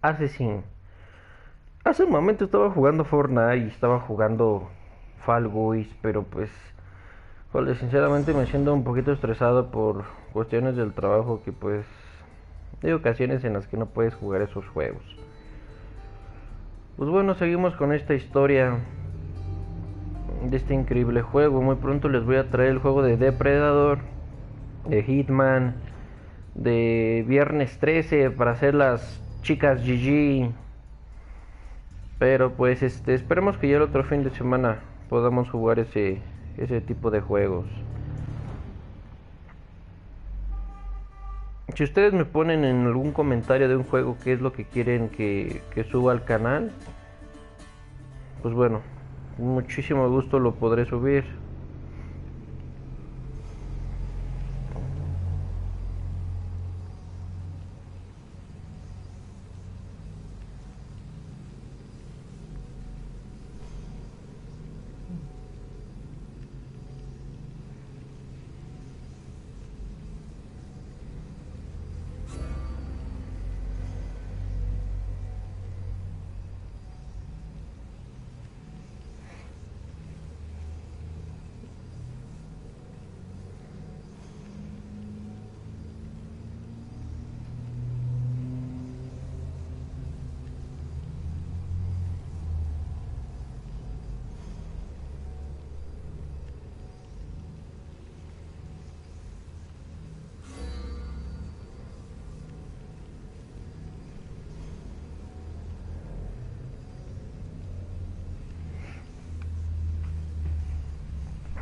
Assassin. Hace un momento estaba jugando Fortnite y estaba jugando Fall Guys, pero pues, joder, sinceramente me siento un poquito estresado por cuestiones del trabajo que pues hay ocasiones en las que no puedes jugar esos juegos. Pues bueno, seguimos con esta historia de este increíble juego. Muy pronto les voy a traer el juego de Depredador, de Hitman, de Viernes 13 para hacer las chicas GG. Pero pues esperemos que ya el otro fin de semana podamos jugar ese tipo de juegos. Si ustedes me ponen en algún comentario de un juego qué es lo que quieren que suba al canal, pues bueno, muchísimo gusto lo podré subir.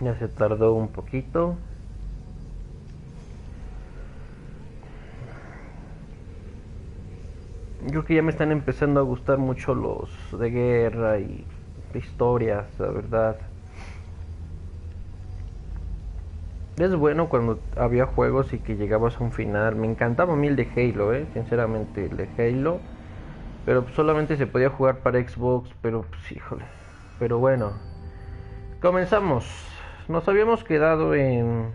Ya se tardó un poquito. Yo creo que ya me están empezando a gustar mucho los de guerra y de historias, la verdad. Es bueno cuando había juegos y que llegabas a un final. Me encantaba a mí el de Halo, sinceramente, el de Halo. Pero solamente se podía jugar para Xbox, pero pues híjole. Pero bueno, comenzamos. Nos habíamos quedado en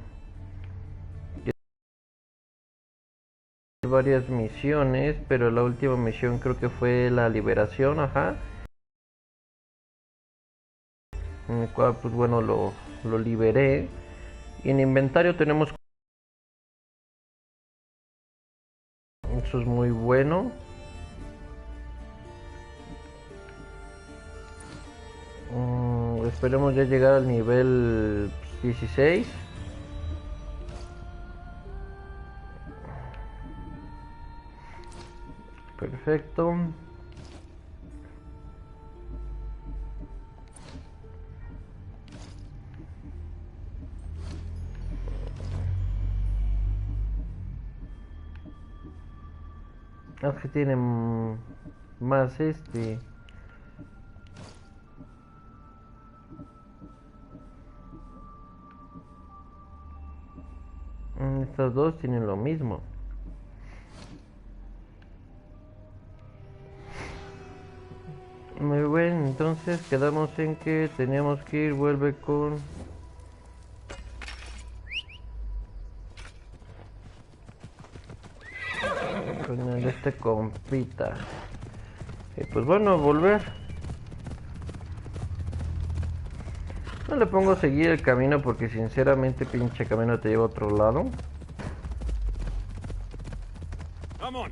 varias misiones, pero la última misión creo que fue la liberación, ajá. En el cual pues bueno lo liberé. Y en inventario tenemos... Eso es muy bueno. Esperemos ya llegar al nivel 16. Perfecto. Es que tienen más Estas dos tienen lo mismo. Muy bien, entonces quedamos en que teníamos que ir, vuelve con el compita. Y pues bueno, volver. No le pongo seguir el camino porque sinceramente pinche camino te lleva a otro lado. Come on.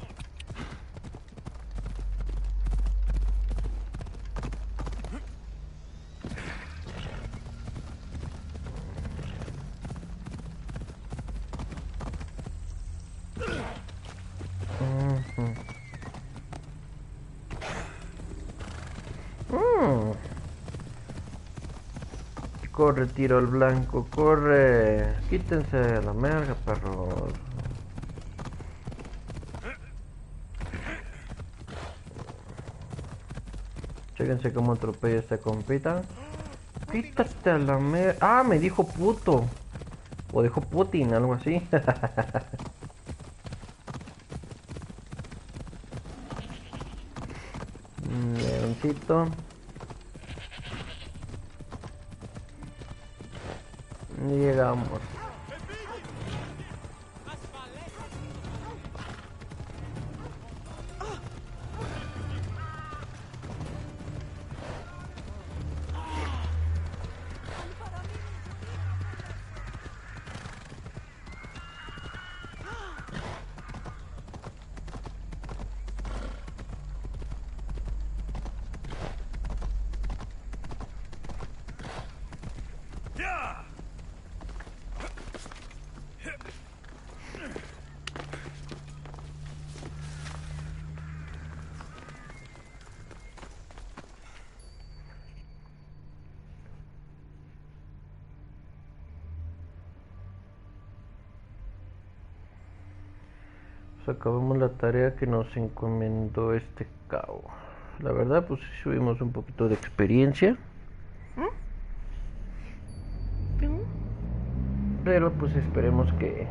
Corre, tiro al blanco, corre. Quítense de la merga, perros. Chéquense cómo atropella esta compita. Quítate a la merga. Ah, me dijo puto. O dijo Putin, algo así. Leoncito. Llegamos. acabamos la tarea que nos encomendó este cabo. La verdad, pues sí subimos un poquito de experiencia. Pero pues esperemos que...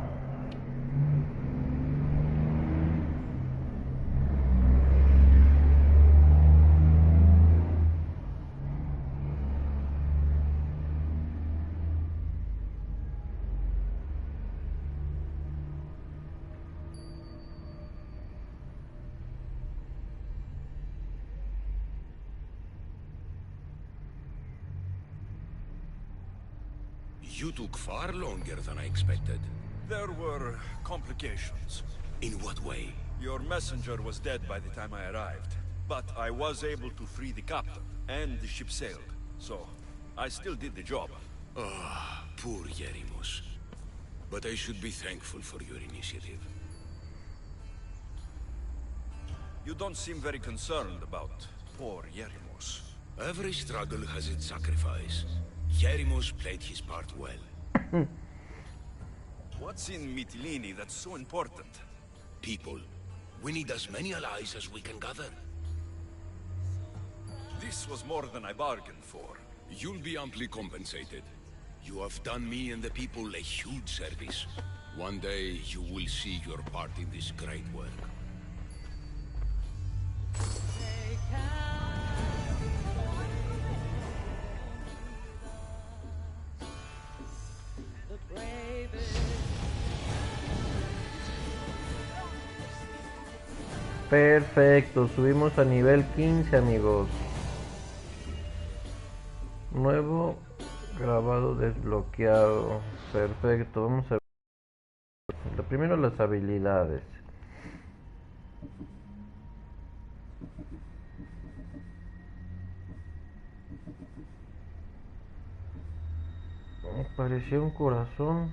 You took far longer than I expected. There were complications. In what way? Your messenger was dead by the time I arrived, but I was able to free the captain, and the ship sailed. So, I still did the job. Ah, poor Yerimos. But I should be thankful for your initiative. You don't seem very concerned about poor Yerimos. Every struggle has its sacrifice. Yerimos played his part well. What's in Mytilene that's so important? People. We need as many allies as we can gather. This was more than I bargained for. You'll be amply compensated. You have done me and the people a huge service. One day you will see your part in this great work. Perfecto, subimos a nivel 15, amigos. Nuevo grabado desbloqueado. Perfecto, vamos a ver. Primero las habilidades. Me pareció un corazón.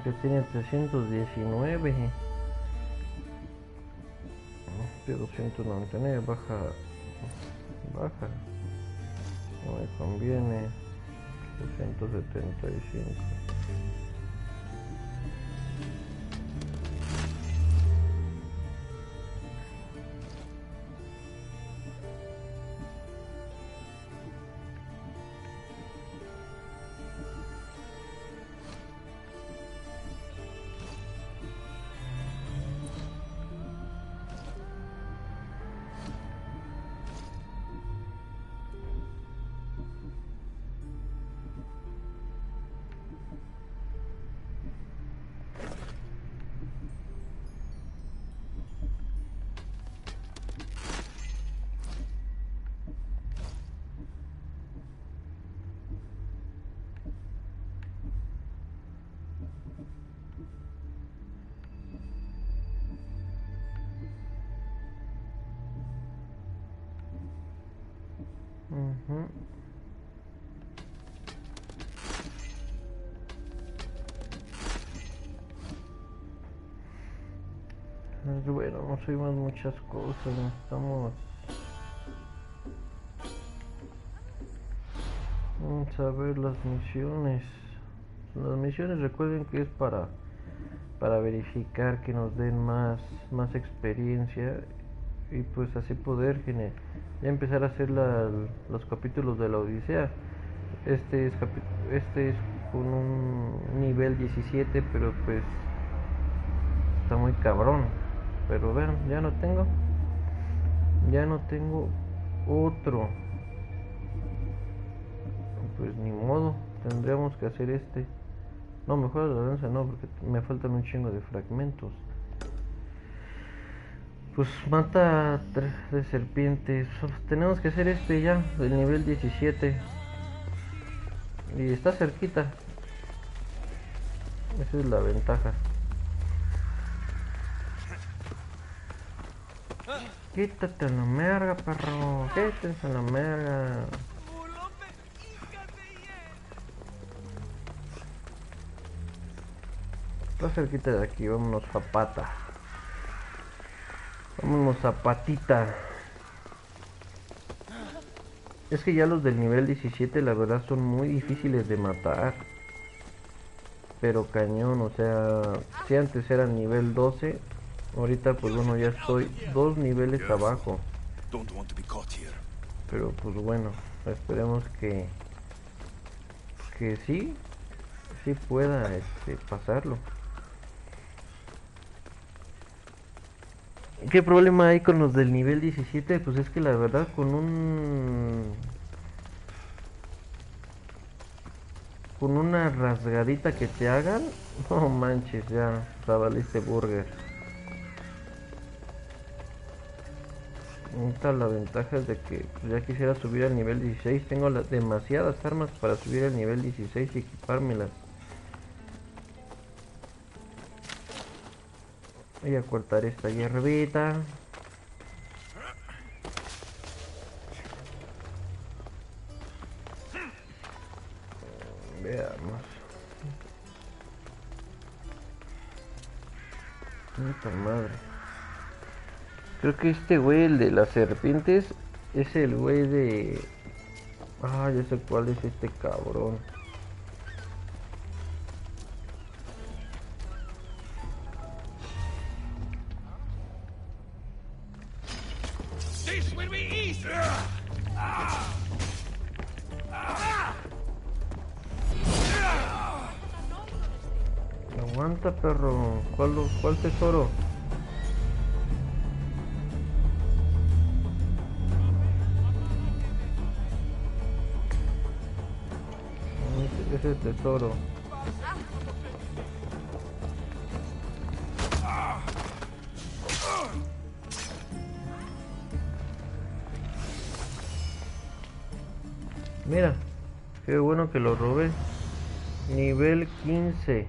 Que tiene 319. 299, baja. No me conviene. 275. Bueno, no subimos muchas cosas, necesitamos a ver las misiones. Las misiones recuerden que es para verificar que nos den más experiencia y pues así poder ya empezar a hacer los capítulos de la Odisea. Este es con un nivel 17, pero pues está muy cabrón. Pero vean, ya no tengo otro. Pues ni modo, tendríamos que hacer este. No, mejor la danza no, porque me faltan un chingo de fragmentos. Pues mata 3 de serpientes. Tenemos que hacer este ya, del nivel 17. Y está cerquita. Esa es la ventaja. Quítate a la merga, perro. Quítense a la merga. Está cerquita de aquí, vámonos zapata. Vámonos zapatita. Es que ya los del nivel 17 la verdad son muy difíciles de matar. Pero cañón, o sea, si antes era nivel 12, ahorita pues bueno ya estoy 2 niveles abajo. Pero pues bueno, esperemos que sí pueda pasarlo. ¿Qué problema hay con los del nivel 17? Pues es que la verdad con una rasgadita que te hagan, no manches, ya, o sea, valiste burger. Ahorita la ventaja es de que pues, ya quisiera subir al nivel 16. Tengo demasiadas armas para subir al nivel 16 y equipármelas. Voy a cortar esta hierbita. Veamos. Puta madre. Creo que este güey, el de las serpientes, es el güey de... Ah, ya sé cuál es este cabrón. Aguanta, perro. ¿Cuál tesoro? Ese tesoro. Mira, qué bueno que lo robé. Nivel 15.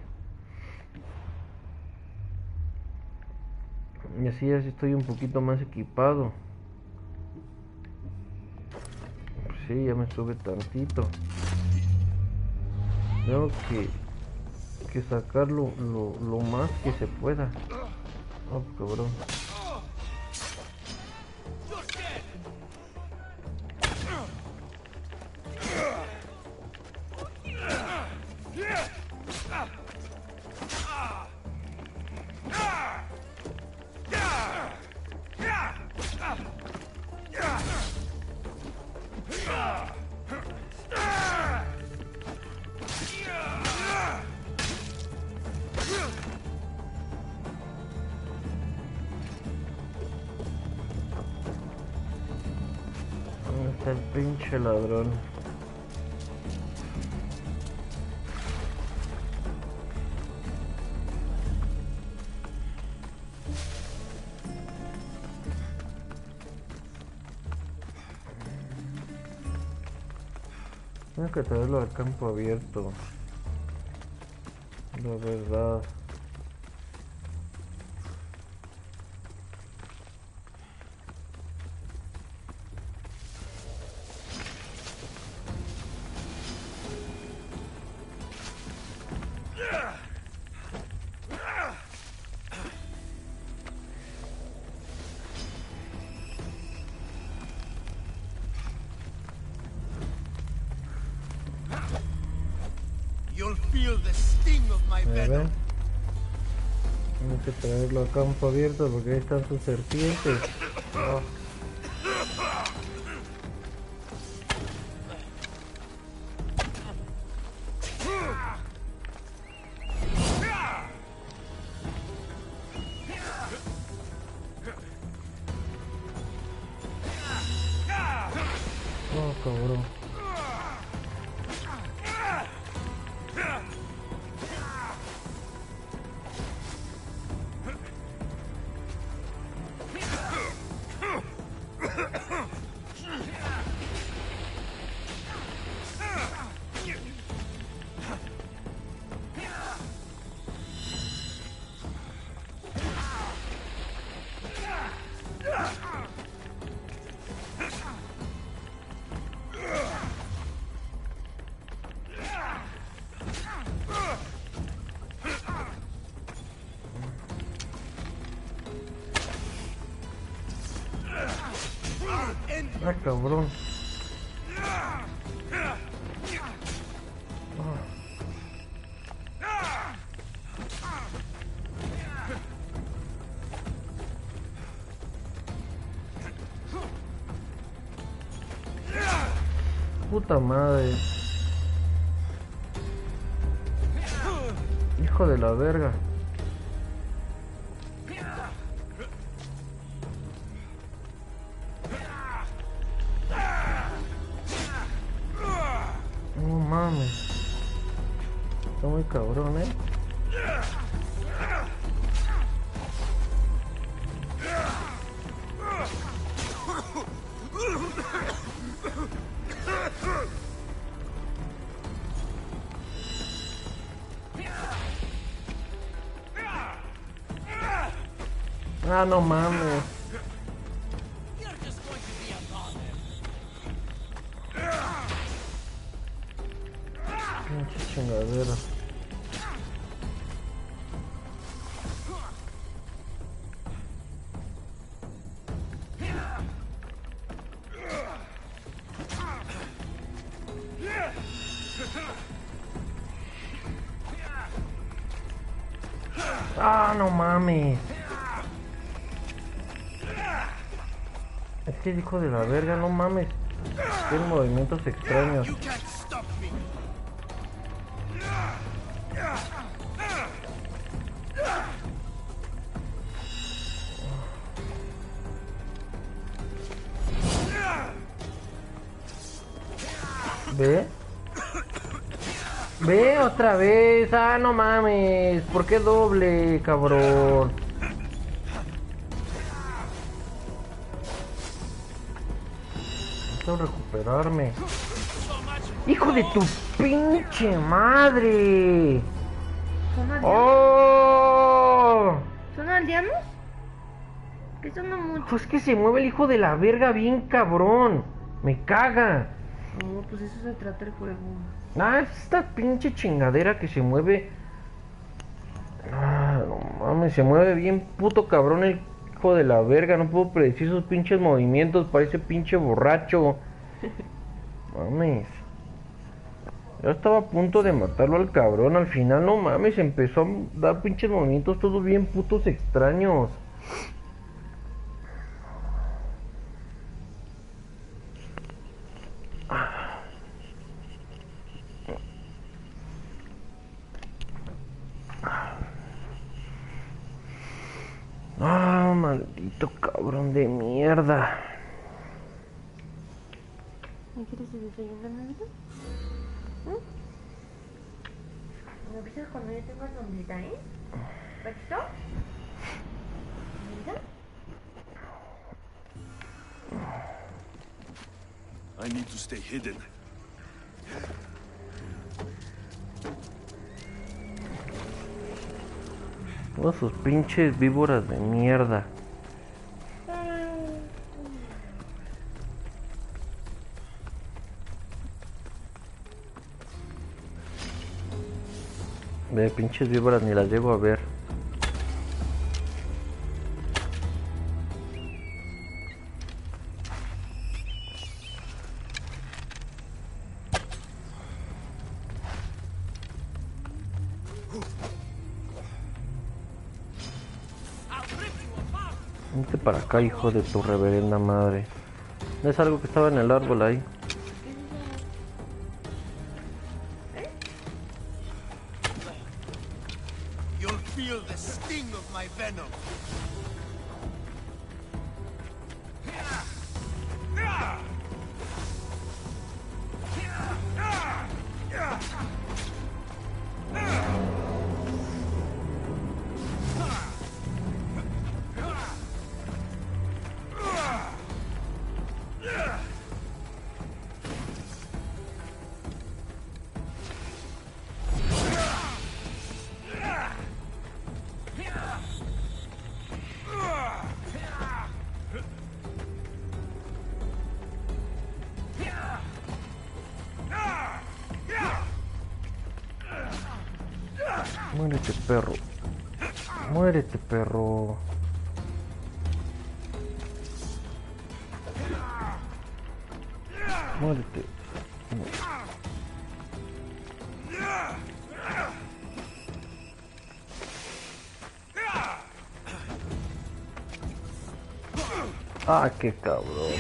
Y así ya estoy un poquito más equipado. Pues sí, ya me sube tantito. Tengo que sacar lo más que se pueda. Oh, cabrón. ¿Dónde está el pinche ladrón? Tengo que traerlo al campo abierto. La verdad. You'll feel the sting of my A ver. venom. Tengo que traerlo a campo abierto porque ahí están sus serpientes. Oh. Oh, cabrón. Ah, cabrón. Puta madre. Hijo de la verga. No mames. Está muy cabrón, Ah, no mames. Pinche chingadera. Ah, no mames. Este hijo de la verga, no mames. Tiene movimientos extraños. You can't stop me. ¿Ve? Ve otra vez. Ah, no mames. ¿Por qué doble, cabrón? Necesito recuperarme. ¡Hijo de tu pinche madre! ¿Son aldeanos? ¡Oh! ¿Son aldeanos? Que son mucho. Pues que se mueve el hijo de la verga bien cabrón. Me caga. No, pues eso se trata el juego. Ah, esta pinche chingadera que se mueve. Ah, no mames, se mueve bien puto cabrón el hijo de la verga. No puedo predecir sus pinches movimientos. Parece pinche borracho. Mames. Yo estaba a punto de matarlo al cabrón. Al final, no mames, empezó a dar pinches movimientos todos bien putos extraños. Ah, maldito cabrón de mierda. ¿Me quieres desayunar, mamita? ¿Me avisas cuando ya tengas sombrita, ¿Gatito? ¿Mamita? I need to stay hidden. Todas sus pinches víboras de mierda. De pinches víboras ni las llego a ver. Vente para acá, hijo de tu reverenda madre. Es algo que estaba en el árbol ahí. You'll feel the sting of my venom. Muérete, perro. Muérete, perro. Muérete. Ah, qué cabrón.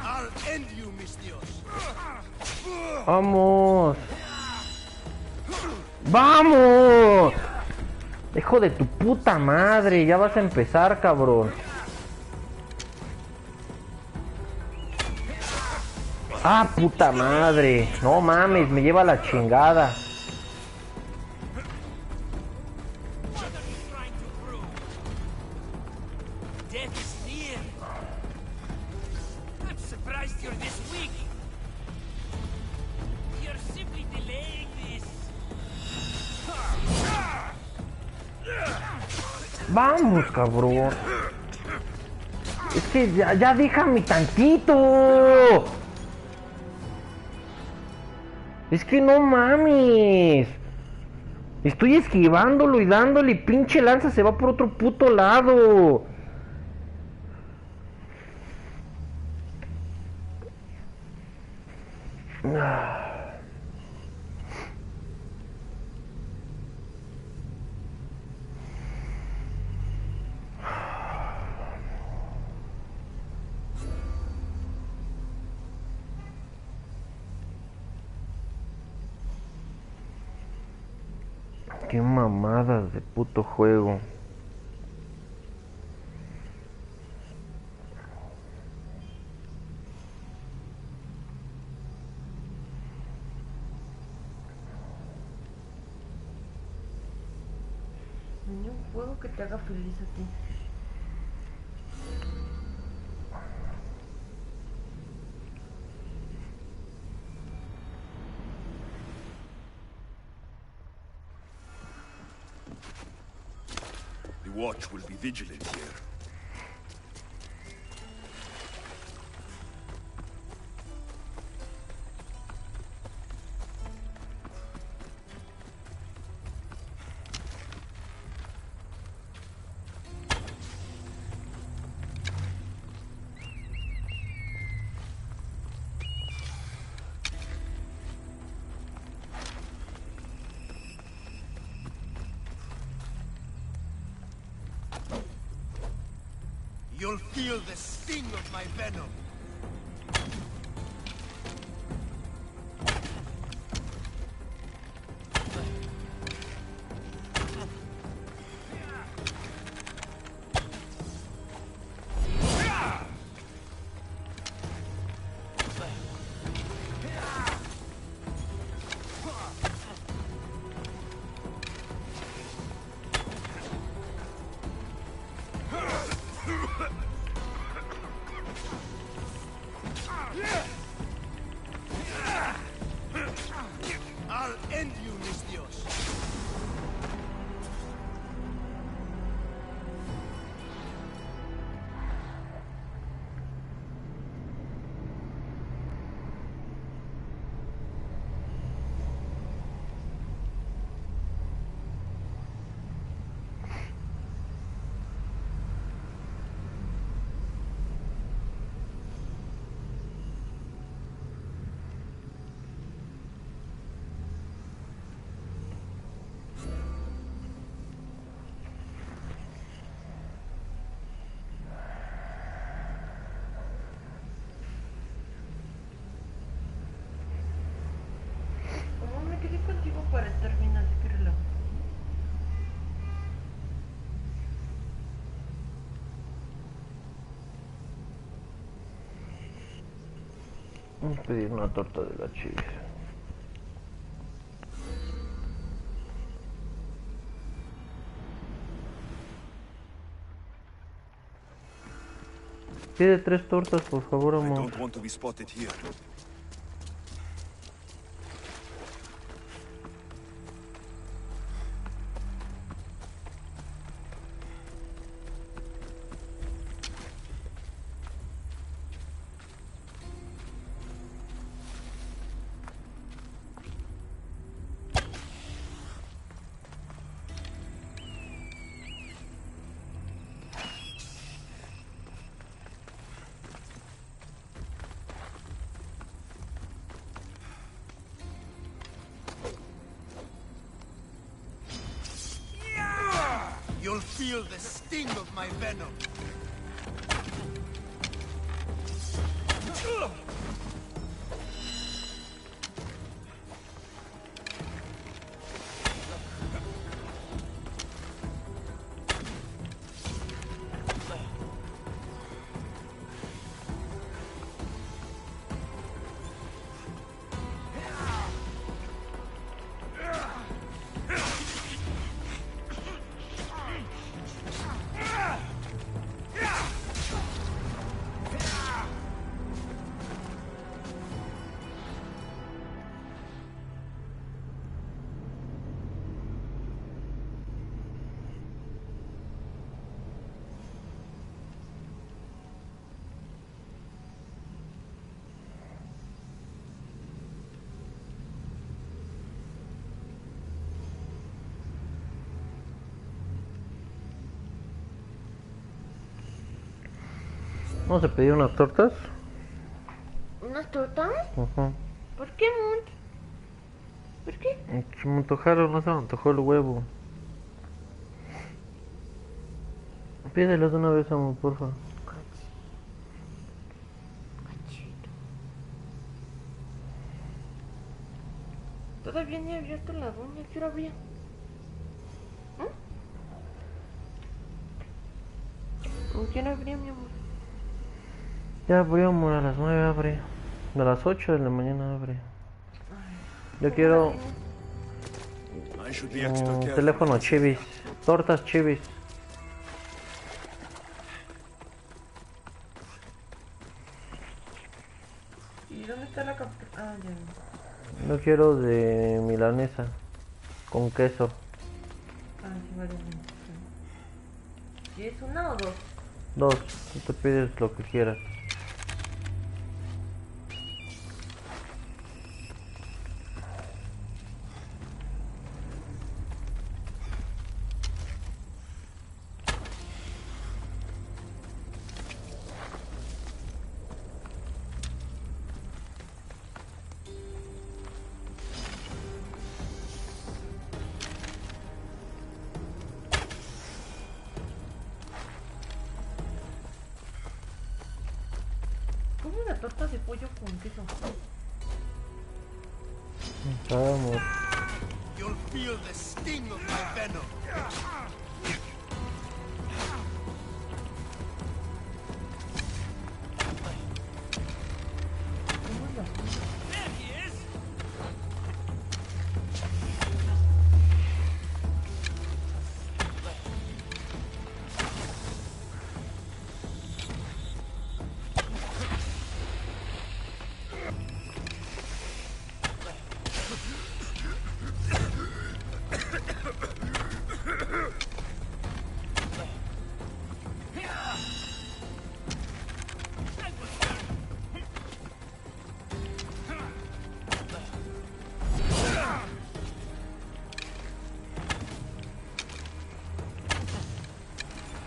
I'll end you, mis Dios. ¡Vamos! ¡Vamos! Hijo de tu puta madre, ya vas a empezar, cabrón. ¡Ah, puta madre! No mames, me lleva la chingada. Vamos, cabrón. Es que ya déjame tantito. Es que no mames. Estoy esquivándolo y dándole y pinche lanza se va por otro puto lado. Qué mamadas de puto juego. Ni un juego que te haga feliz a ti. The watch will be vigilant here. You'll feel the sting of my venom. Vamos a pedir una torta de la chile. Pide 3 tortas, por favor, I amor. don't want to be spotted here. You'll feel the sting of my venom. Vamos a pedir unas tortas. ¿Unas tortas? Ajá. ¿Por qué, Mont? ¿Por qué? Se me antojaron, no se me antojó el huevo. Pídelos de una vez, amor, porfa. Cachito. Todavía ni he abierto la doña. ¿Qué hora abría? ¿Con quién abría, mi amor? Ya abrió, amor, a las 9 abre. A las 8 de la mañana abre. Yo quiero I should be extra un careful. teléfono chivis. Tortas chivis. ¿Y dónde está la captura? Ah, ya. Yo quiero de milanesa. Con queso. Ah, sí, vale. ¿Y es una o dos? 2. Tú te pides lo que quieras. ¿Cómo una torta de pollo con queso? Vamos. You'll feel the sting of my venom. ¿Cómo es la torta?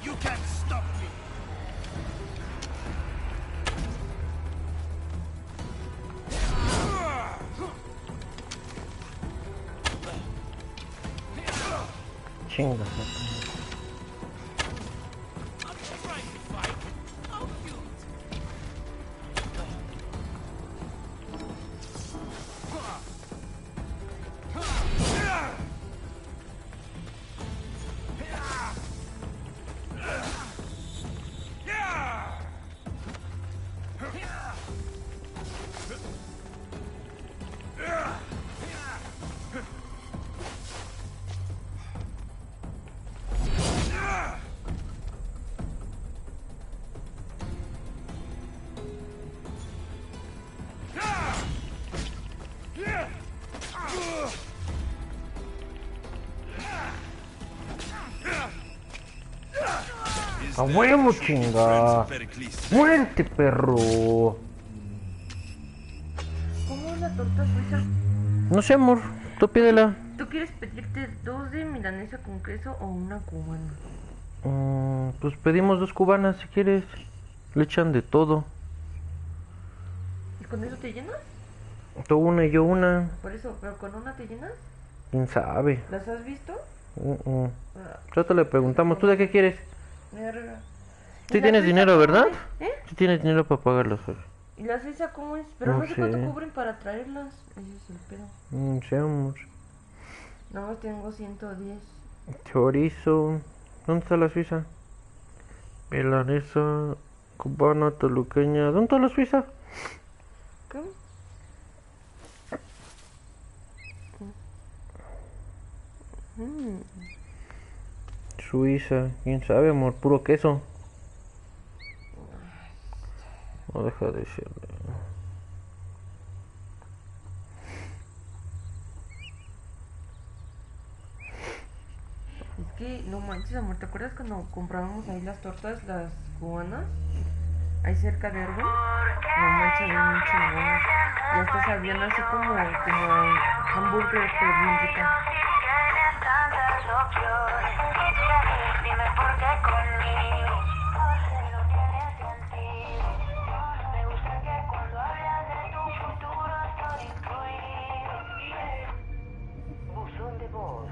You can't stop me. Chinga. A huevo, chinga. Muerte, perro. ¿Cómo es la torta suiza? No sé, amor. Tú pídela. ¿Tú quieres pedirte 2 de milanesa con queso o una cubana? Pues pedimos 2 cubanas si quieres. Le echan de todo. ¿Y con eso te llenas? Tú una y yo una. Por eso, ¿pero con una te llenas? ¿Quién sabe? ¿Las has visto? Ah, Nosotros le preguntamos, ¿tú de qué quieres? verga. Sí ¿Y la tienes suiza dinero, cómo ¿verdad? es? ¿Eh? Sí tienes dinero para pagarlos. ¿Y la suiza cómo es? Pero No no sé cuánto sé. cubren para traerlas. Ese es el pedo. Sí, amor. Nada más tengo 110. Chorizo. ¿Dónde está la Suiza? Milanesa, cubana, toluqueña. ¿Dónde está la Suiza? ¿Qué? Suiza, quién sabe, amor, puro queso. No deja de ser. Es que no manches, amor, ¿te acuerdas cuando comprábamos ahí las tortas, las cubanas? Ahí cerca de algo. No manches, bien chingonas. Y hasta sabían así como hamburger, pero bien rica. Dime por qué conmigo no tiene sentido. Me gusta que cuando hablas de tu futuro estoy incluido. Buzón de voz.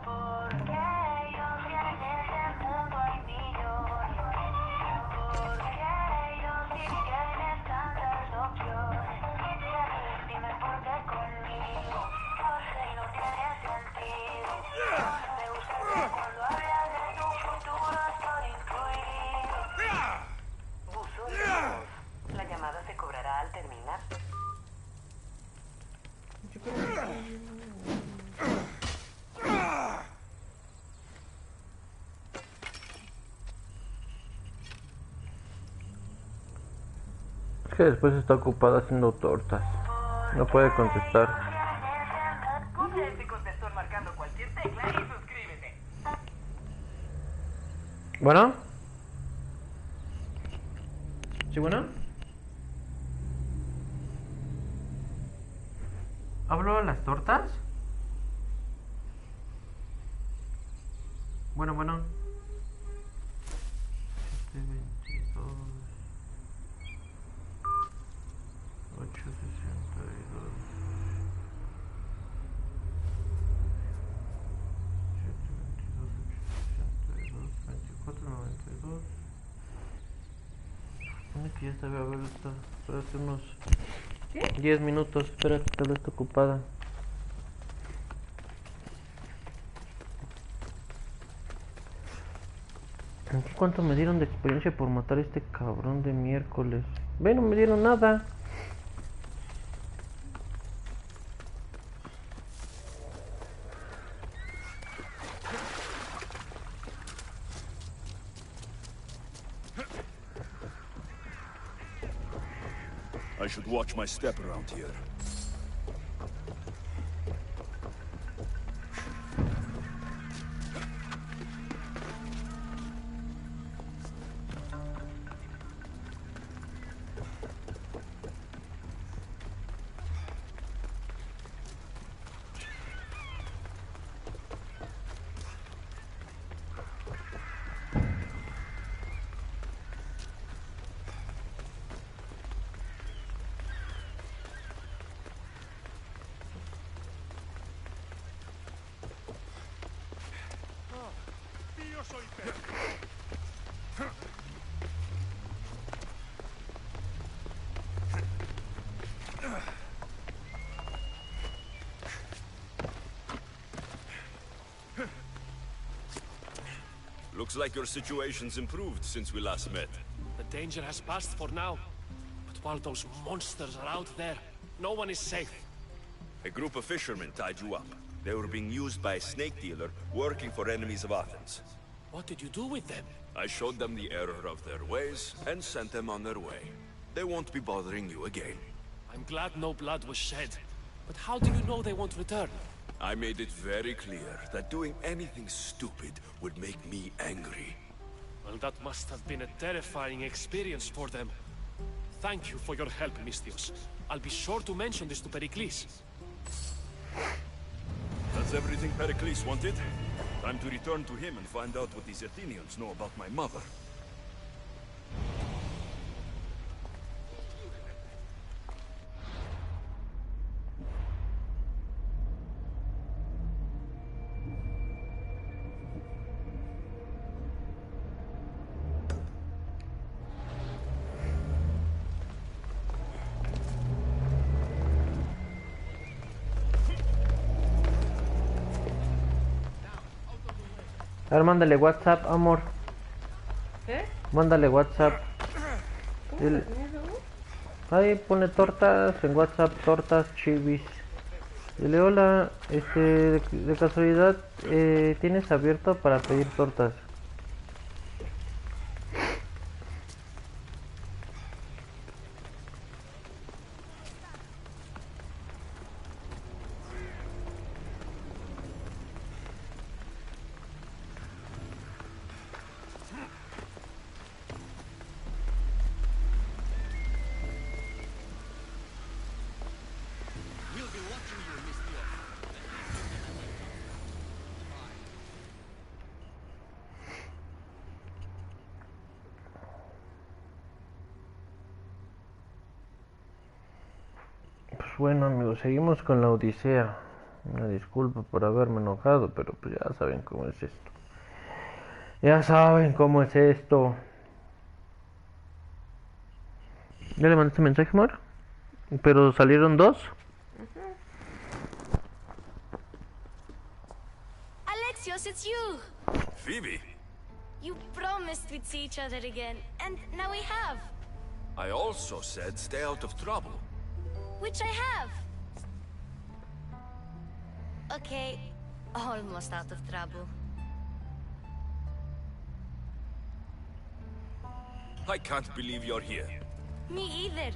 Porque ellos en ese mundo hay millones. Porque ellos sí tienes tantas opciones. Dime por qué conmigo. No sé, no tiene sentido. Me gusta que cuando hablas de tu futuro estoy incluido. Buzón de voz. La llamada se cobrará al terminar. Es que después está ocupada haciendo tortas. No puede contestar. Usa este contestor marcando cualquier tecla y suscríbete. ¿Bueno? ¿Sí, bueno? ¿Hablo de las tortas? Bueno, bueno. 722 862 722 862 2492. Supone que ya estaba abierta. Espérate unos 10 minutos. Espérate, tal vez está ocupada. ¿Cuánto me dieron de experiencia por matar a este cabrón de miércoles? Ve, no me dieron nada. I should watch my step around here. Yo soy perro. Looks like your situation's improved since we last met. The danger has passed for now. But while those monsters are out there, no one is safe. A group of fishermen tied you up. They were being used by a snake dealer working for enemies of Athens. What did you do with them? I showed them the error of their ways and sent them on their way. They won't be bothering you again. I'm glad no blood was shed. But how do you know they won't return? I made it very clear that doing anything stupid would make me angry. Well, that must have been a terrifying experience for them. Thank you for your help, Mistios. I'll be sure to mention this to Pericles. That's everything Pericles wanted. Time to return to him and find out what these Athenians know about my mother. A ver, mándale WhatsApp, amor. ¿Eh? Mándale WhatsApp. ¿Cómo Dile. lo tenías, Hugo? Ahí pone tortas en WhatsApp, tortas chivis. Dile, hola, de casualidad, ¿tienes abierto para pedir tortas? Pues bueno, amigos, seguimos con la Odisea. Una disculpa por haberme enojado, pero pues ya saben cómo es esto. Ya saben cómo es esto. ¿Ya le mandaste mensaje, amor? ¿Pero salieron dos? Alexios, it's you! Phoebe, You promised we'd see each other again, and now we have. I also said stay out of trouble. Which I have. Okay, almost out of trouble. I can't believe you're here. Me either.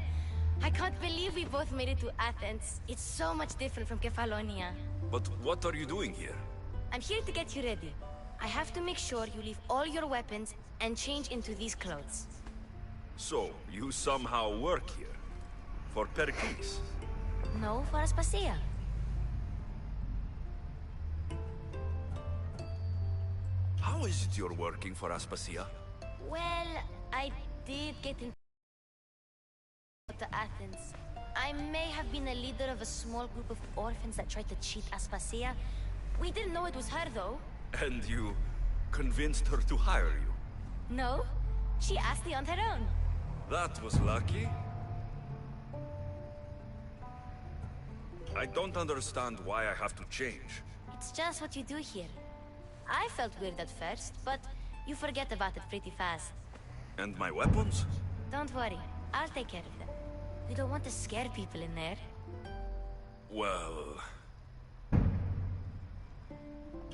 I can't believe we both made it to Athens. It's so much different from Kefalonia. But what are you doing here? I'm here to get you ready. I have to make sure you leave all your weapons and change into these clothes. So, you somehow work here? For Pericles? No, for Aspasia. How is it you're working for Aspasia? Well, I did get into Athens. I may have been a leader of a small group of orphans that tried to cheat Aspasia. We didn't know it was her, though. And you convinced her to hire you? No, she asked me on her own. That was lucky. I don't understand why I have to change. It's just what you do here. I felt weird at first, but you forget about it pretty fast. And my weapons? Don't worry, I'll take care of them. We don't want to scare people in there. Well...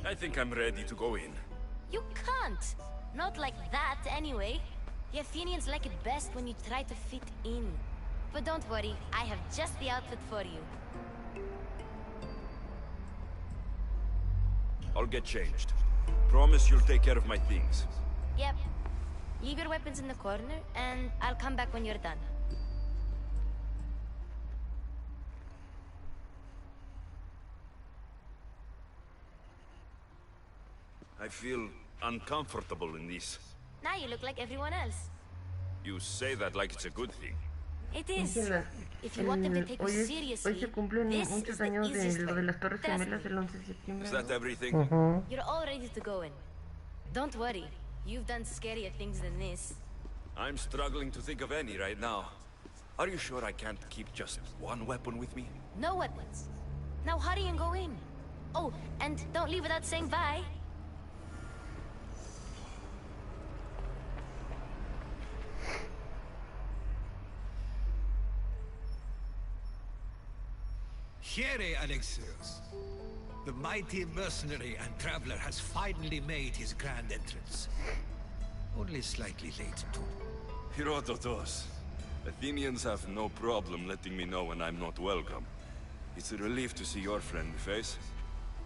I think I'm ready to go in. You can't! Not like that, anyway. The Athenians like it best when you try to fit in. But don't worry, I have just the outfit for you. I'll get changed. Promise you'll take care of my things. Yep. Leave your weapons in the corner, and I'll come back when you're done. I feel uncomfortable in this. Now you look like everyone else. You say that like it's a good thing. It is. Ángela, If you want them to take you hoy seriously, se cumplen this muchos is the años de easiest lo de way. las Torres Trust Gemelas me. el 11 de septiembre. Is that ¿no? everything? You're all ready to go in. Don't worry. You've done scarier things than this. I'm struggling to think of any right now. Are you sure I can't keep just one weapon with me? No weapons. Now hurry and go in. Oh, and don't leave without saying bye. Here, Alexios. The mighty mercenary and traveler has finally made his grand entrance. Only slightly late, too. Herodotus. Athenians have no problem letting me know when I'm not welcome. It's a relief to see your friendly face.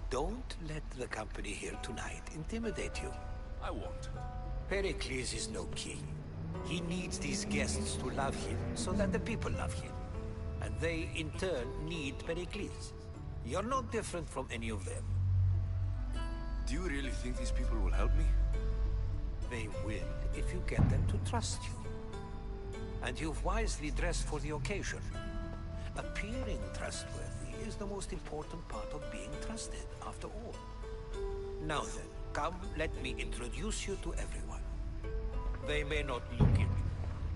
Don't let the company here tonight intimidate you. I won't. Pericles is no king. He needs these guests to love him so that the people love him. And they, in turn, need Pericles. You're no different from any of them. Do you really think these people will help me? They will if you get them to trust you. And you've wisely dressed for the occasion. Appearing trustworthy is the most important part of being trusted, after all. Now then, come, let me introduce you to everyone. They may not look it,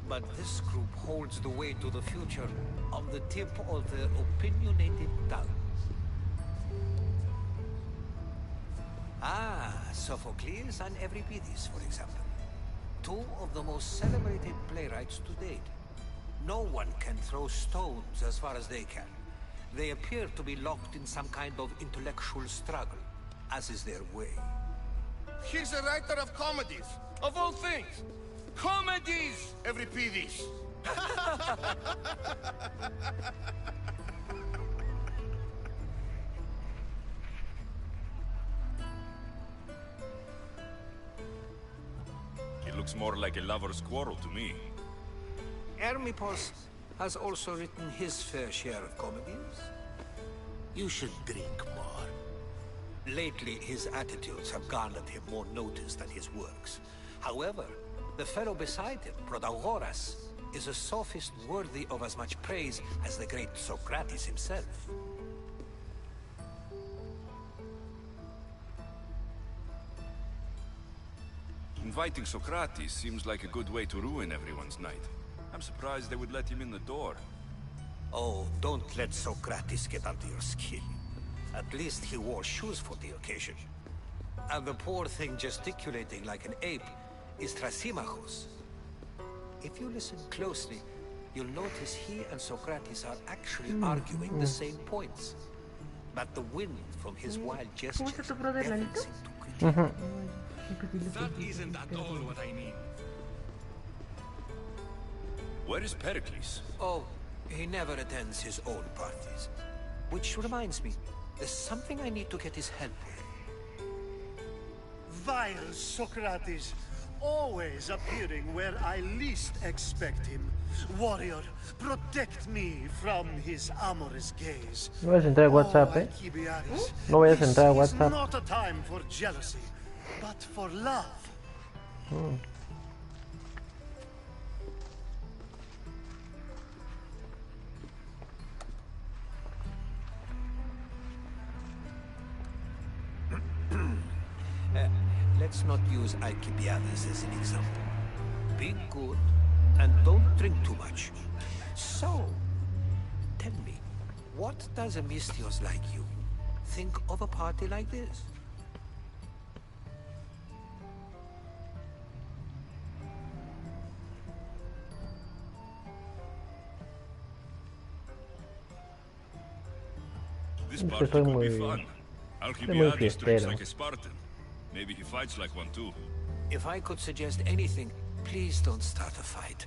but this group holds the way to the future on the tip of their opinionated tongues. Ah, Sophocles and Euripides, for example. Two of the most celebrated playwrights to date. No one can throw stones as far as they can. They appear to be locked in some kind of intellectual struggle, as is their way. He's a writer of comedies, of all things. Comedies, Euripides. It looks more like a lover's quarrel to me. Hermippos has also written his fair share of comedies. You should drink more. Lately, his attitudes have garnered him more notice than his works. However, the fellow beside him, Protagoras, is a sophist worthy of as much praise as the great Socrates himself. Inviting Socrates seems like a good way to ruin everyone's night. I'm surprised they would let him in the door. Oh, don't let Socrates get under your skin. At least he wore shoes for the occasion. And the poor thing gesticulating like an ape is Thrasymachos. If you listen closely, you'll notice he and Socrates are actually arguing the same points. But the wind from his wild gestures deafens him to critique. That isn't at all what I mean. Where is Pericles? Oh, he never attends his own parties. Which reminds me, there's something I need to get his help with. Vile Socrates, always appearing where I least expect him. Warrior, protect me from his amorous gaze. No vayas a entrar a WhatsApp, Alcibiades, No vayas a entrar a this is WhatsApp. not a time for jealousy, but for love. Let's not use Alcibiades as an example. Be good, and don't drink too much. So, tell me, what does a Misthios like you think of a party like this? This Es que party soy could be muy- fun. muy Alcibiades drinks fiestero. like a Spartan. Maybe he fights like one too. If I could suggest anything, please don't start a fight.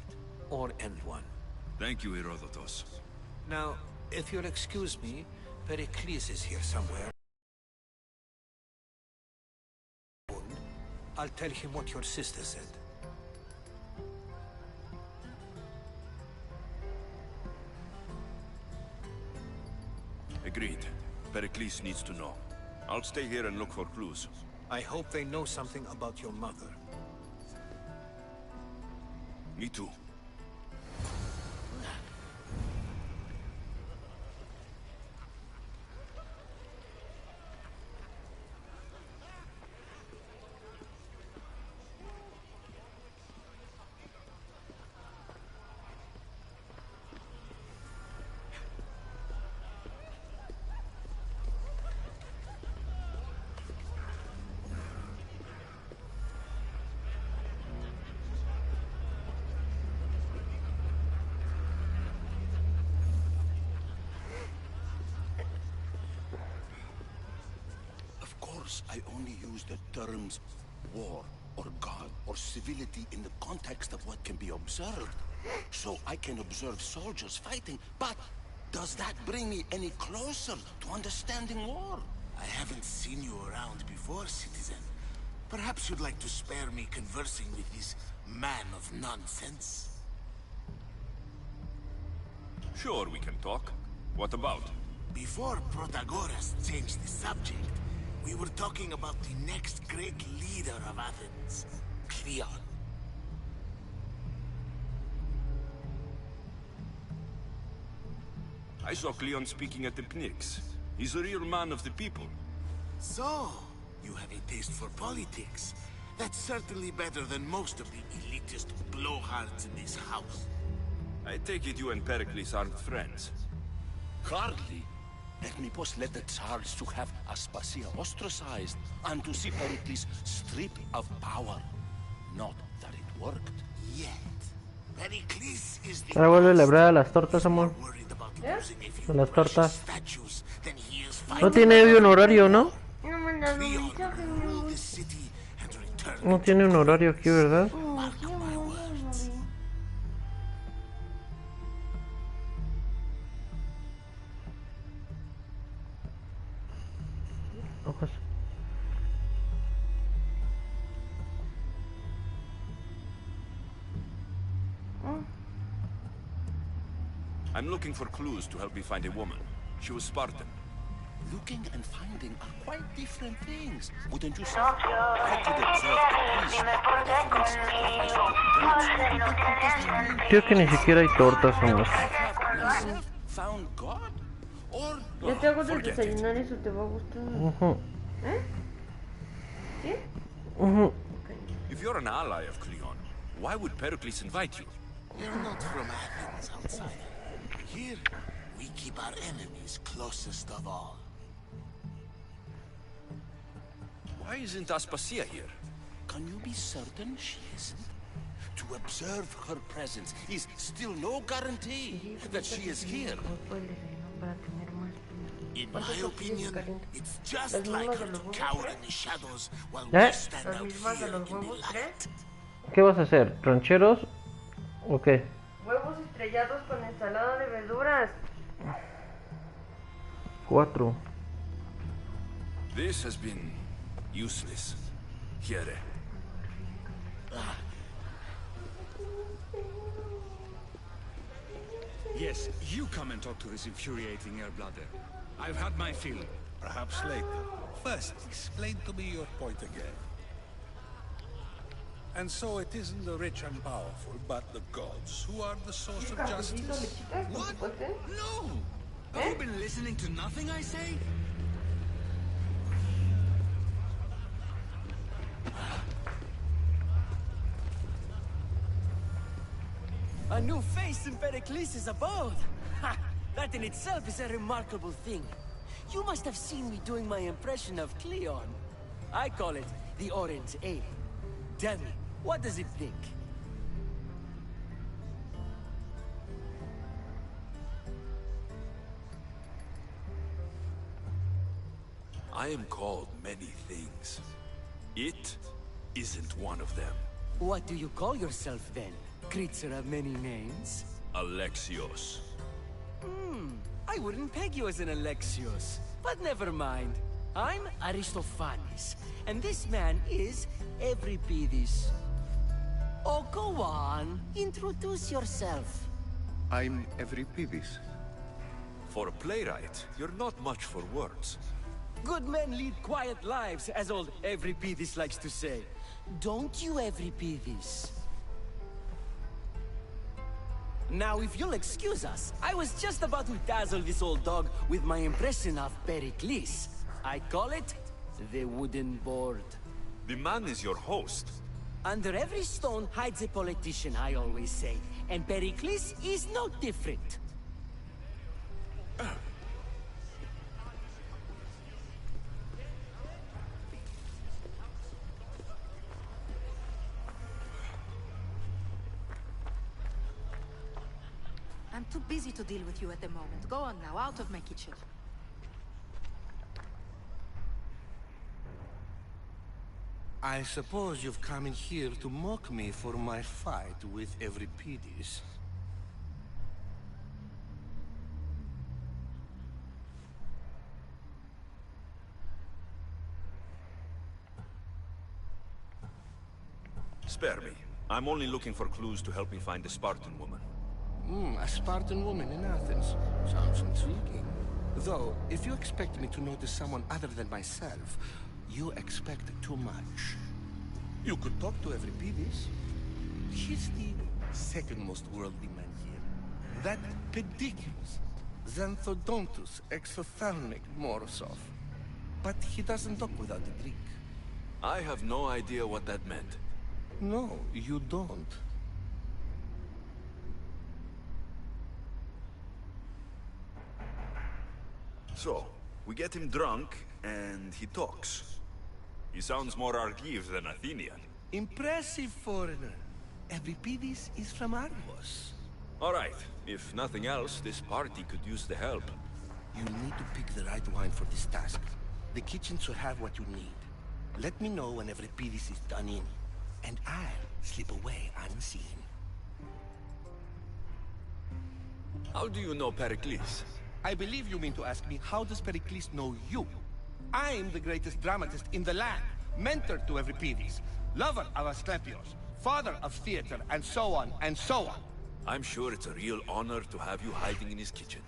Or end one. Thank you, Herodotus. Now, if you'll excuse me, Pericles is here somewhere. I'll tell him what your sister said. Agreed. Pericles needs to know. I'll stay here and look for clues. I hope they know something about your mother. Me too. Of course, I only use the terms war or god or civility in the context of what can be observed. so I can observe soldiers fighting, but does that bring me any closer to understanding war? I haven't seen you around before, citizen. Perhaps you'd like to spare me conversing with this man of nonsense? Sure, we can talk. What about? Before Protagoras changed the subject, we were talking about the next great leader of Athens, Cleon. I saw Cleon speaking at the Pnyx. He's a real man of the people. So, you have a taste for politics. That's certainly better than most of the elitist blowhards in this house. I take it you and Pericles aren't friends. Hardly. Ethnippos led the Tsars to have Aspasia ostracized and to see Pericles stripped of power. Not that it worked yet. Pericles is the Ahora vuelve a celebrar las tortas, amor. worried about ¿Eh? losing a few Las tortas. statues than he is No fighting. tiene hoy un horario, ¿no? No me han dado un Cleon mensaje, will mi rule amor. the city and return No tiene un horario aquí, ¿verdad? Oh, qué amor. Hojas. I'm looking for clues to help me find a woman. She was Spartan. Looking and finding are quite different things, wouldn't you say? I could observe the priest offering sacrifice to gods. Creo que ni siquiera hay tortas, amor. Myself found God? Or Yo te hago de desayunar, eso te va a gustar. Ujú, ¿Eh? ¿Sí? ujú. If you're an ally of Cleon, why would Pericles invite you? you're not from Athens, outsider. Here, we keep our enemies closest of all. Why isn't Aspasia here? Can you be certain she isn't? To observe her presence is still no guarantee that she is here. In my opinion, it's just like her to cower in the shadows while we stand Las out mismas de here los in the huevos, ¿tres? light. ¿Qué vas a hacer? ¿Rancheros? ¿O qué? Huevos estrellados con ensalada de verduras. 4. This has been useless. Here. Yes, you come and talk to this infuriating airbladder. I've had my fill. Perhaps later. First, explain to me your point again. And so it isn't the rich and powerful, but the gods who are the source of justice. What? No! Have you been listening to nothing I say? A new face in Pericles' abode! Ha! That in itself is a remarkable thing. You must have seen me doing my impression of Cleon. I call it the Orange Ale. Tell me, what does it think? I am called many things. It isn't one of them. What do you call yourself then? Creature of many names? Alexios. I wouldn't peg you as an Alexios. But never mind. I'm Aristophanes. And this man is Euripides. Oh, go on. Introduce yourself. I'm Euripides. For a playwright, you're not much for words. Good men lead quiet lives, as old Euripides likes to say. Don't you, Euripides? Now, if you'll excuse us, I was just about to dazzle this old dog with my impression of Pericles. I call it the wooden board. The man is your host. Under every stone hides a politician, I always say. And Pericles is no different. I'm too busy to deal with you at the moment. Go on now, out of my kitchen. I suppose you've come in here to mock me for my fight with Euripides. Spare me. I'm only looking for clues to help me find a Spartan woman. A Spartan woman in Athens. Sounds intriguing. Though, if you expect me to notice someone other than myself, you expect too much. You could talk to Euripides. He's the second most worldly man here. That pediculus, Xanthodontus exophthalmic Morosov. But he doesn't talk without a drink. I have no idea what that meant. No, you don't. So, we get him drunk, and he talks. He sounds more Argive than Athenian. Impressive, foreigner. Euripides is from Argos. All right. If nothing else, this party could use the help. You need to pick the right wine for this task. The kitchen should have what you need. Let me know when Euripides is done in, and I'll slip away unseen. How do you know Pericles? I believe you mean to ask me, how does Pericles know you? I'm the greatest dramatist in the land, mentor to Euripides, lover of Asclepios, father of theater, and so on, and so on. I'm sure it's a real honor to have you hiding in his kitchen.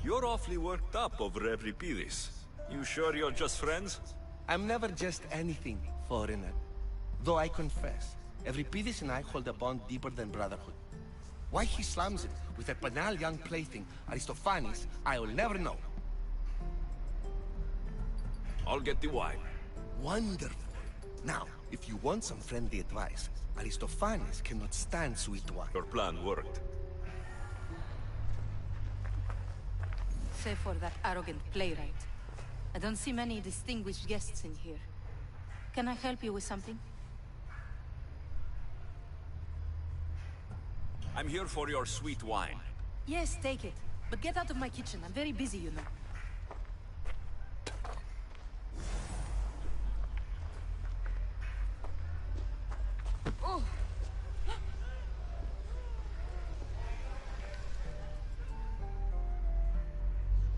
You're awfully worked up over Euripides. You sure you're just friends? I'm never just anything, foreigner. Though I confess, Euripides and I hold a bond deeper than brotherhood. Why he slams it with a banal young plaything, Aristophanes, I'll never know. I'll get the wine. Wonderful. Now, if you want some friendly advice, Aristophanes cannot stand sweet wine. Your plan worked. Save for that arrogant playwright. I don't see many distinguished guests in here. Can I help you with something? I'm here for your sweet wine. Yes, take it. But get out of my kitchen. I'm very busy, you know. Oh.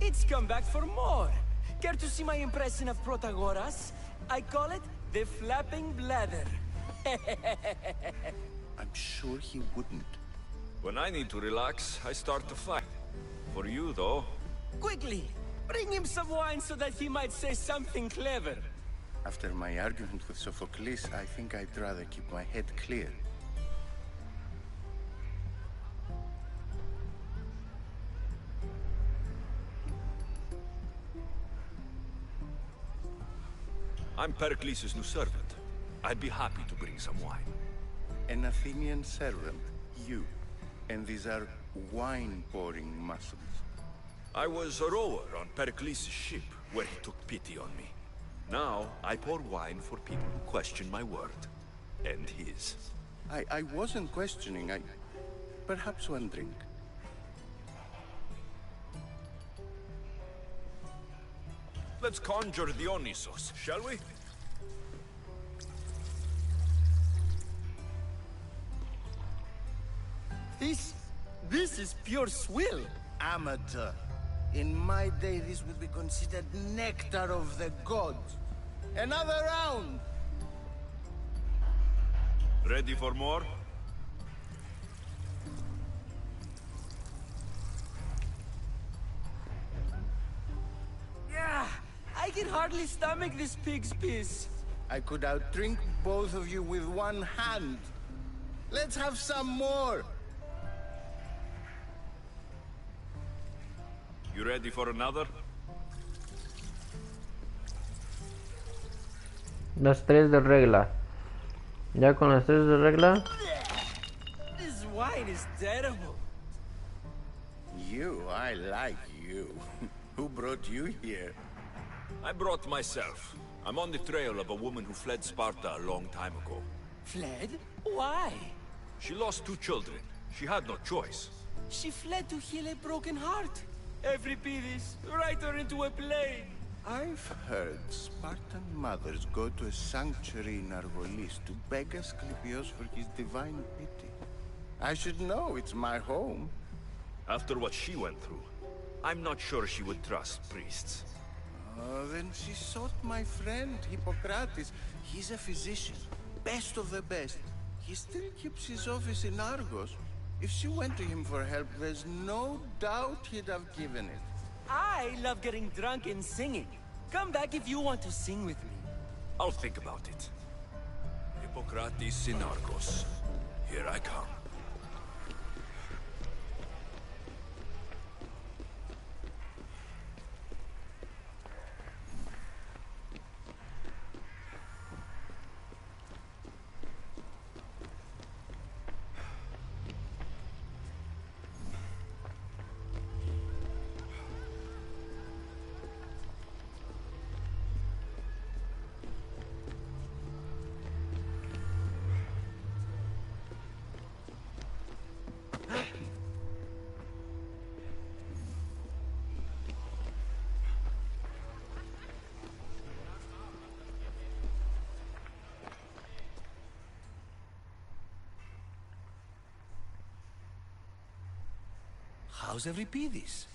It's come back for more. Care to see my impression of Protagoras? I call it the flapping bladder. I'm sure he wouldn't. When I need to relax, I start to fight. For you, though... Quickly! Bring him some wine so that he might say something clever. After my argument with Sophocles, I think I'd rather keep my head clear. I'm Pericles' new servant. I'd be happy to bring some wine. An Athenian servant, you. And these are wine-pouring muscles. I was a rower on Pericles' ship, where he took pity on me. Now, I pour wine for people who question my word. And his. I wasn't questioning, perhaps one drink. Let's conjure Dionysos, shall we? This is pure swill. Amateur. In my day, this would be considered nectar of the gods. Another round! Ready for more? Yeah, I can hardly stomach this pig's piss. I could outdrink both of you with one hand. Let's have some more! You ready for another? Las tres de regla. Ya con las tres de regla. This wine is terrible. You, I like you. Who brought you here? I brought myself. I'm on the trail of a woman who fled Sparta a long time ago. Fled? Why? She lost 2 children. She had no choice. She fled to heal a broken heart. Euripides, write her into a play. I've heard Spartan mothers go to a sanctuary in Argolis to beg Asclepios for his divine pity. I should know, it's my home. After what she went through, I'm not sure she would trust priests. Oh, then she sought my friend, Hippocrates. He's a physician, best of the best. He still keeps his office in Argos. If she went to him for help, there's no doubt he'd have given it. I love getting drunk and singing. Come back if you want to sing with me. I'll think about it. Hippocrates in Argos. Here I come. How's Euripides?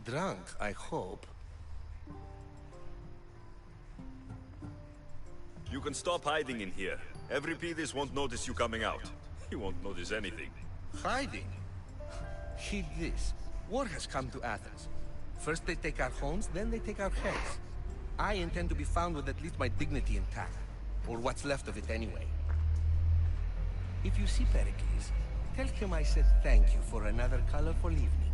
Drunk, I hope. You can stop hiding in here. Euripides won't notice you coming out. He won't notice anything. Hiding? Heed this. War has come to Athens. First they take our homes, then they take our heads. I intend to be found with at least my dignity intact. Or what's left of it anyway. If you see Pericles, tell him I said thank you for another colorful evening.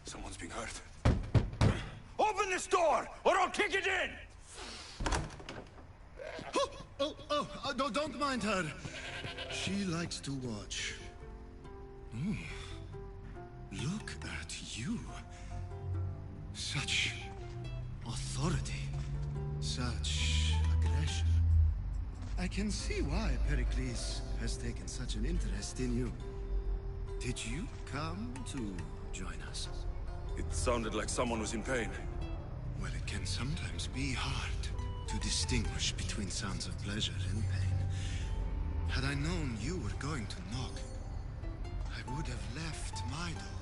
Someone's being hurt. Open this door, or I'll kick it in! No, don't mind her. She likes to watch. Look at you. Such authority. Such aggression. I can see why Pericles has taken such an interest in you. Did you come to join us? It sounded like someone was in pain. Well, it can sometimes be hard to distinguish between sounds of pleasure and pain. Had I known you were going to knock, I would have left my door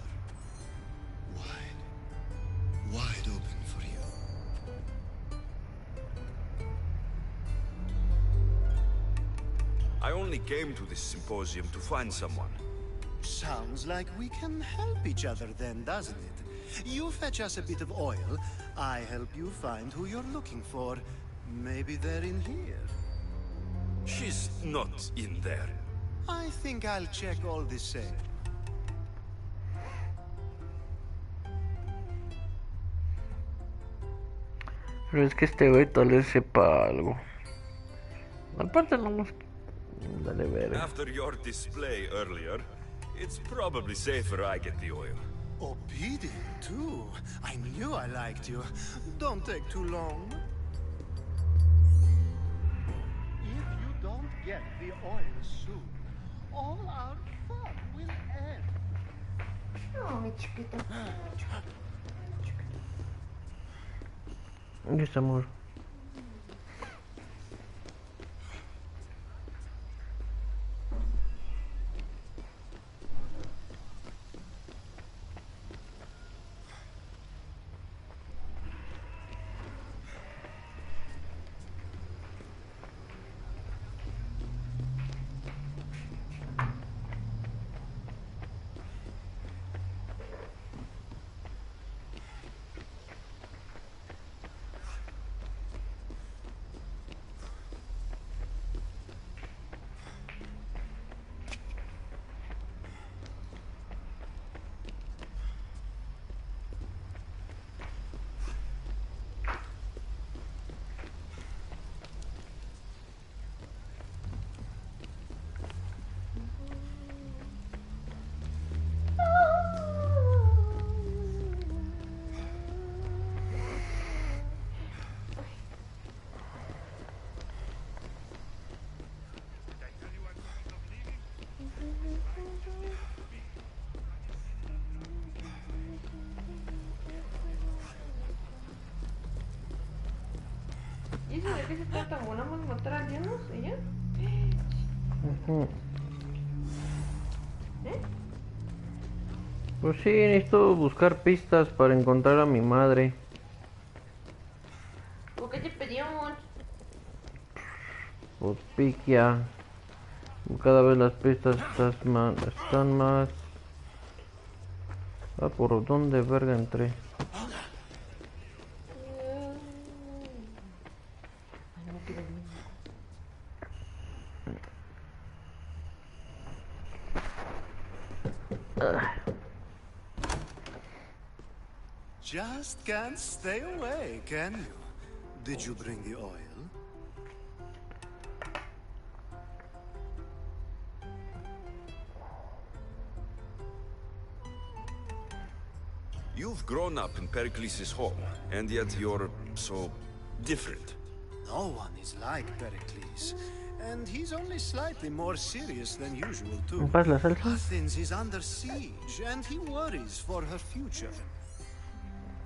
wide open for you. I only came to this symposium to find someone. Sounds like we can help each other then, doesn't it? You fetch us a bit of oil, I help you find who you're looking for. Maybe they're in here. She's not in there. I think I'll check all the same. Pero es que este güey tal vez sepa algo. Aparte no nos... Dale ver. After your display earlier, it's probably safer I get the oil. Obedient, too. I knew I liked you. Don't take too long. If you don't get the oil soon, all our fun will end. No, mi chiquito. ¿Dónde está, amor? eso de qué se trata? ¿Nada más matar alienos y ya? Pues sí, necesito buscar pistas para encontrar a mi madre. ¿Por qué te pedimos? Pues piquia. Cada vez las pistas están más... Ah, ¿por dónde verga entré? Just can't stay away, can you? Did you bring the oil? You've grown up in Pericles' home, and yet you're so different. No one is like Pericles, and he's only slightly more serious than usual too. ¿Me pasas la salsa? Athens is under siege, and he worries for her future.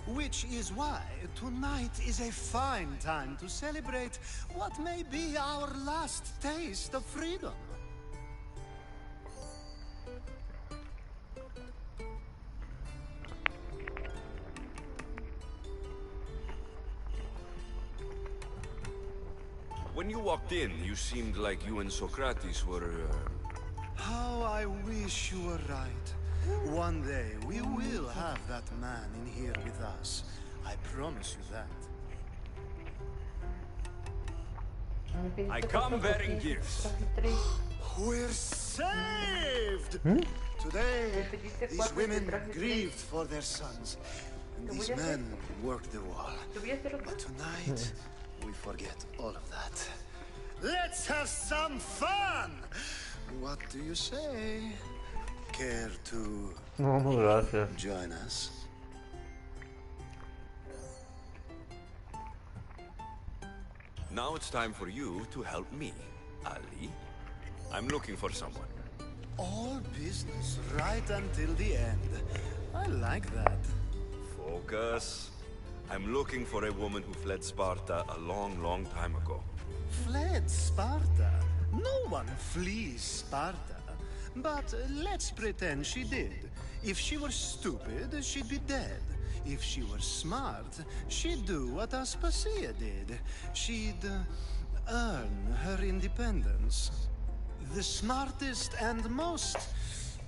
Which is why tonight is a fine time to celebrate what may be our last taste of freedom. When you walked in, you seemed like you and Socrates were... How I wish you were right. One day we will have that man in here with us. I promise you that. I come bearing gifts. We're saved! Today, these women grieved for their sons, and these men worked the wall. But tonight, we forget all of that. Let's have some fun! What do you say? Care to join us? Now it's time for you to help me, Ali. I'm looking for someone. All business right until the end. I like that. Focus. I'm looking for a woman who fled Sparta a long, long time ago. Fled Sparta? No one flees Sparta. But let's pretend she did. If she were stupid, she'd be dead. If she were smart, she'd do what Aspasia did. She'd earn her independence. The smartest and most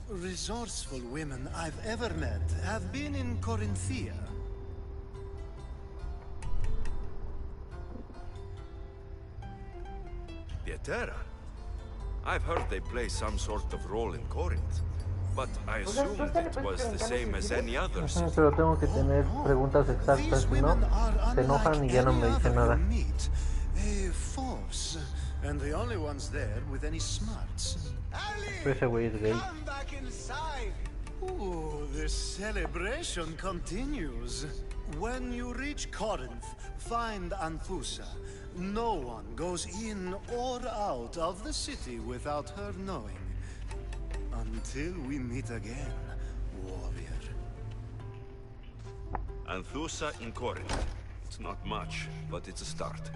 resourceful women I've ever met have been in Corinthia. Pietera? I've heard they play some sort of role in Corinth, but I assumed it was the same as any other city. Pero tengo que tener preguntas exactas, si no, se enojan y ya no me dicen nada. A force, and the only ones there with any smarts. Ese güey es gay. Come back inside. Ooh, the celebration continues. When you reach Corinth, find Anthusa. No one goes in or out of the city without her knowing. Until we meet again, warrior. Anthusa in Corinth. It's not much, but it's a start.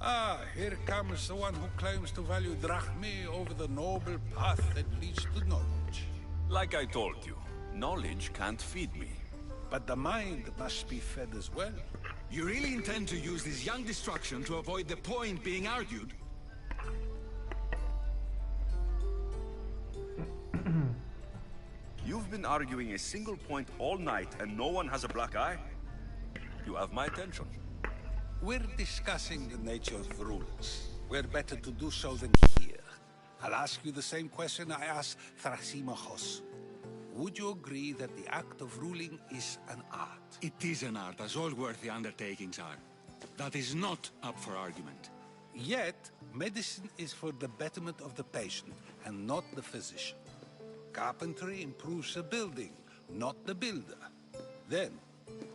Ah, here comes the one who claims to value drachmae over the noble path that leads to knowledge. Like I told you, knowledge can't feed me. But the mind must be fed as well. You really intend to use this young destruction to avoid the point being argued? You've been arguing a single point all night and no one has a black eye? You have my attention. We're discussing the nature of rules. Where better to do so than here? I'll ask you the same question I asked Thrasymachos. Would you agree that the act of ruling is an art? It is an art, as all worthy undertakings are. That is not up for argument. Yet, medicine is for the betterment of the patient and not the physician. Carpentry improves the building, not the builder. Then,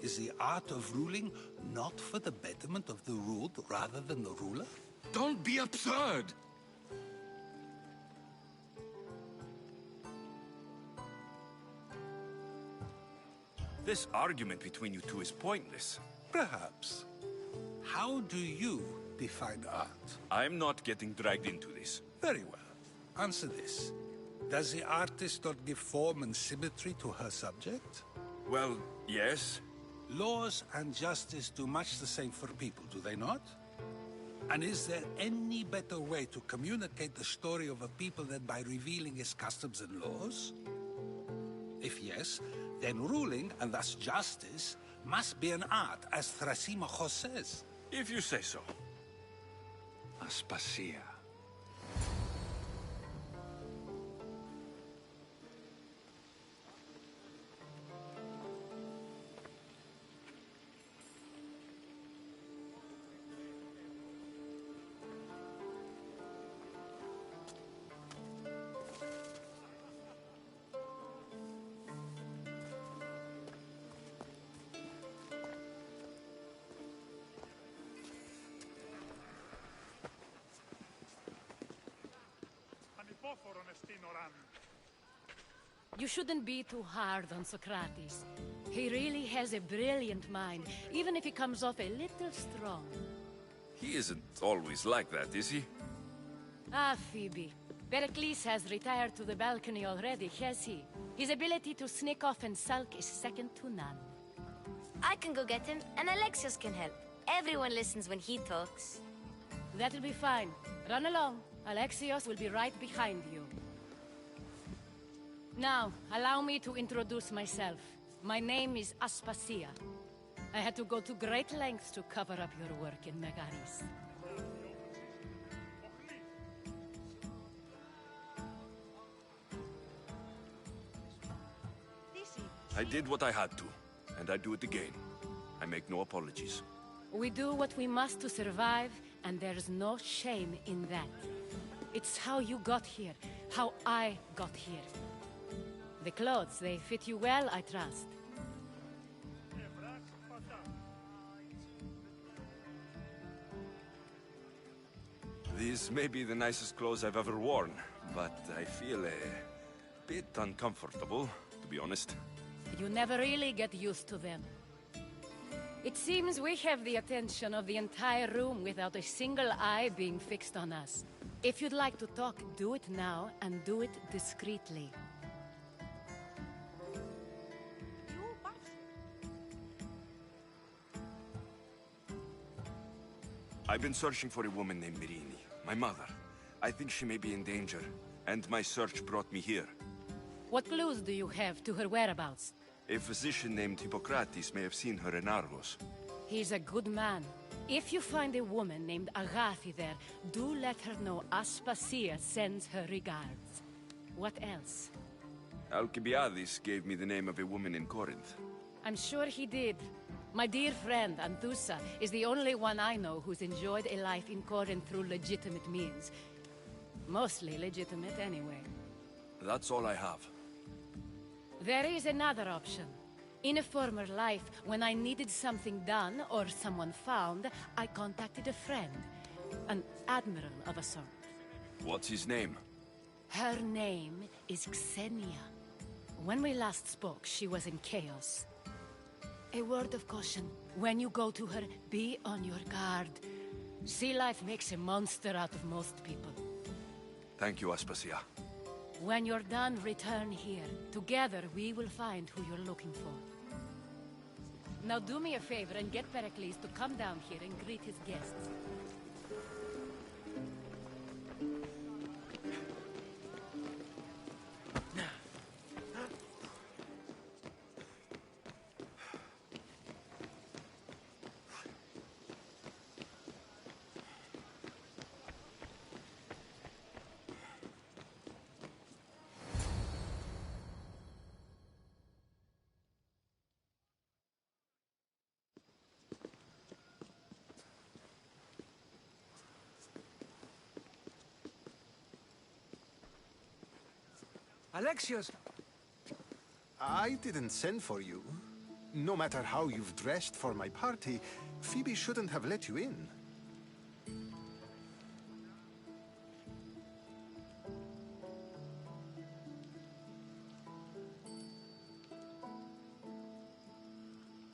is the art of ruling not for the betterment of the ruled rather than the ruler? Don't be absurd! This argument between you two is pointless. Perhaps. How do you define art? I'm not getting dragged into this. Very well. Answer this. Does the artist not give form and symmetry to her subject? Well, yes. Laws and justice do much the same for people, do they not? And is there any better way to communicate the story of a people than by revealing its customs and laws? If yes, then ruling, and thus justice, must be an art, as Thrasimachos says. If you say so. Aspasia. You shouldn't be too hard on Socrates. He really has a brilliant mind, even if he comes off a little strong. He isn't always like that, is he? Ah, Phoebe. Pericles has retired to the balcony already, has he? His ability to sneak off and sulk is second to none. I can go get him, and Alexios can help. Everyone listens when he talks. That'll be fine. Run along. Alexios will be right behind you. Now, allow me to introduce myself. My name is Aspasia. I had to go to great lengths to cover up your work in Megaris. I did what I had to, and I do it again. I make no apologies. We do what we must to survive, and there's no shame in that. It's how you got here, how I got here. The clothes, they fit you well, I trust. These may be the nicest clothes I've ever worn, but I feel a bit uncomfortable, to be honest. You never really get used to them. It seems we have the attention of the entire room without a single eye being fixed on us. If you'd like to talk, do it now, and do it discreetly. I've been searching for a woman named Mirini, my mother. I think she may be in danger, and my search brought me here. What clues do you have to her whereabouts? A physician named Hippocrates may have seen her in Argos. He's a good man. If you find a woman named Agathi there, do let her know Aspasia sends her regards. What else? Alcibiades gave me the name of a woman in Corinth. I'm sure he did. My dear friend, Anthusa, is the only one I know who's enjoyed a life in Corinth through legitimate means. Mostly legitimate, anyway. That's all I have. There is another option. In a former life, when I needed something done or someone found, I contacted a friend. An admiral of a sort. What's his name? Her name is Xenia. When we last spoke, she was in chaos. A word of caution. When you go to her, be on your guard. Sea life makes a monster out of most people. Thank you, Aspasia. When you're done, return here. Together, we will find who you're looking for. Now do me a favor and get Pericles to come down here and greet his guests. Alexios! I didn't send for you. No matter how you've dressed for my party, Phoebe shouldn't have let you in.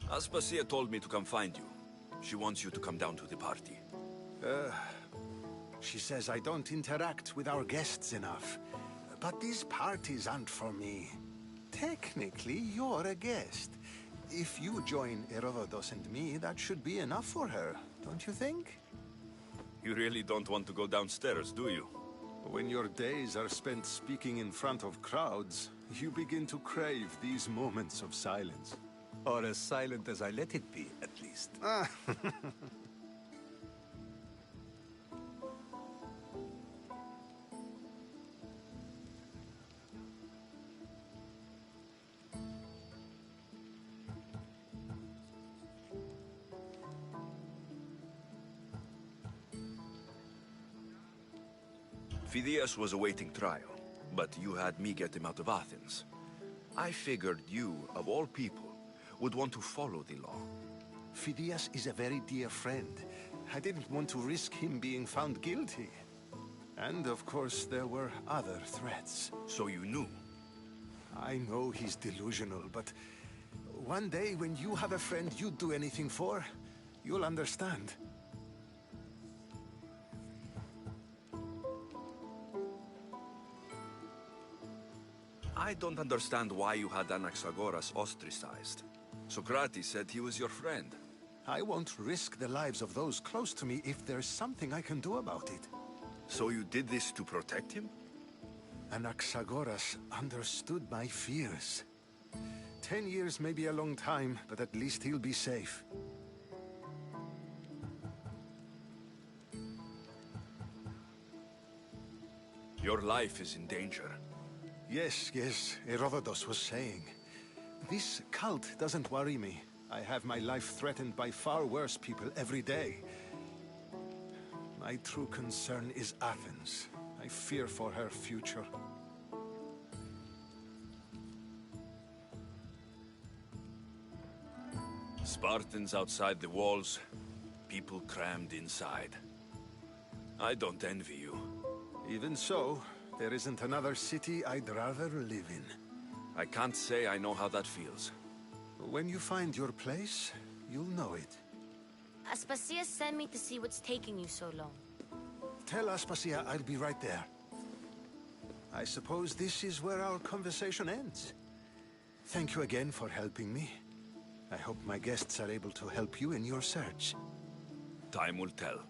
Aspasia told me to come find you. She wants you to come down to the party. She says I don't interact with our guests enough. But these parties aren't for me. Technically, you're a guest. If you join Herodotus and me, that should be enough for her, don't you think? You really don't want to go downstairs, do you? When your days are spent speaking in front of crowds, you begin to crave these moments of silence. Or as silent as I let it be, at least. Phidias was awaiting trial, but you had me get him out of Athens. I figured you, of all people, would want to follow the law. Phidias is a very dear friend. I didn't want to risk him being found guilty. And of course, there were other threats. So you knew? I know he's delusional, but one day when you have a friend you'd do anything for, you'll understand. I don't understand why you had Anaxagoras ostracized. Socrates said he was your friend. I won't risk the lives of those close to me if there's something I can do about it. So you did this to protect him? Anaxagoras understood my fears. 10 years may be a long time, but at least he'll be safe. Your life is in danger. Yes, Herodotus was saying. This cult doesn't worry me. I have my life threatened by far worse people every day. My true concern is Athens. I fear for her future. Spartans outside the walls, people crammed inside. I don't envy you. Even so, there isn't another city I'd rather live in. I can't say I know how that feels. When you find your place, you'll know it. Aspasia sent me to see what's taking you so long. Tell Aspasia I'll be right there. I suppose this is where our conversation ends. Thank you again for helping me. I hope my guests are able to help you in your search. Time will tell.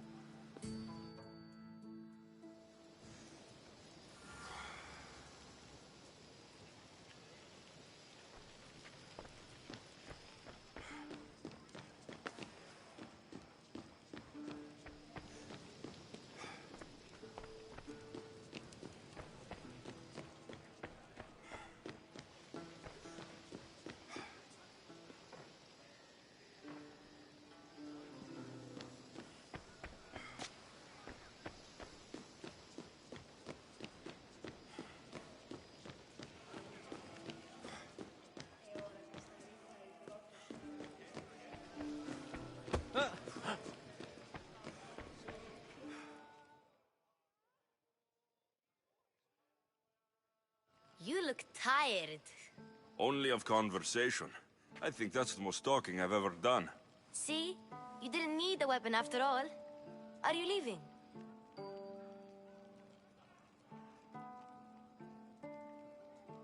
You look tired. Only of conversation. I think that's the most talking I've ever done. See? You didn't need the weapon after all. Are you leaving?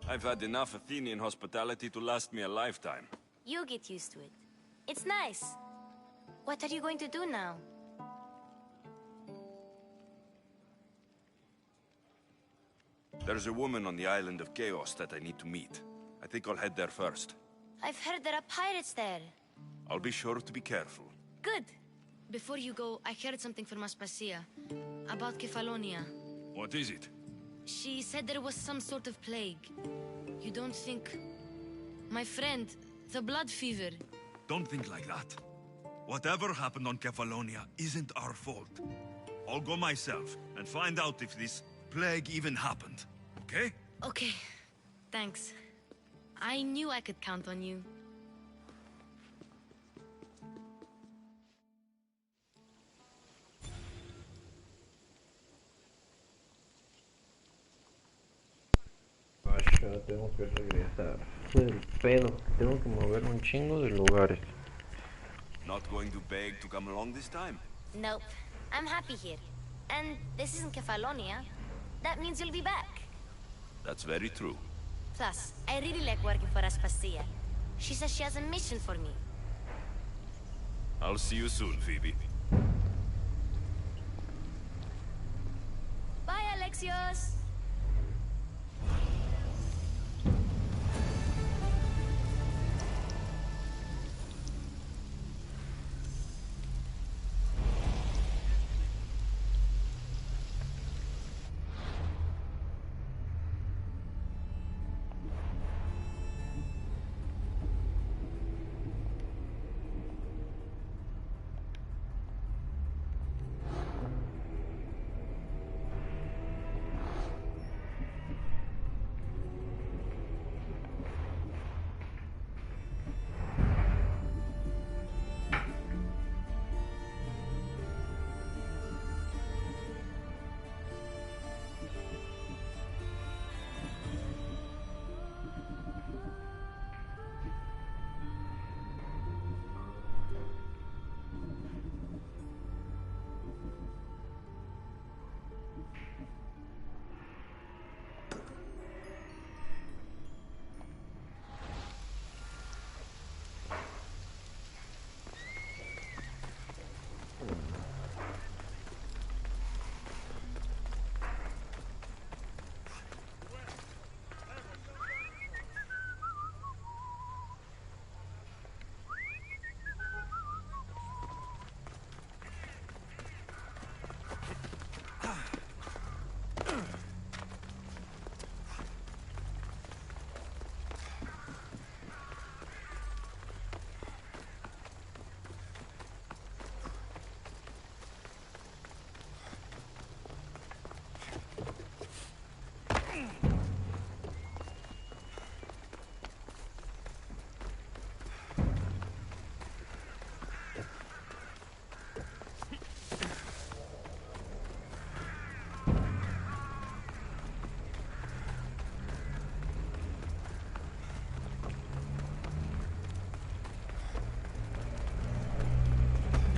I've had enough Athenian hospitality to last me a lifetime. You get used to it. It's nice. What are you going to do now? There's a woman on the island of Chaos that I need to meet. I think I'll head there first. I've heard there are pirates there. I'll be sure to be careful. Good. Before you go, I heard something from Aspasia about Kefalonia. What is it? She said there was some sort of plague. You don't think... My friend, the blood fever. Don't think like that. Whatever happened on Kefalonia isn't our fault. I'll go myself and find out if this plague even happened, okay? Okay. Thanks. I knew I could count on you. Vaya, tengo que regresar. El pedo, tengo que mover un chingo de lugares. Not going to beg to come along this time? Nope. I'm happy here. And this isn't Kefalonia. That means you'll be back. That's very true. Plus, I really like working for Aspasia. She says she has a mission for me. I'll see you soon, Phoebe. Bye, Alexios!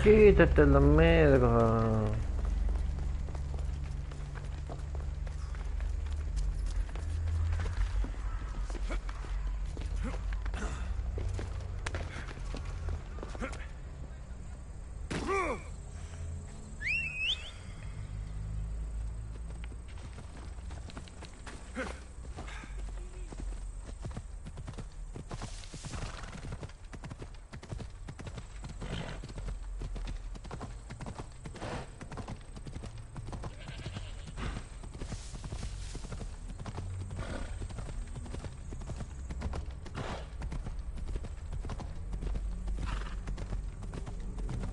Quítate la merga.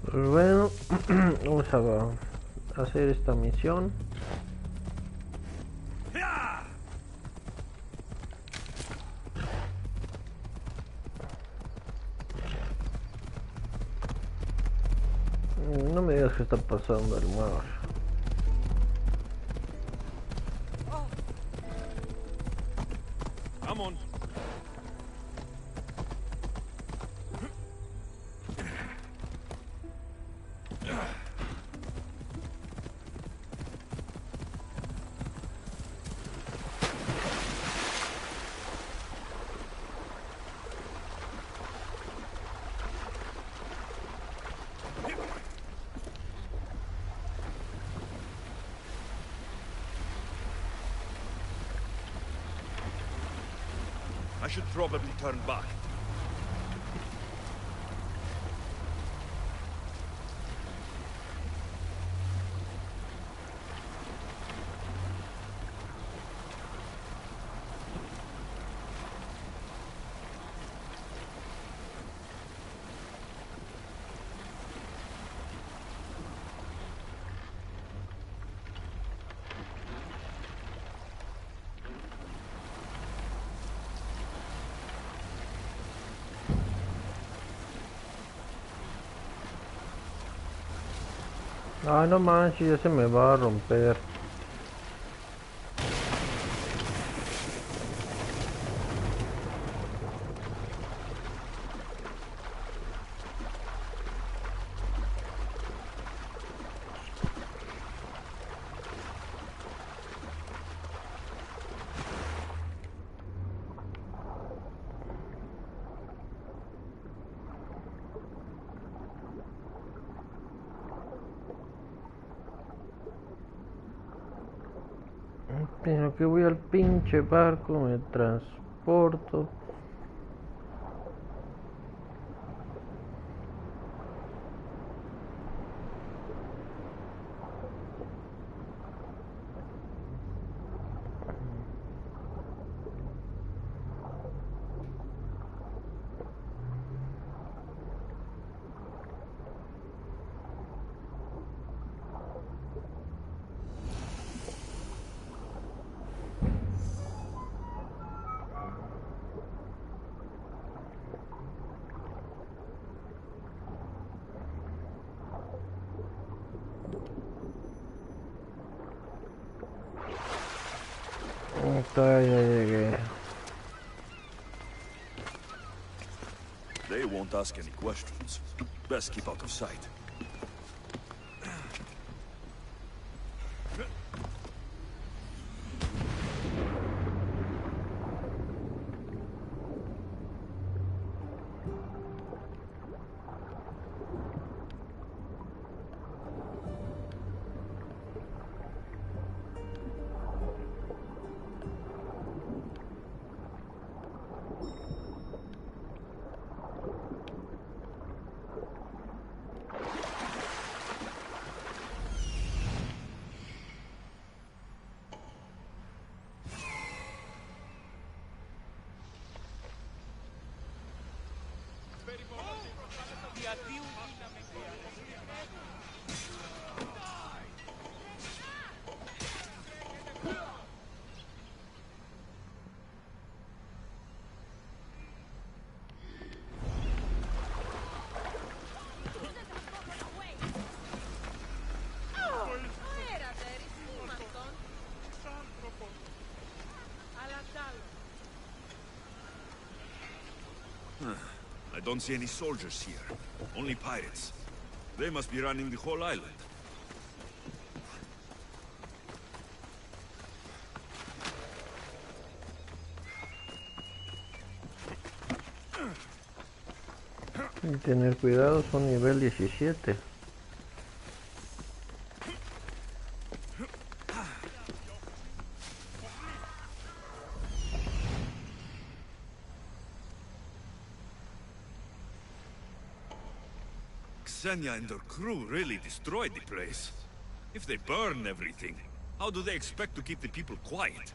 Pues bueno, vamos a hacer esta misión. No me digas que está pasando el mar. Come on. I should probably turn back. Ah, no manches, ya se me va a romper. Pero que voy al pinche barco, me transporto. Ya llegué. They won't ask any questions. Best keep out of sight. I don't see any soldiers here. Only pirates. They must be running the whole island. Hay que tener cuidado, son nivel 17. Xenia and her crew really destroyed the place. If they burn everything, how do they expect to keep the people quiet?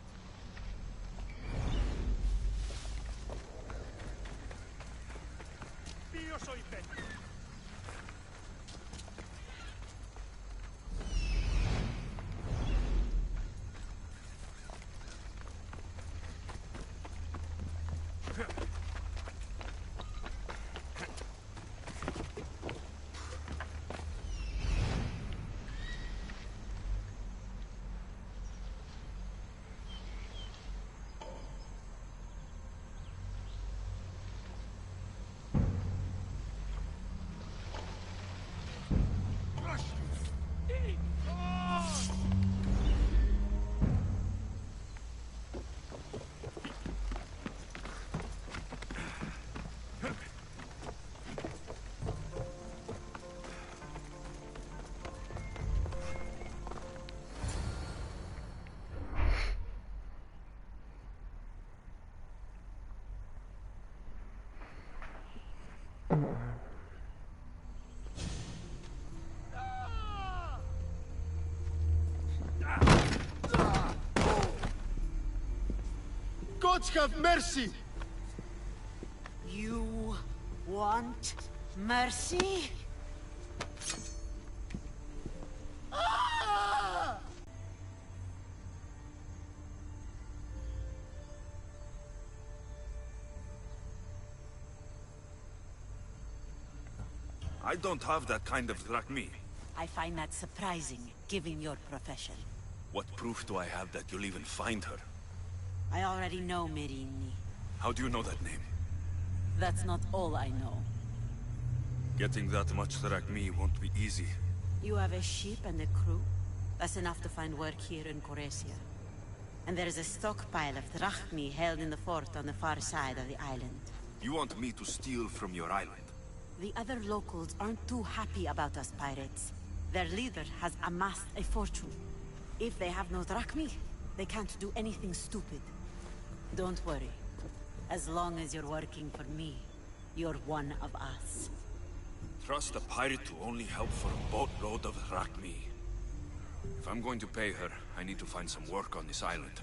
Gods have mercy! You want mercy? I don't have that kind of drachmi. I find that surprising, given your profession. What proof do I have that you'll even find her? I already know Merini. How do you know that name? That's not all I know. Getting that much drachmi won't be easy. You have a ship and a crew? That's enough to find work here in Coresia. And there is a stockpile of drachmi held in the fort on the far side of the island. You want me to steal from your island? The other locals aren't too happy about us pirates. Their leader has amassed a fortune. If they have no drachmi, they can't do anything stupid. Don't worry. As long as you're working for me, you're one of us. Trust a pirate to only help for a boatload of drachmi. If I'm going to pay her, I need to find some work on this island.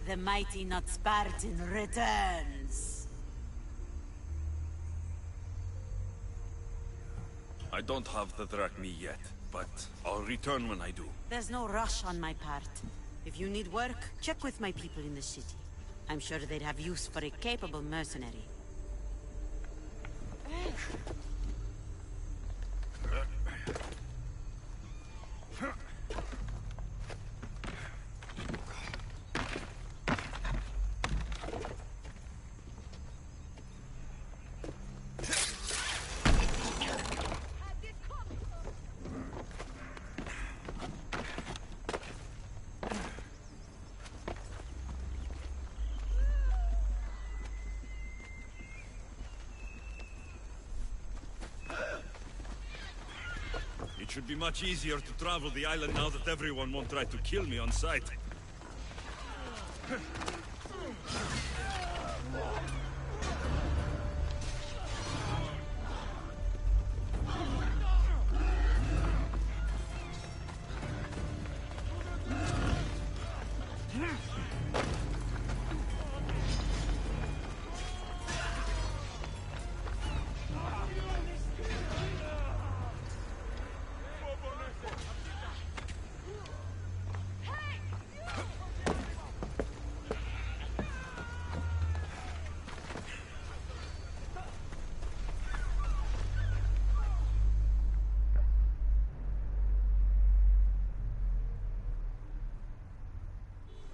The mighty not Spartan returns. I don't have the drachmi yet, but I'll return when I do. There's no rush on my part. If you need work, check with my people in the city. I'm sure they'd have use for a capable mercenary. It should be much easier to travel the island now that everyone won't try to kill me on sight.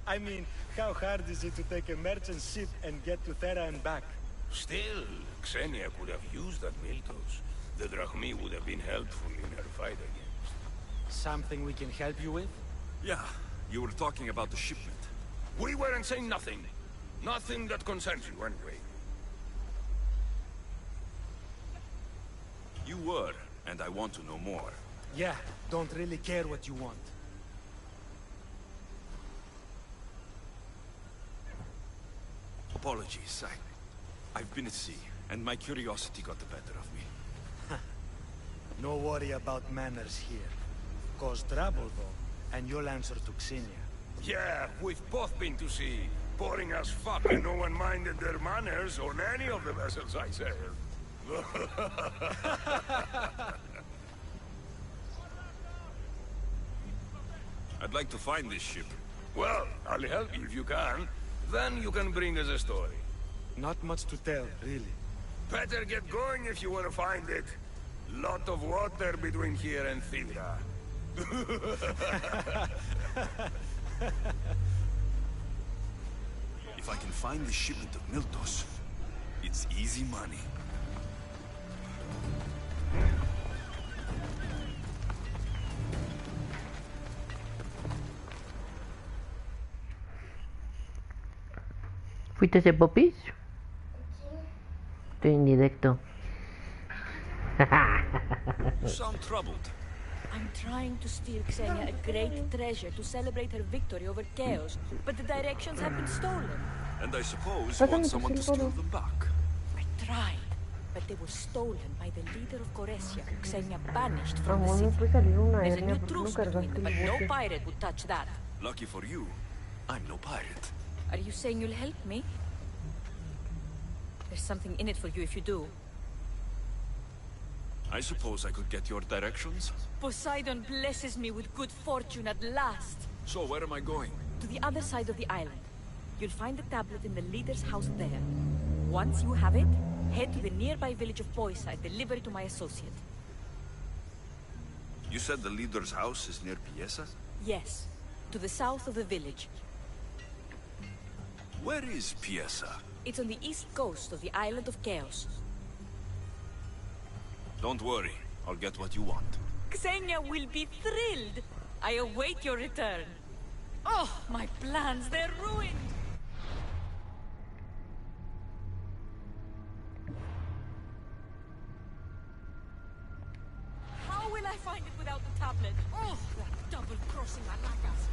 I mean, how hard is it to take a merchant ship and get to Thera and back? Still, Xenia could have used that Miltos. The drachmi would have been helpful in her fight against. Something we can help you with? Yeah, you were talking about the shipment. We weren't saying nothing. Nothing that concerns you, anyway. You were, and I want to know more. Yeah, don't really care what you want. Apologies, I've been at sea, and my curiosity got the better of me. No worry about manners here. Cause trouble, though, and you'll answer to Xenia. Yeah, we've both been to sea. Boring as fuck, and no one minded their manners on any of the vessels I sailed. I'd like to find this ship. Well, I'll help you if you can. Then you can bring us a story. Not much to tell, really. Better get going if you want to find it. Lot of water between here and Thidra. If I can find the shipment of Miltos, it's easy money. ¿Fuiste ese popis? Estoy en directo. You sound troubled. I'm trying to steal Xenia a great treasure to celebrate her victory over Chaos, but the directions have been stolen. And I suppose you want someone to steal them back. I tried, but they were stolen by the leader of Coresia, who Xenia banished from the city. There's a new truce between them, but no pirate would touch that. Lucky for you, I'm no pirate. Are you saying you'll help me? There's something in it for you if you do. I suppose I could get your directions? Poseidon blesses me with good fortune at last. So where am I going? To the other side of the island. You'll find the tablet in the leader's house there. Once you have it, head to the nearby village of Poisa and deliver it to my associate. You said the leader's house is near Piesa? Yes, to the south of the village. Where is Piesa? It's on the east coast of the island of Chaos. Don't worry, I'll get what you want. Xenia will be thrilled. I await your return. Oh, my plans, they're ruined. How will I find it without the tablet? Oh, that double-crossing Alakas.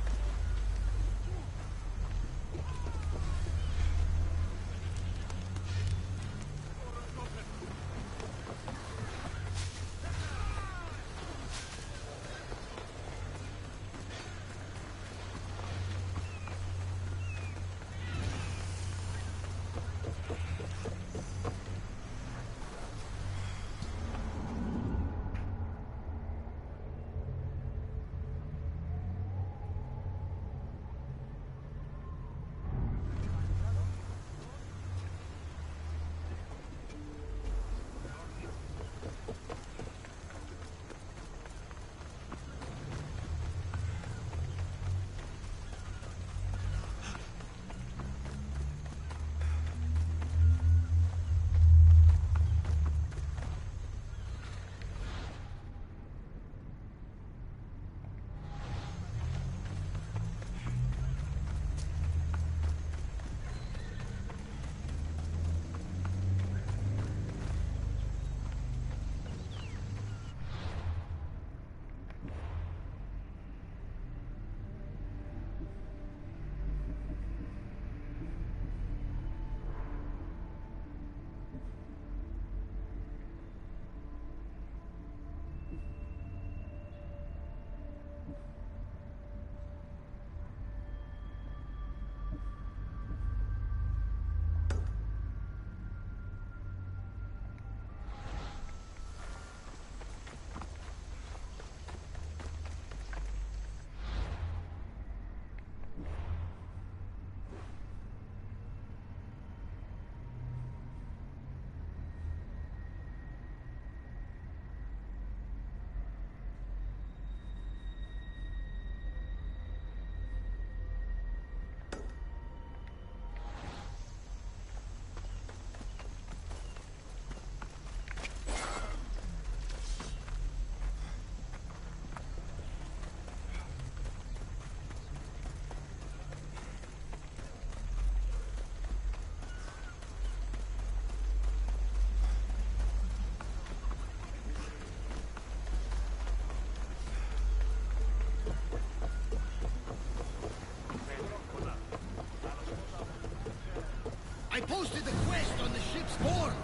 I posted a quest on the ship's board.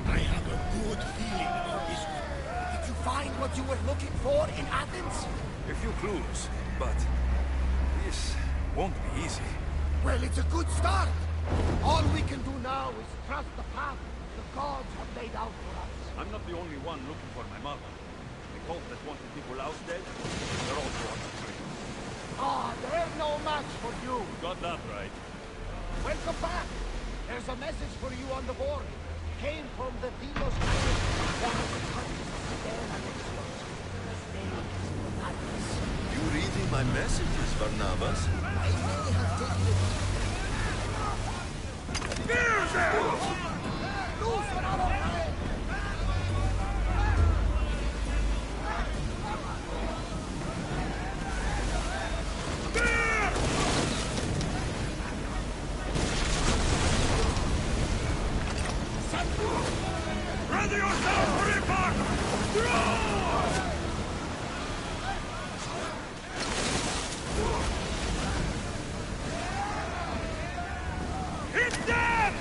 I have a good feeling about this one. Did you find what you were looking for in Athens? A few clues, but this won't be easy. Well, it's a good start. All we can do now is trust the path the gods have laid out for us. I'm not the only one looking for my mother. The cult that wanted people out dead, they're also on the tree. Ah, they're no match for you. Got that right. Welcome back. There's a message for you on the board. Came from the Delos Island. One of the countries there and You reading my messages, Barnabas? I may have taken it. Lose another friend! Ready yourself, Reaper! Hit them!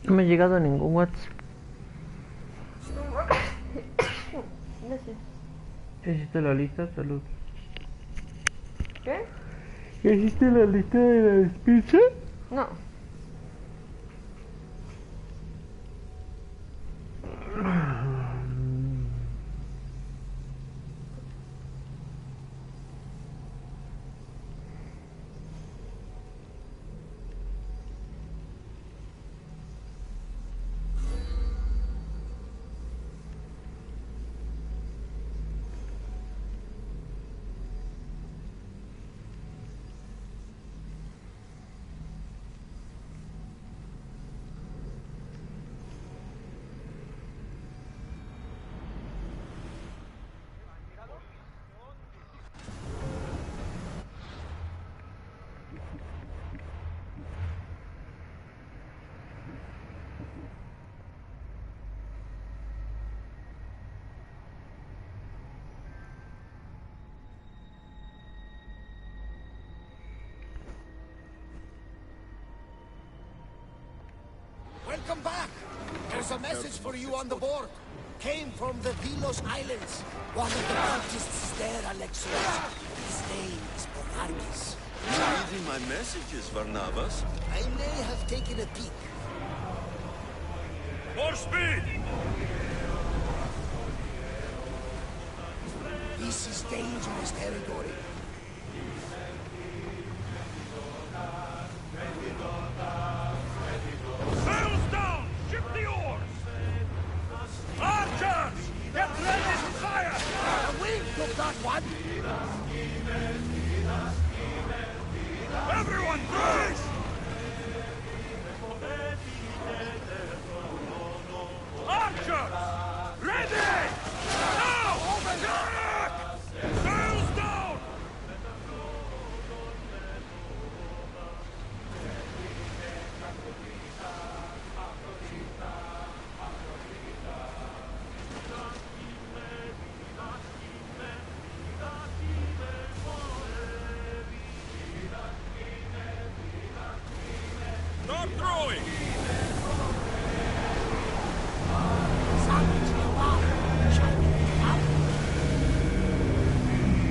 No me ha llegado a ningún WhatsApp. Gracias. ¿Ya hiciste la lista? Salud. ¿Qué? ¿Ya hiciste la lista de la despensa? No. Welcome back! There's a message for you on the board. Came from the Vilos Islands. One of the cultists there, Alexios. His name is Bonarkis. You reading my messages, Varnavas? I may have taken a peek. More speed! This is dangerous territory. Sails down! Ship the oars! Archers! Get ready to fire! The wind took that one! Everyone, brace! Archers! Ready! Now! Attack! Sails down! Start throwing!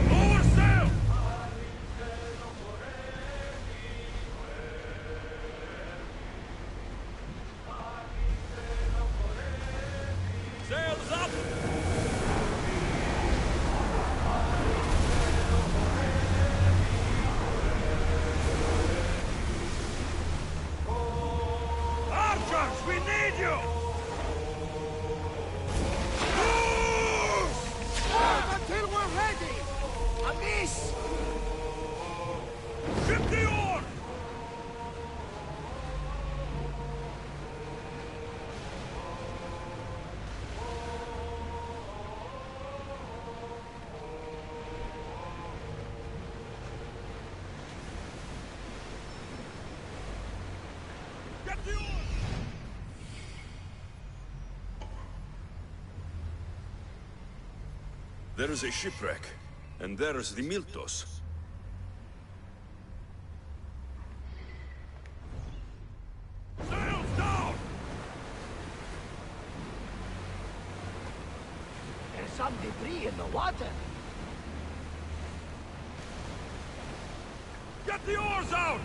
Lower sail! Sails up! Archers, we need you! Move until we're ready! A miss! Ship the oar! Get the oar! There is a shipwreck, and there is the Miltos. Sails down! There's some debris in the water. Get the oars out!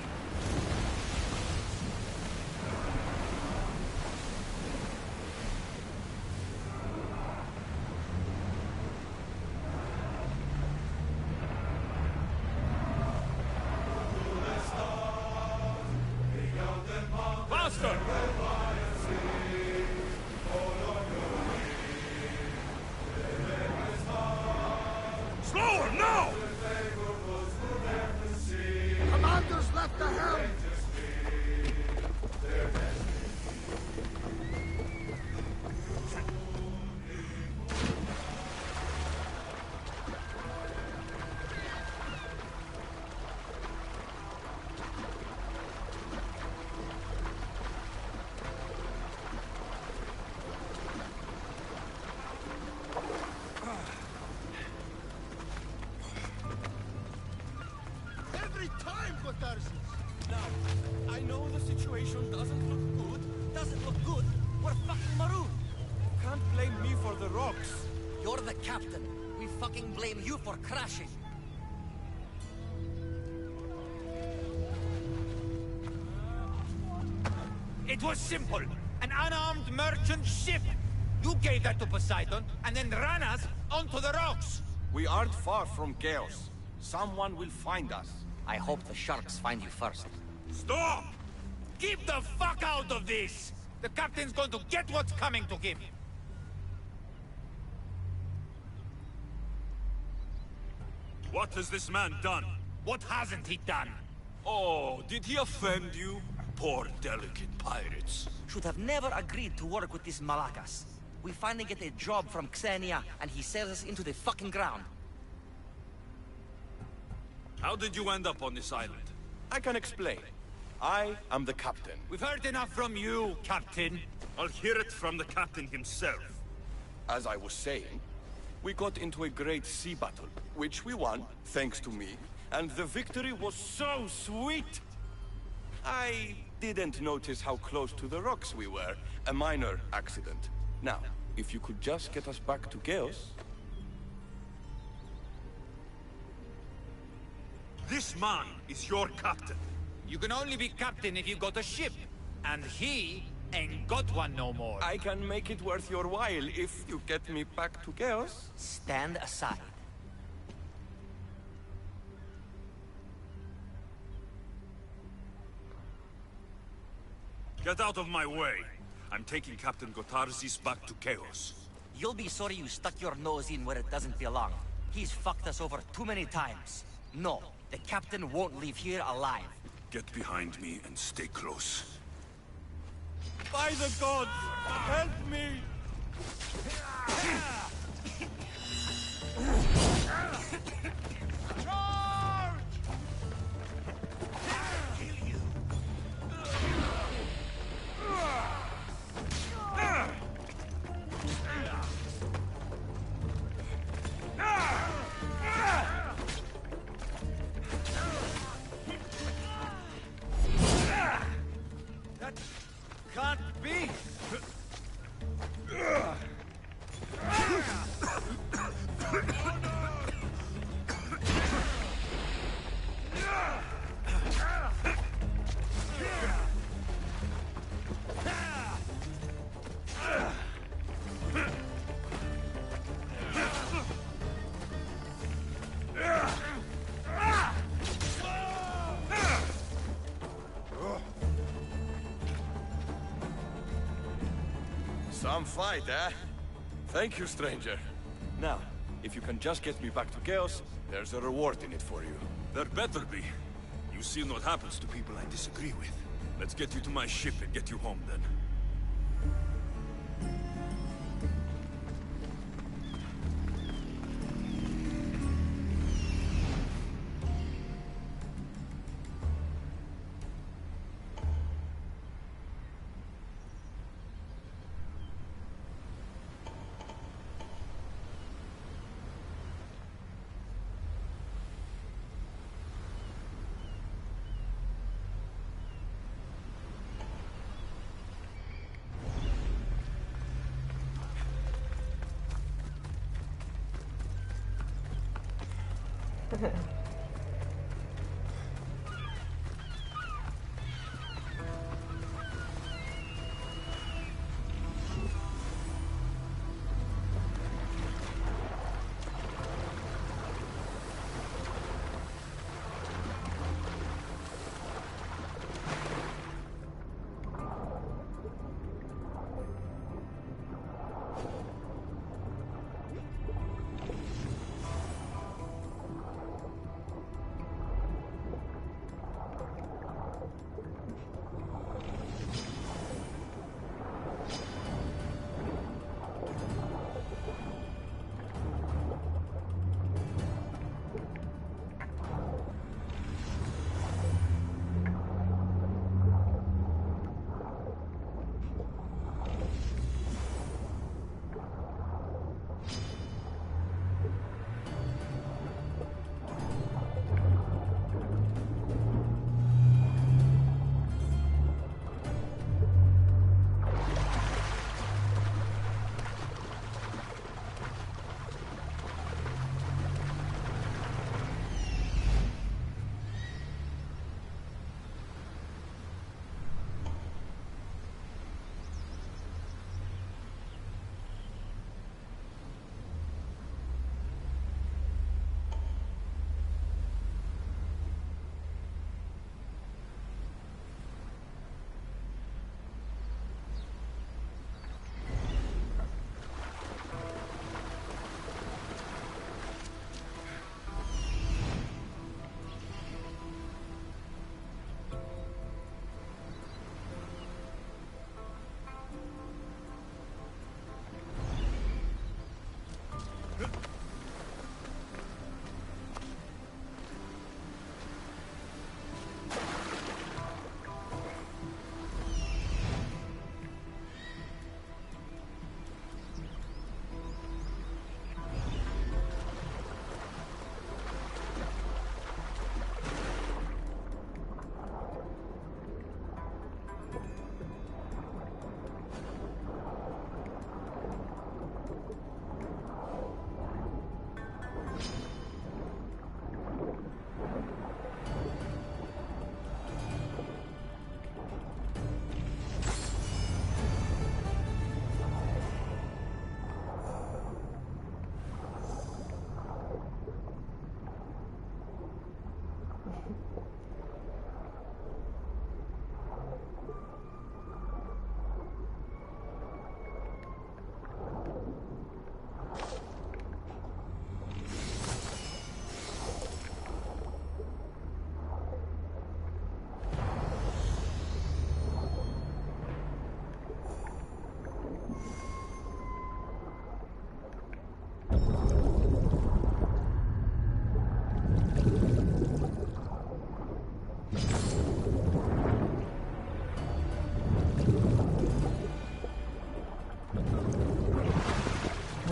me for the rocks. You're the captain. We fucking blame you for crashing. It was simple. An unarmed merchant ship. You gave that to Poseidon, and then ran us onto the rocks. We aren't far from chaos. Someone will find us. I hope the sharks find you first. Stop! Keep the fuck out of this! The captain's going to get what's coming to him. What has this man done? What hasn't he done? Oh, did he offend you? Poor delicate pirates. Should have never agreed to work with this Malakas. We finally get a job from Xenia, and he sells us into the fucking ground. How did you end up on this island? I can explain. I am the captain. We've heard enough from you, Captain. I'll hear it from the captain himself. As I was saying, we got into a great sea battle, which we won, thanks to me, and the victory was so sweet! I didn't notice how close to the rocks we were. A minor accident. Now, if you could just get us back to Chaos... This man is your captain. You can only be captain if you got a ship. And he ain't got one no more. I can make it worth your while if you get me back to Chaos. Stand aside. Get out of my way. I'm taking Captain Gotarzis back to Chaos. You'll be sorry you stuck your nose in where it doesn't belong. He's fucked us over too many times. No, the captain won't leave here alive. Get behind me and stay close. By the gods, help me! That can't be! Some fight, eh? Thank you, stranger. Now, if you can just get me back to Chaos, there's a reward in it for you. There better be. You've seen what happens to people I disagree with. Let's get you to my ship and get you home, then.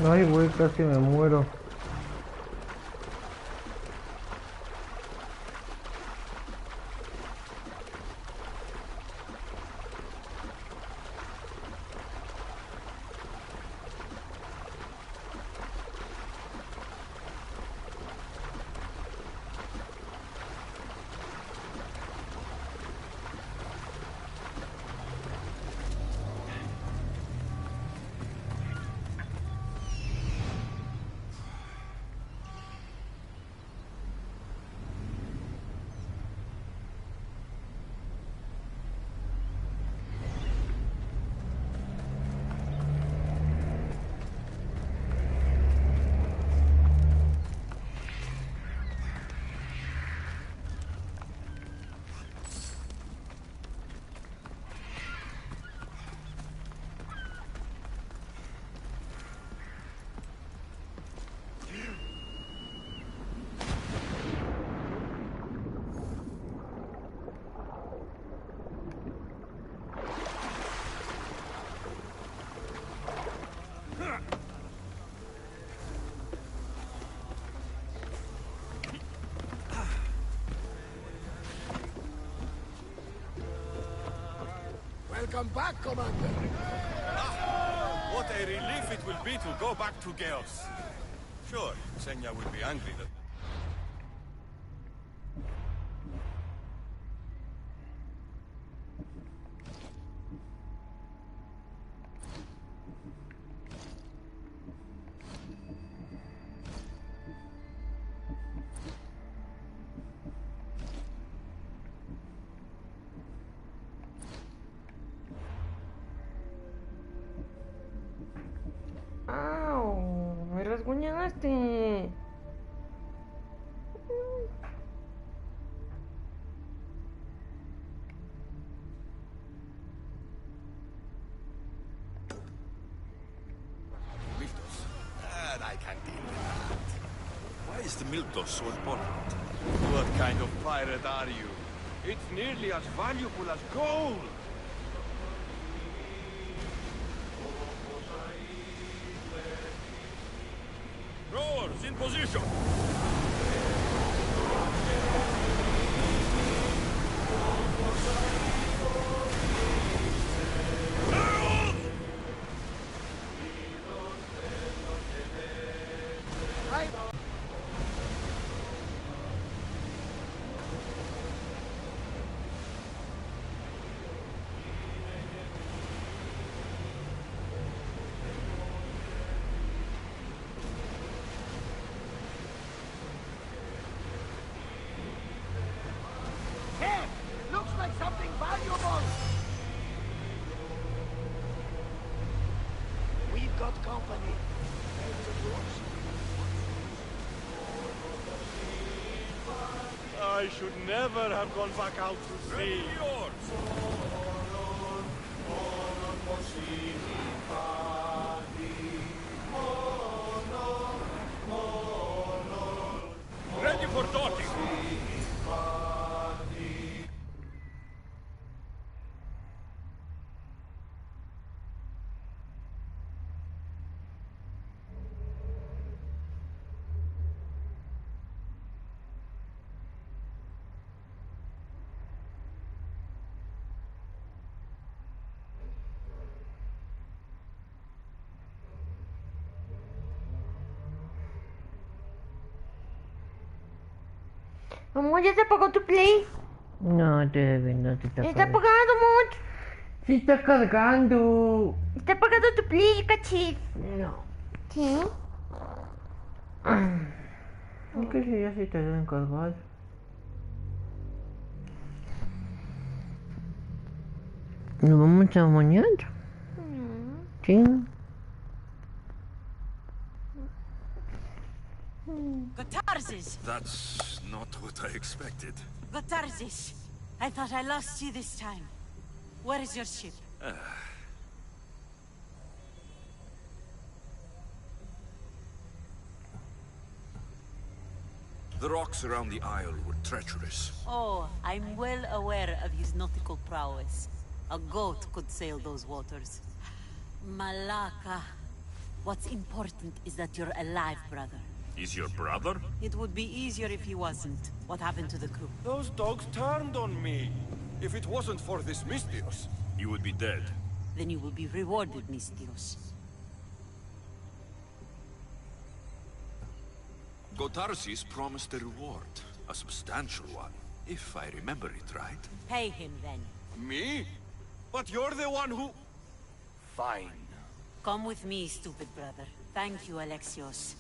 Ay, güey, casi me muero. Welcome back, Commander. What a relief it will be to go back to Chaos. Sure, Xenia will be angry that... ¡Au! ¡Me rasguñaste! Miltos. I can't deal with that. Why is the Miltos so important? What kind of pirate are you? It's nearly as valuable as gold! Rowers in position! Hey! Looks like something valuable! We've got company. I should never have gone back out to sea. Ready for docking! Amor, ¿ya se apagó tu play? No, todavía no te está Está apagado. apagado, amor. Sí está cargando. Está apagado tu play, cachis. No. ¿Sí? ¿Qué sé ya si te deben cargar? Nos vamos a mañana. Sí. Gotarzes! That's not what I expected. Gotarzes! I thought I lost you this time. Where is your ship? The rocks around the isle were treacherous. Oh, I'm well aware of his nautical prowess. A goat could sail those waters. Malaka. What's important is that you're alive, brother. Is your brother? It would be easier if he wasn't. What happened to the crew? Those dogs turned on me. If it wasn't for this Mystios, You would be dead. Then you will be rewarded, Mystios. Gotarsis promised a reward. A substantial one, if I remember it right. Pay him, then. Me? But you're the one who... Fine. Come with me, stupid brother. Thank you, Alexios.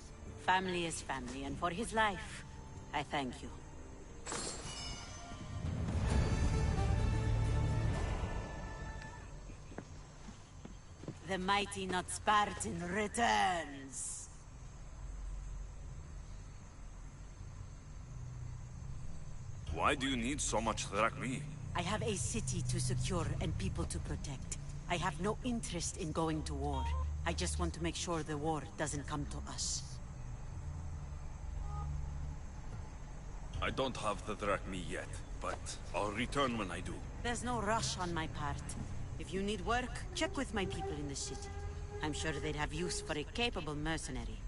Family is family, and for his life, I thank you. The mighty not Spartan returns! Why do you need so much drachmi? I have a city to secure and people to protect. I have no interest in going to war. I just want to make sure the war doesn't come to us. I don't have the drachmi yet, but I'll return when I do. There's no rush on my part. If you need work, check with my people in the city. I'm sure they'd have use for a capable mercenary.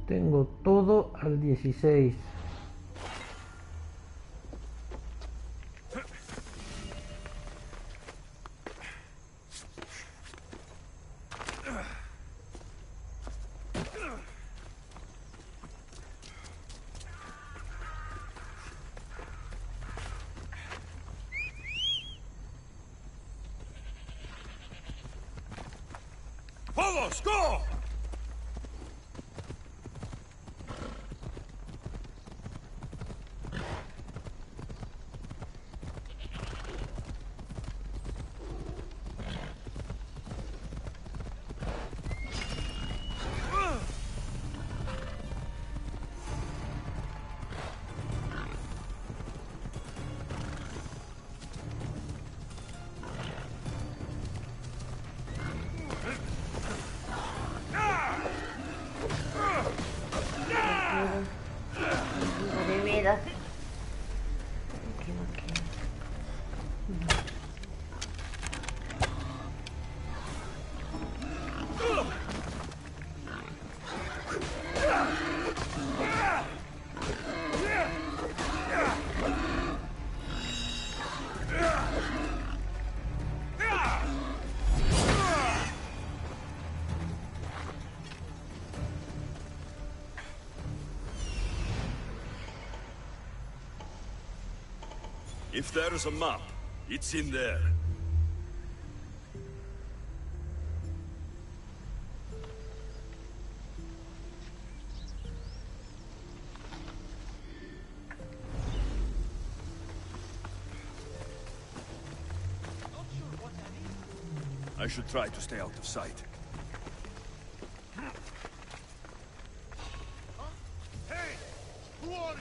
Tengo todo al 16. Vamos, go! If there's a map, it's in there. I should try to stay out of sight. Hey! Who are you?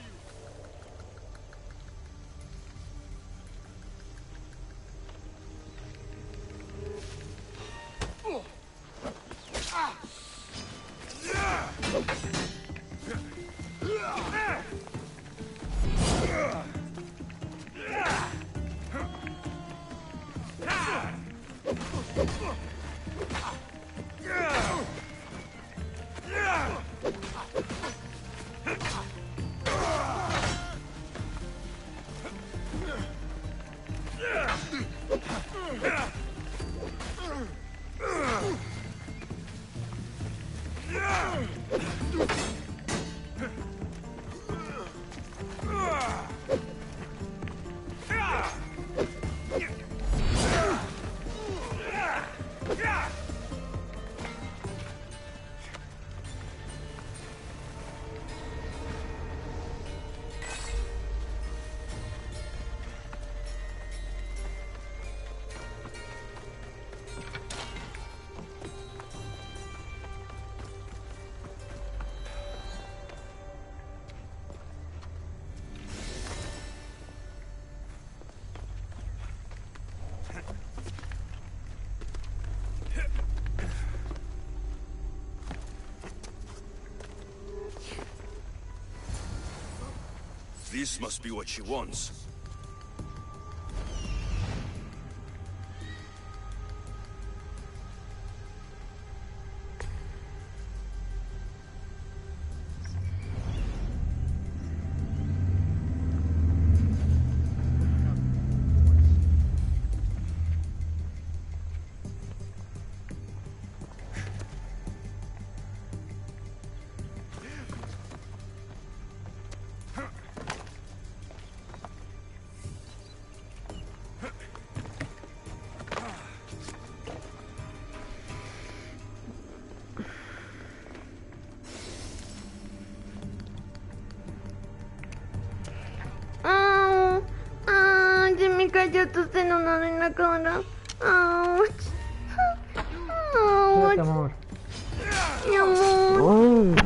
This must be what she wants. Se me cayó tu celular en la cara. Ouch. Ouch. Amor. Mi amor.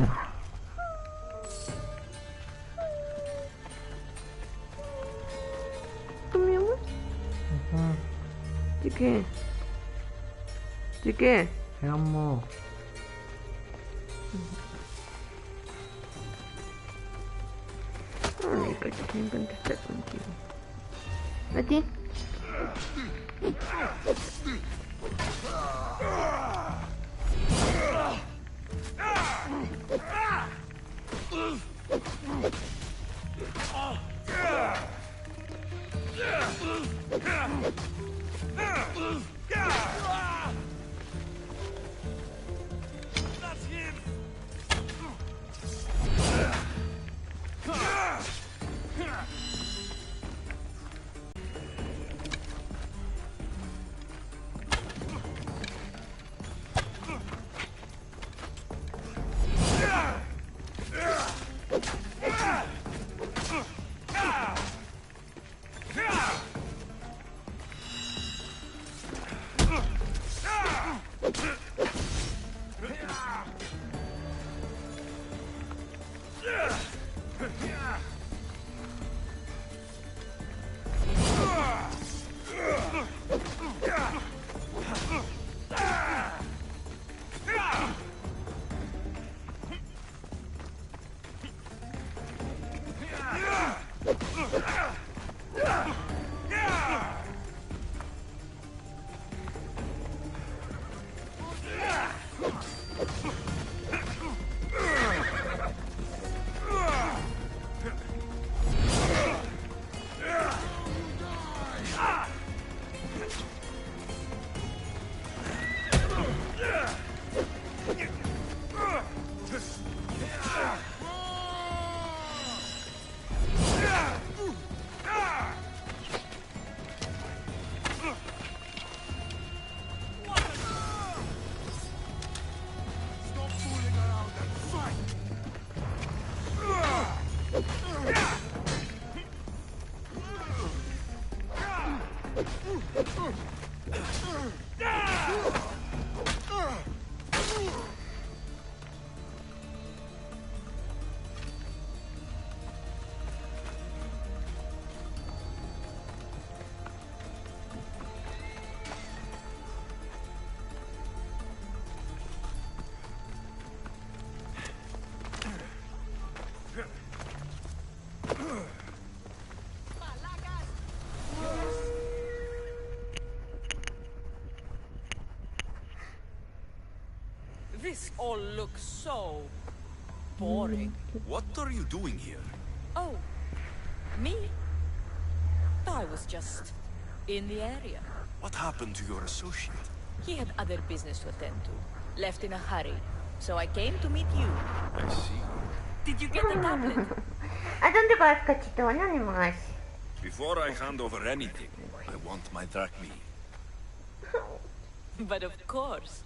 ¿Tú, mi amor? ¿De qué? ¿De qué? Te amo. Ay, casi me encanta estar contigo. ¿A ti? This all looks so boring. What are you doing here? Oh, me? I was just in the area. What happened to your associate? He had other business to attend to. Left in a hurry. So I came to meet you. I see. Did you get the tablet? ¿A dónde vas, cachito? ¿Dónde vas? Before I hand over anything, I want my drachmi. But of course.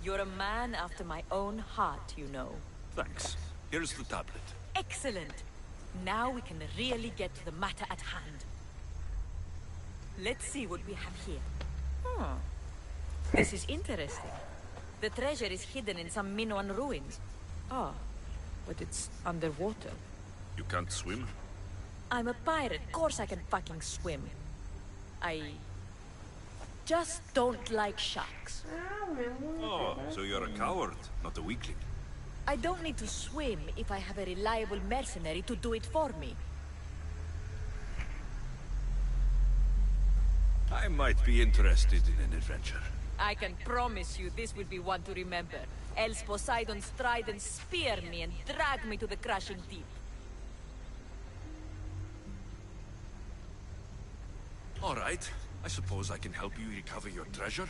You're a man after my own heart, you know. Thanks. Here's the tablet. Excellent. Now we can really get to the matter at hand. Let's see what we have here. This is interesting. The treasure is hidden in some Minoan ruins. Ah, but it's underwater. You can't swim? I'm a pirate. Of course I can fucking swim. I just don't like sharks. Oh, so you're a coward, not a weakling. I don't need to swim if I have a reliable mercenary to do it for me. I might be interested in an adventure. I can promise you this will be one to remember. Else Poseidon's trident spear me and drag me to the crashing deep. All right. I suppose I can help you recover your treasure?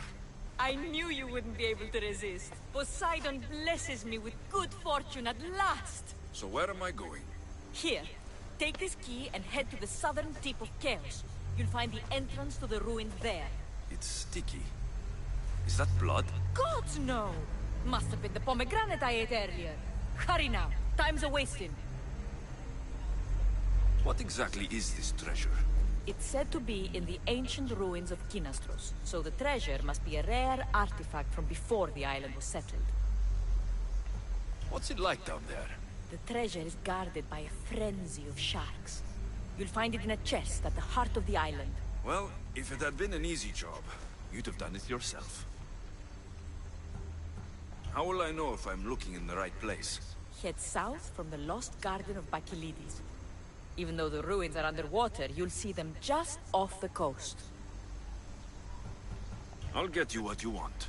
I knew you wouldn't be able to resist. Poseidon blesses me with good fortune at last. So where am I going? Here, take this key and head to the southern tip of Chaos. You'll find the entrance to the ruins there. It's sticky. Is that blood? Gods, no! Must have been the pomegranate I ate earlier. Hurry now. Time's a-wasting. What exactly is this treasure? It's said to be in the ancient ruins of Kinastros, so the treasure must be a rare artifact from before the island was settled. What's it like down there? The treasure is guarded by a frenzy of sharks. You'll find it in a chest at the heart of the island. Well, if it had been an easy job, you'd have done it yourself. How will I know if I'm looking in the right place? Head south from the lost garden of Bacchylides. Even though the ruins are underwater, you'll see them just off the coast. I'll get you what you want.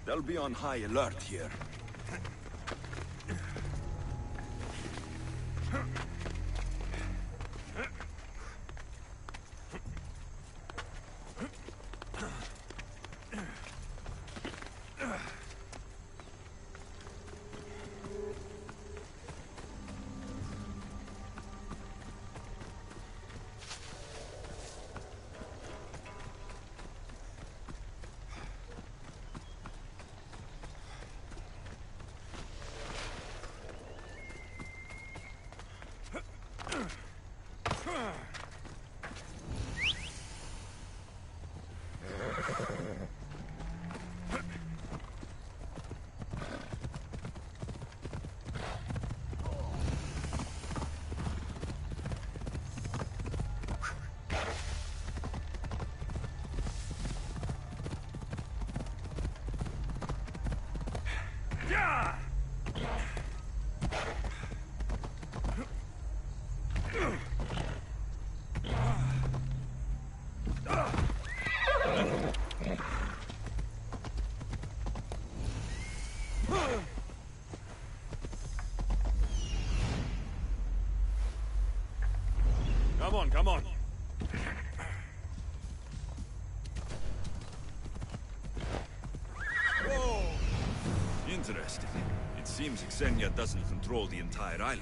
They'll be on high alert here. Come on. Whoa! Interesting. It seems Xenia doesn't control the entire island.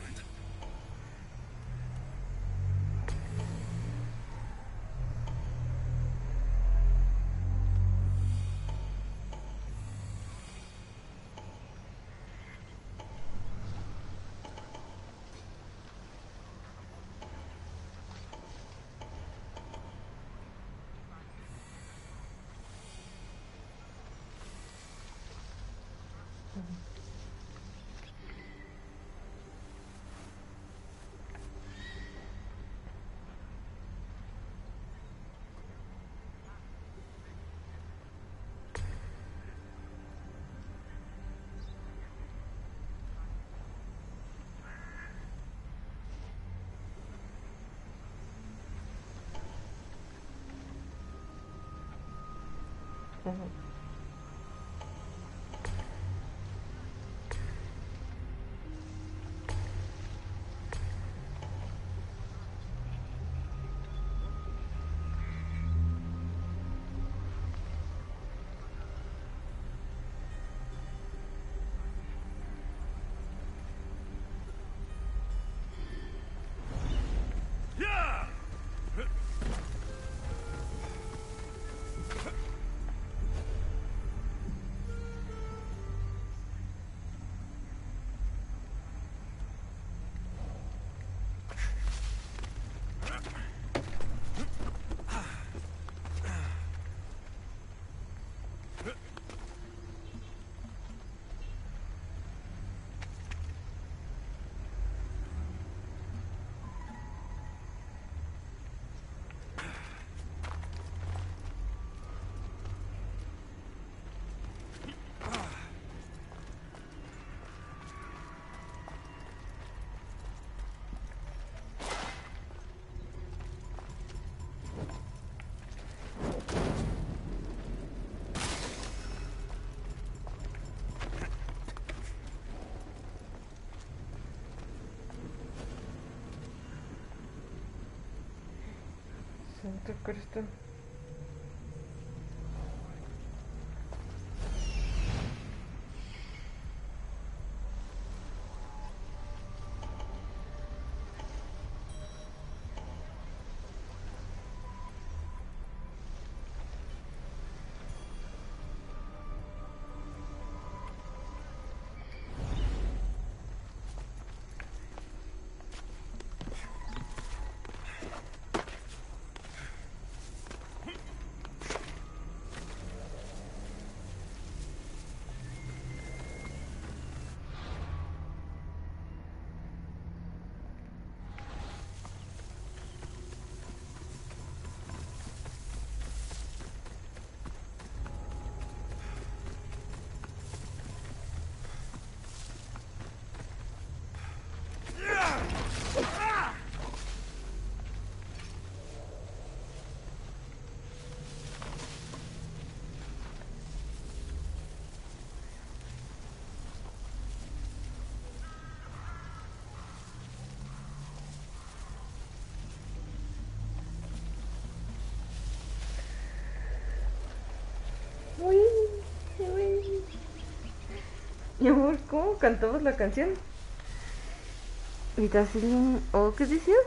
Santo Cristo. Mi amor, ¿cómo cantabas la canción? Vitasilin, ¿o qué decías?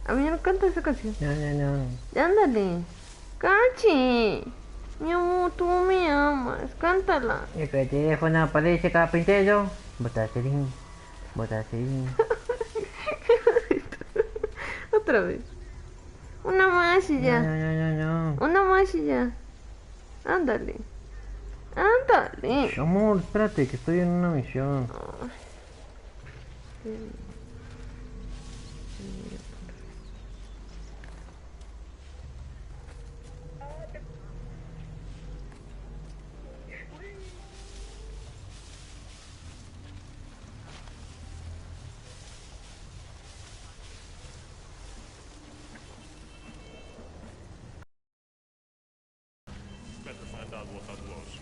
A mí no canta esa canción. No. Ándale. Cachi. Mi amor, tú me amas. Cántala. El teléfono parece carpintero. Botacerín. Otra vez. Una más y ya. No. Una más y ya. Ándale. Ándale. Amor, espérate, que estoy en una misión. Better find out what that was.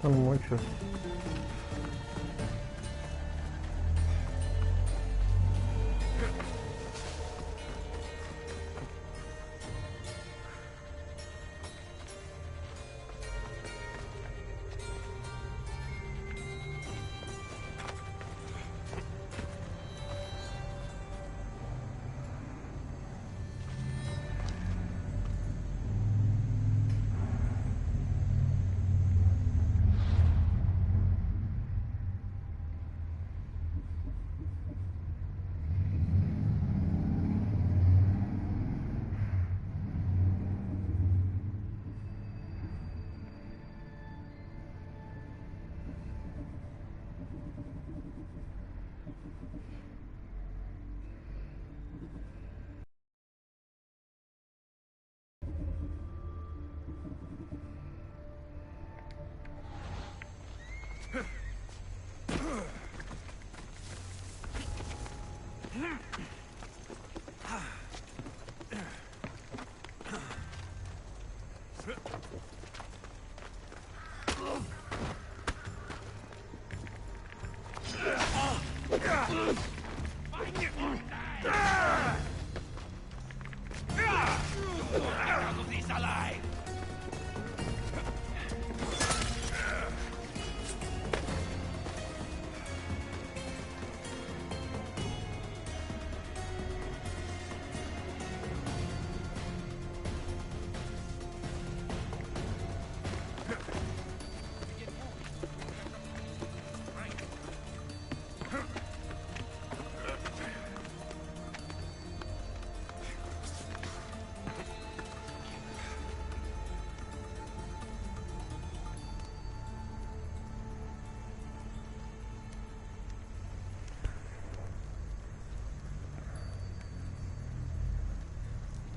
Son muchos.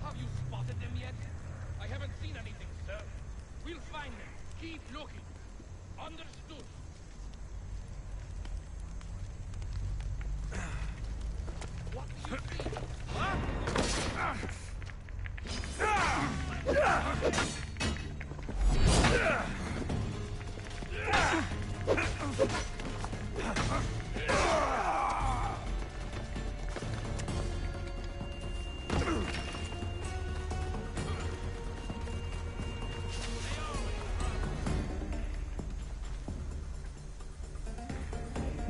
Have you spotted them yet? I haven't seen anything, sir. We'll find them. Keep looking. Understood. What do you see?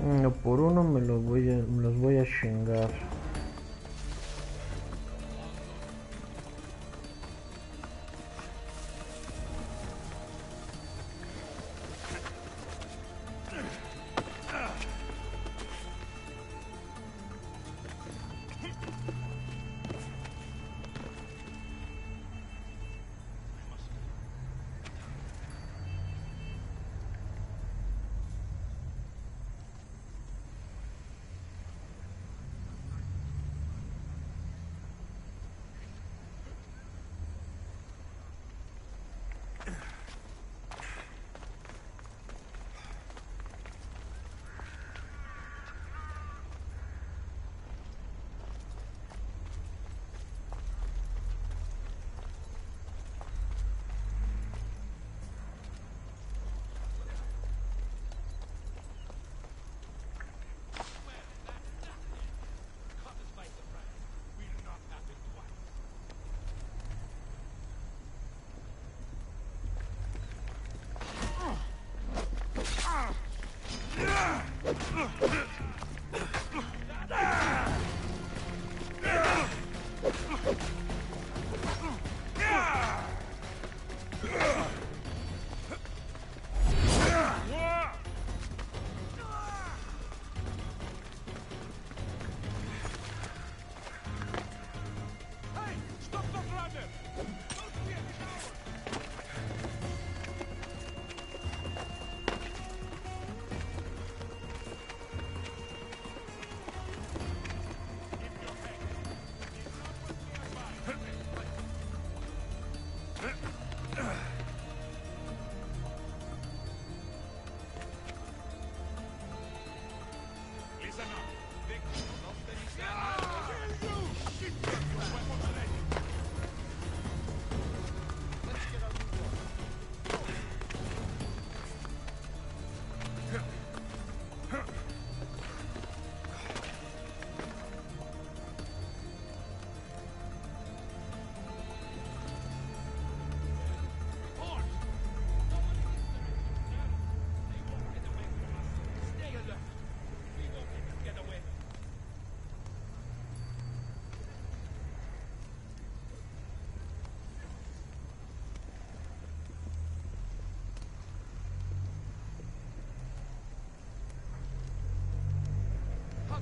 Uno por uno me los voy a chingar.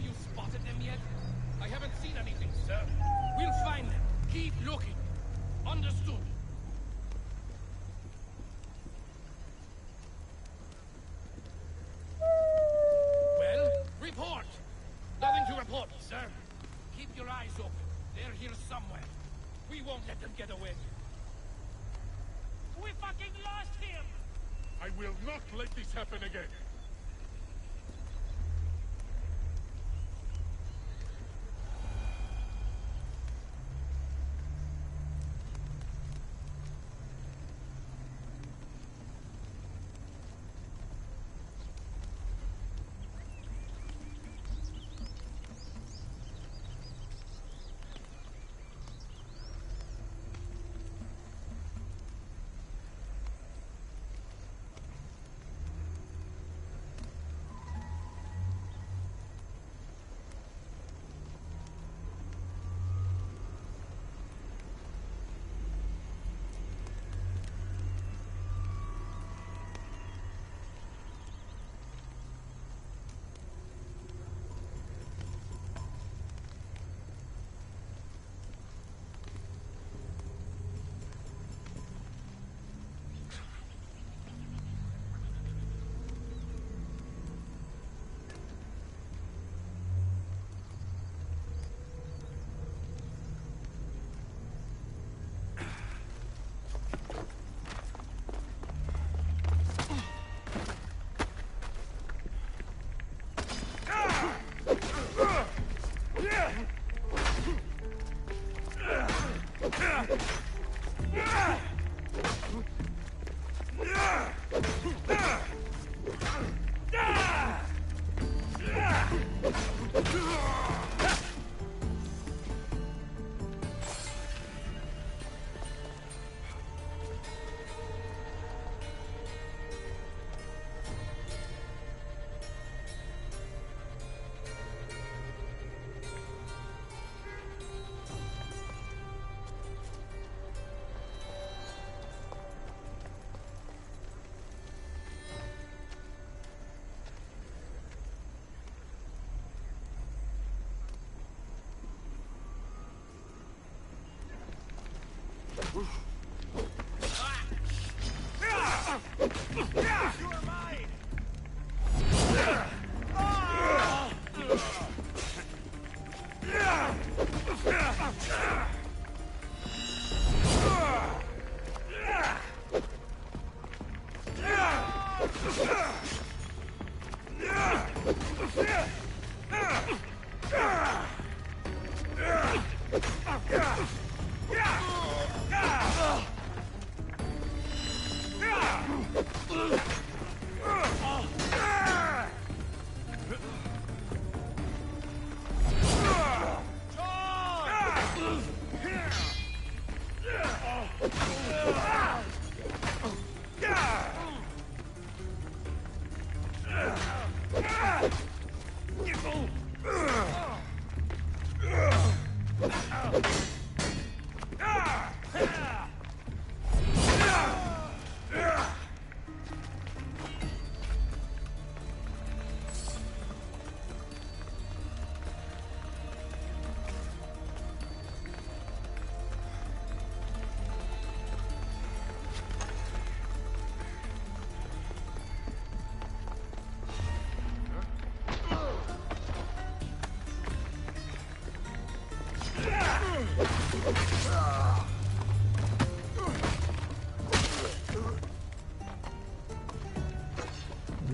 you spotted them yet? I haven't seen anything, sir. We'll find them. Keep looking. Understood. Well, report. Nothing to report, sir. Keep your eyes open. They're here somewhere. We won't let them get away. We fucking lost him! I will not let this happen again.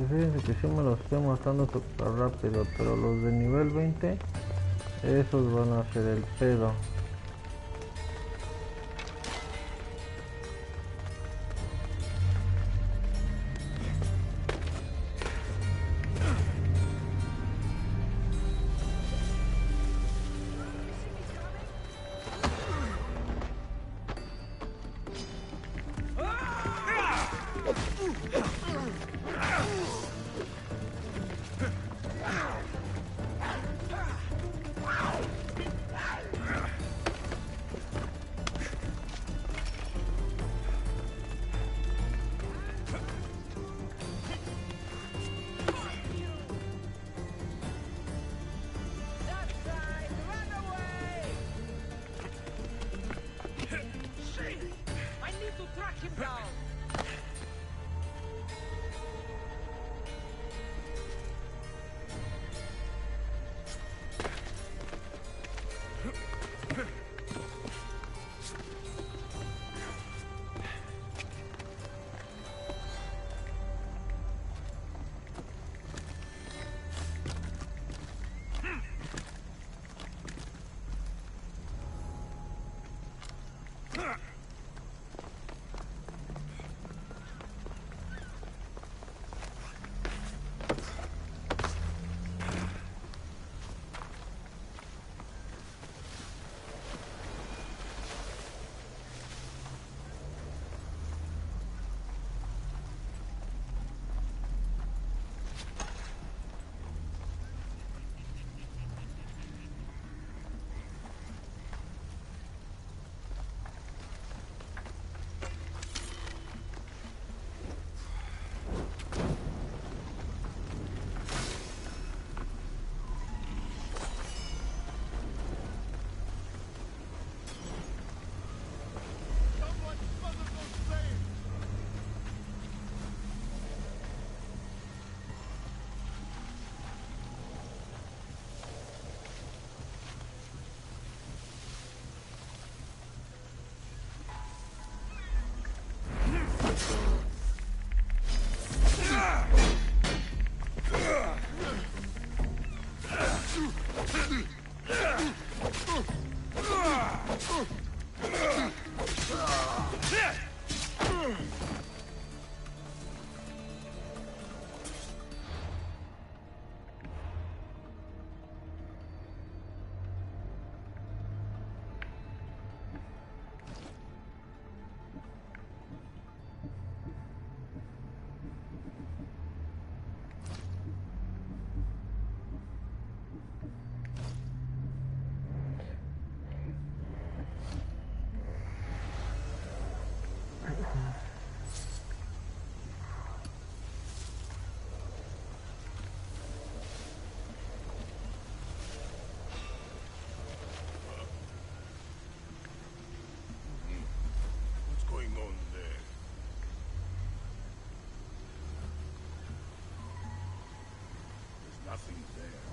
Fíjense que sí me los estoy mostrando súper rápido, pero los de nivel 20, esos van a ser el pedo. What's going on there? There's nothing there.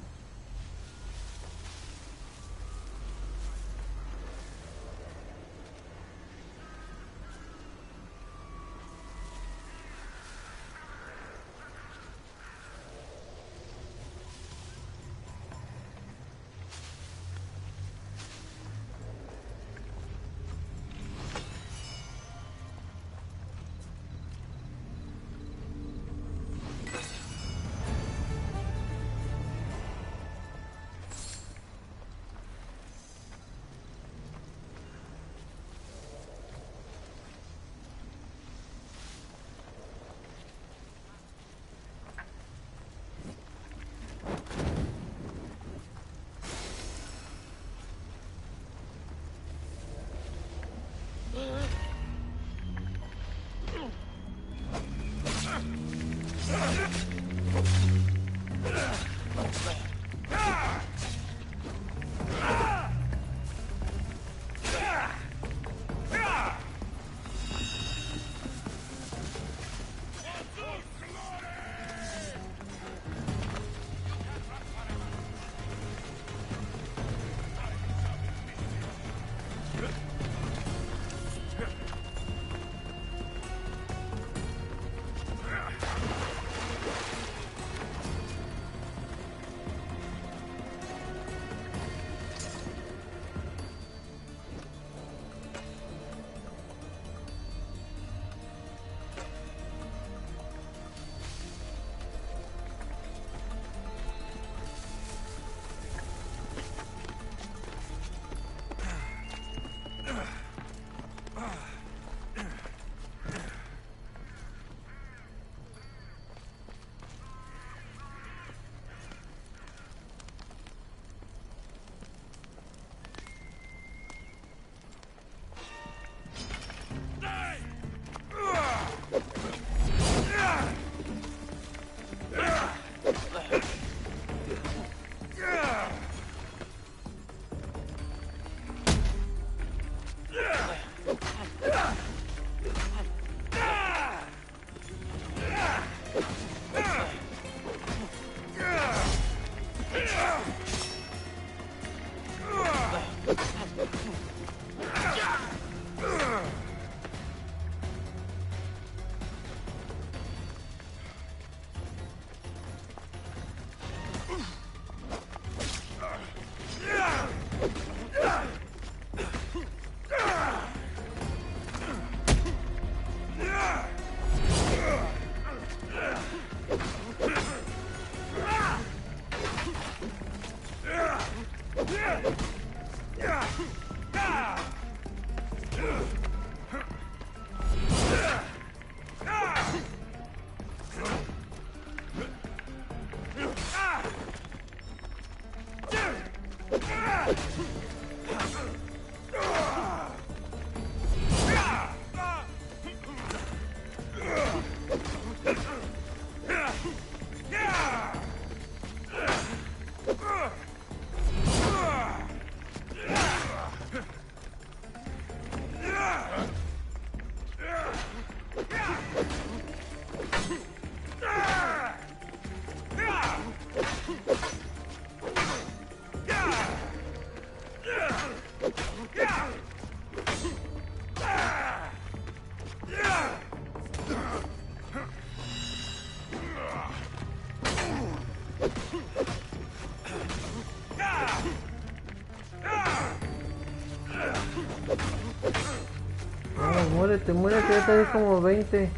Muérete, muérete, ya tenés como 20.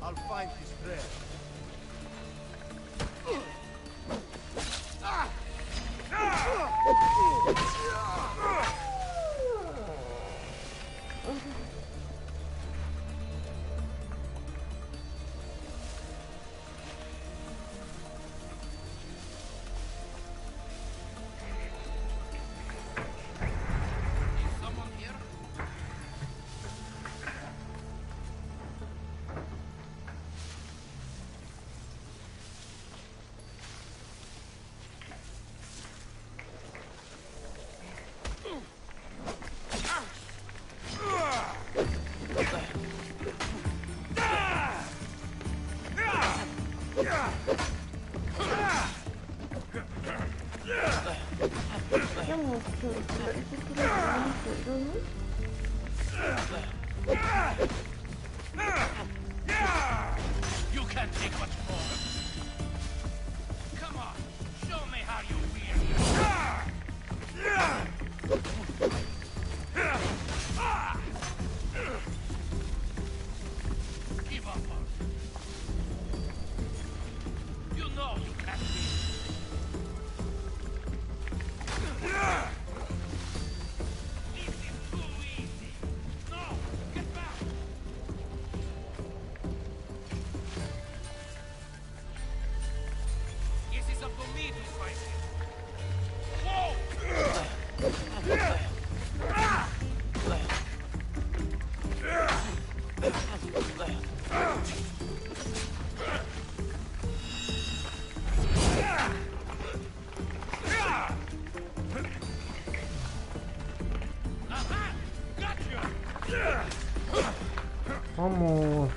I'll find his thread. You can't take much more. Come on, show me how you wield. Give up on it. You know you can't win. This is too easy. No, get back. This is up to me to fight him. Whoa! Aha! Gotcha! Vamos.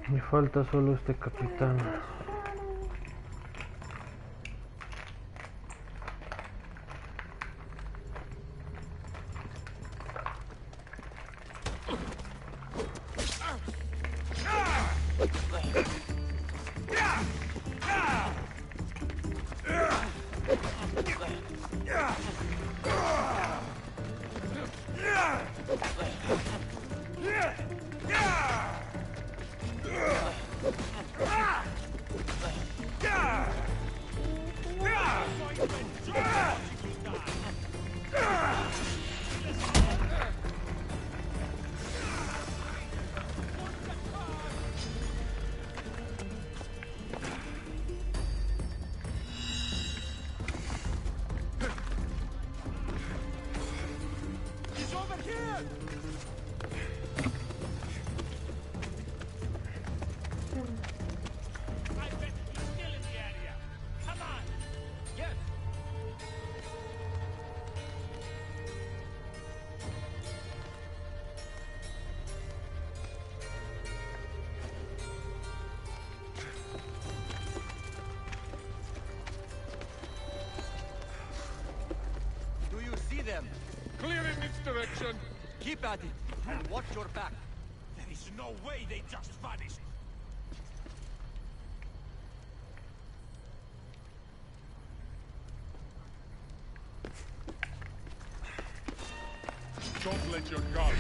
Me falta solo este capitán. Them. Clear in this direction. Keep at it, and watch your back. There is no way they just vanished. Don't let your guard.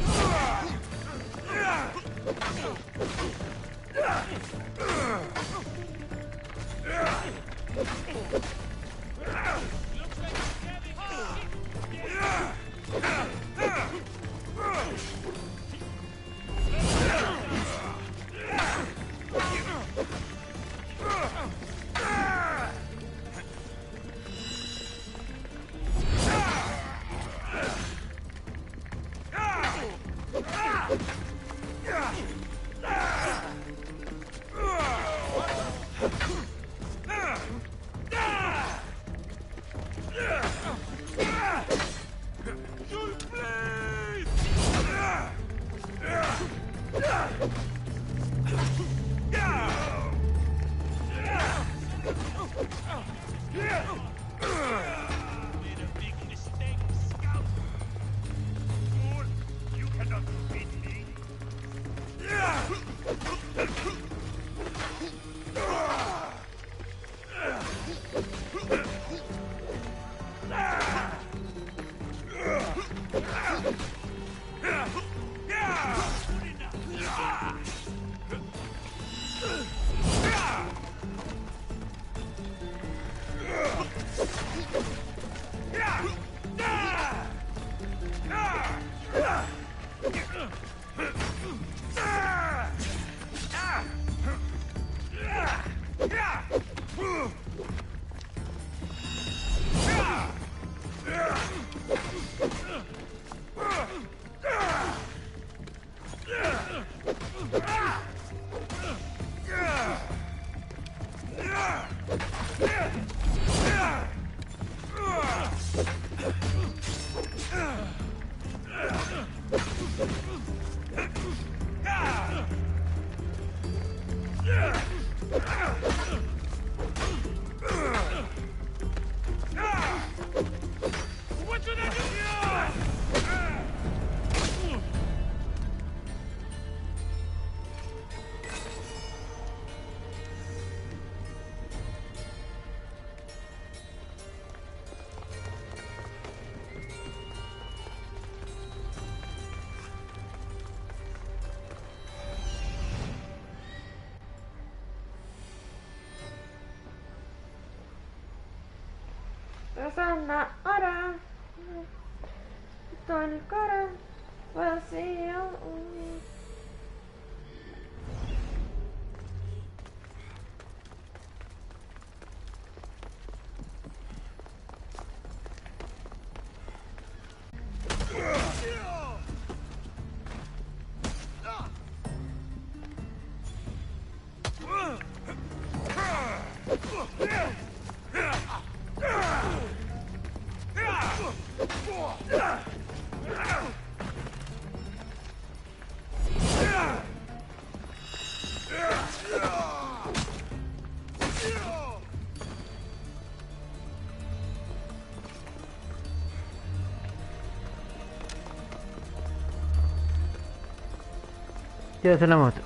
Es una hora. Todo el coro vacío. Quiero hacer la moto.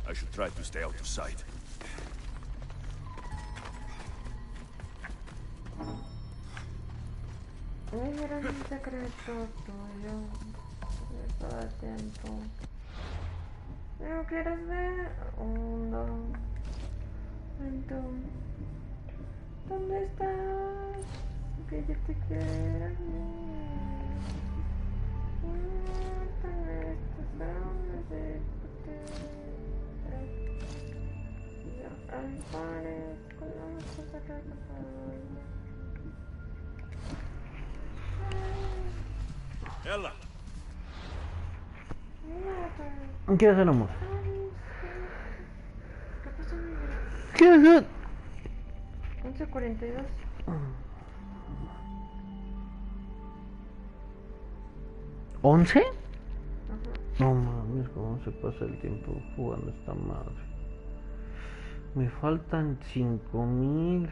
I should try to stay out of sight. Era un secreto tuyo. Estoy atento. ¿No quieres ver? ¿Dónde estás? Que yo te quiero. Ella. ¿Qué hacer, amor? ¿Qué pasó, mi vida? ¿Qué hacer? 11:42. ¿11? No mames, cómo se pasa el tiempo jugando esta madre. Me faltan 5000.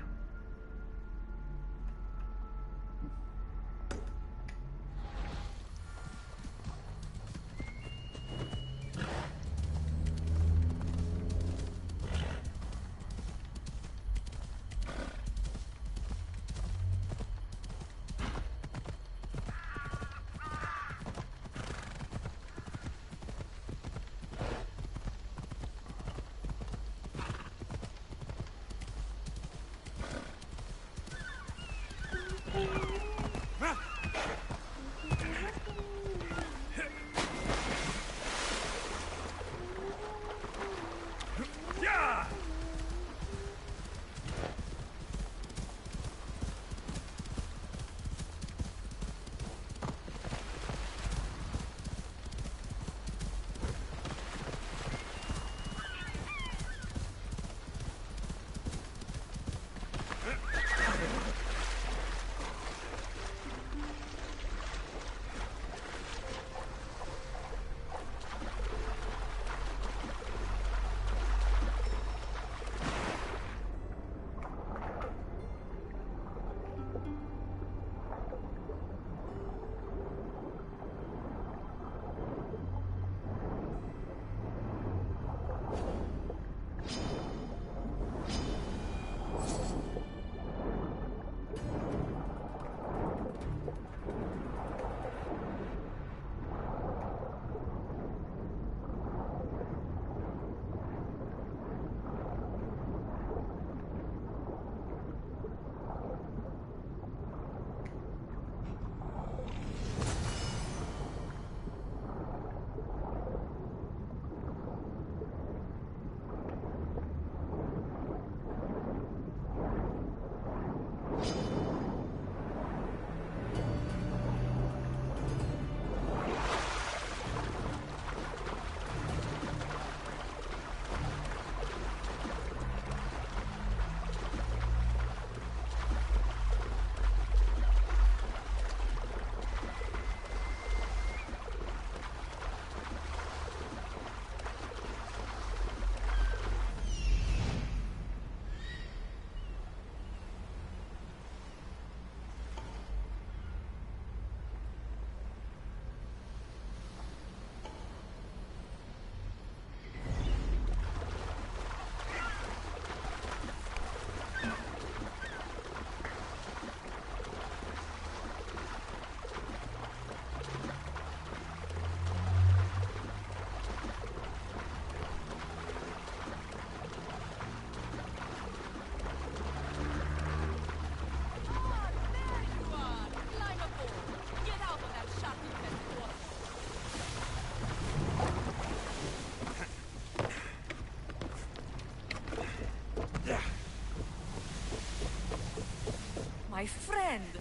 my friend.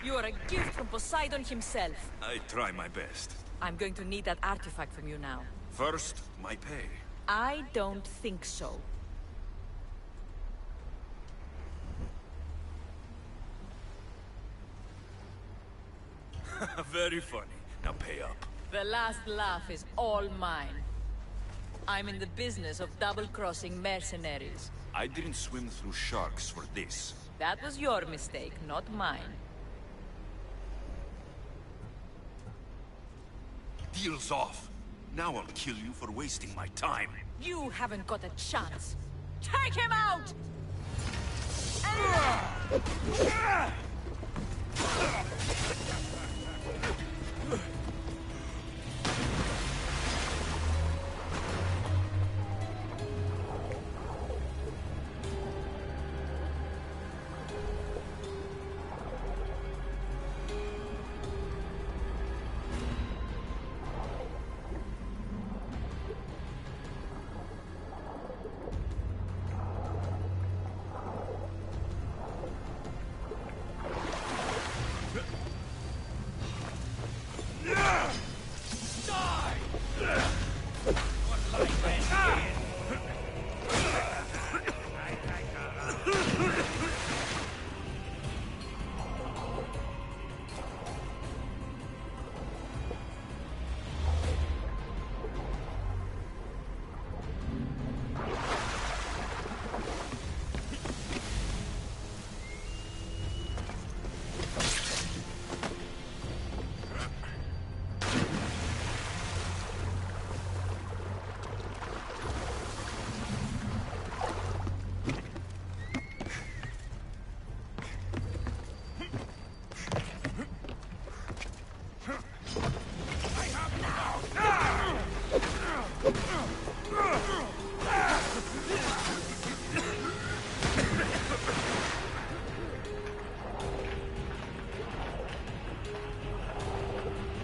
You are a gift from Poseidon himself. I try my best. I'm going to need that artifact from you now. First, my pay. I don't think so. Very funny. Now pay up. The last laugh is all mine. I'm in the business of double-crossing mercenaries. I didn't swim through sharks for this. That was your mistake, not mine. Deal's off. Now I'll kill you for wasting my time. You haven't got a chance. Take him out!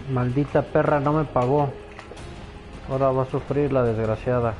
Maldita perra, no me pagó. Ahora va a sufrir la desgraciada.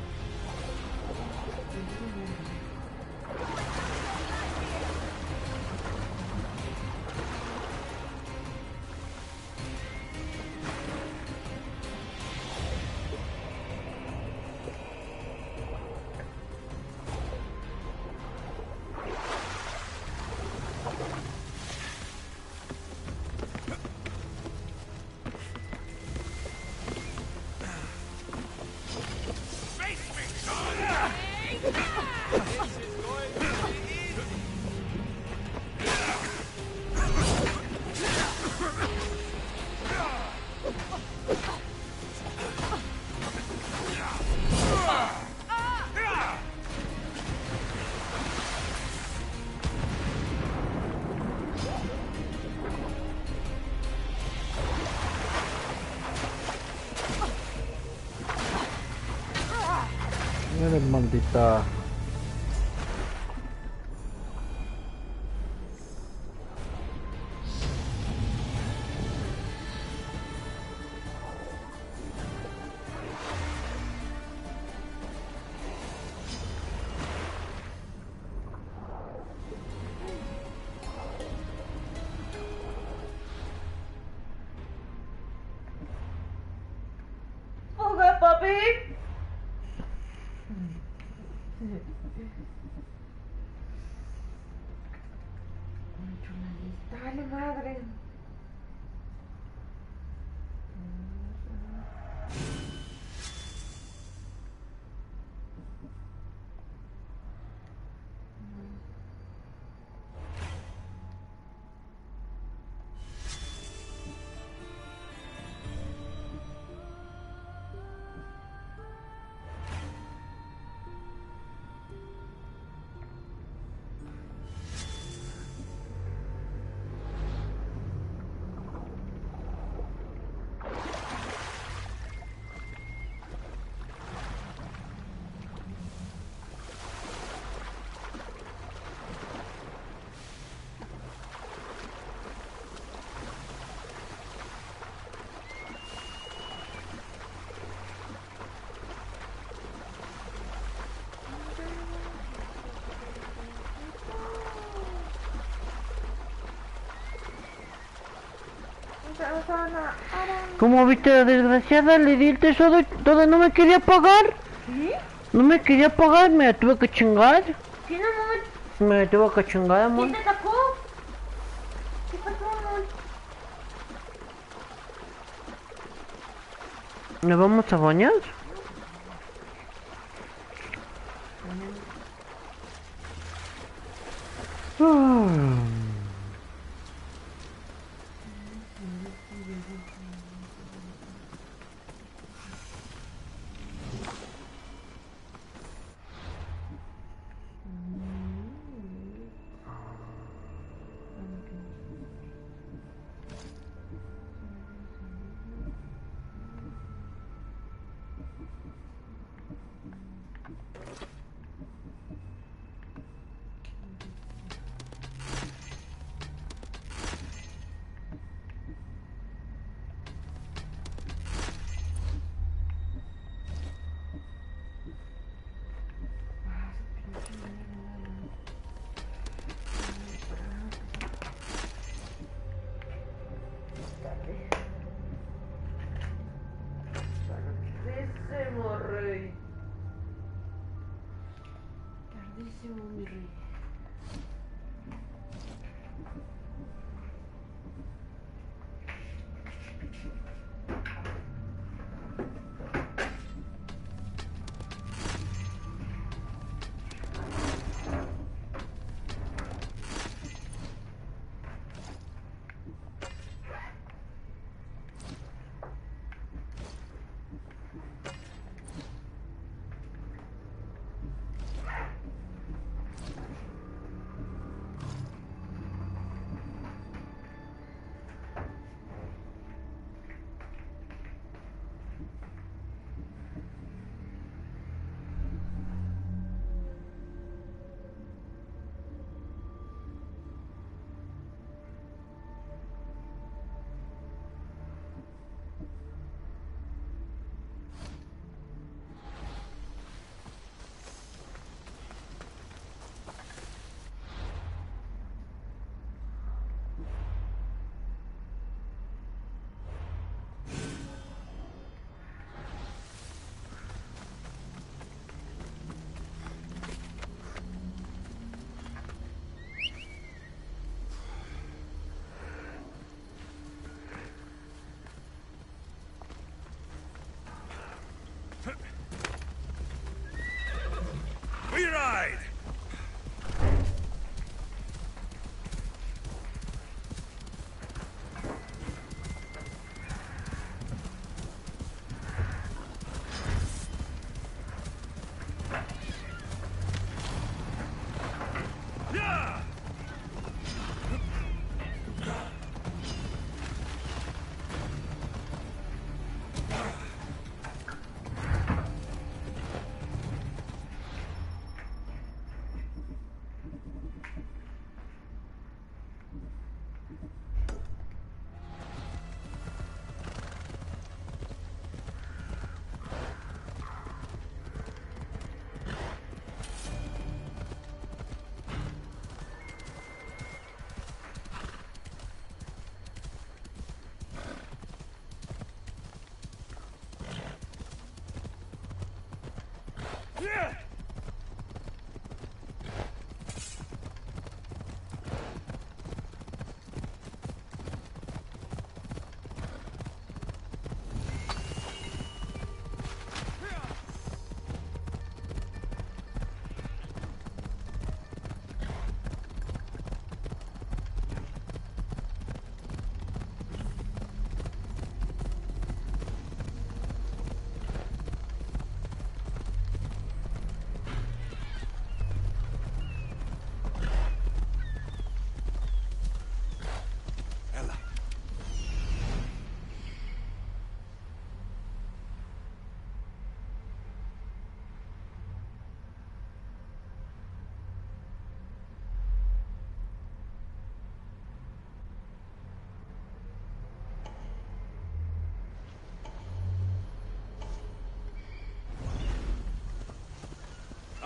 Eres maldita. Fuga, papi. ¿Cómo viste la desgraciada? Le di el tesoro y todo, no me quería pagar. ¿Sí? No me quería pagar, me la tuve que chingar. ¿Quién, amor? Me la tuve que chingar, amor. ¿Quién te sacó? ¿Qué pasó, amor? ¿Nos vamos a bañar? Tardísimo, rey. Tardísimo, mi rey. We ride!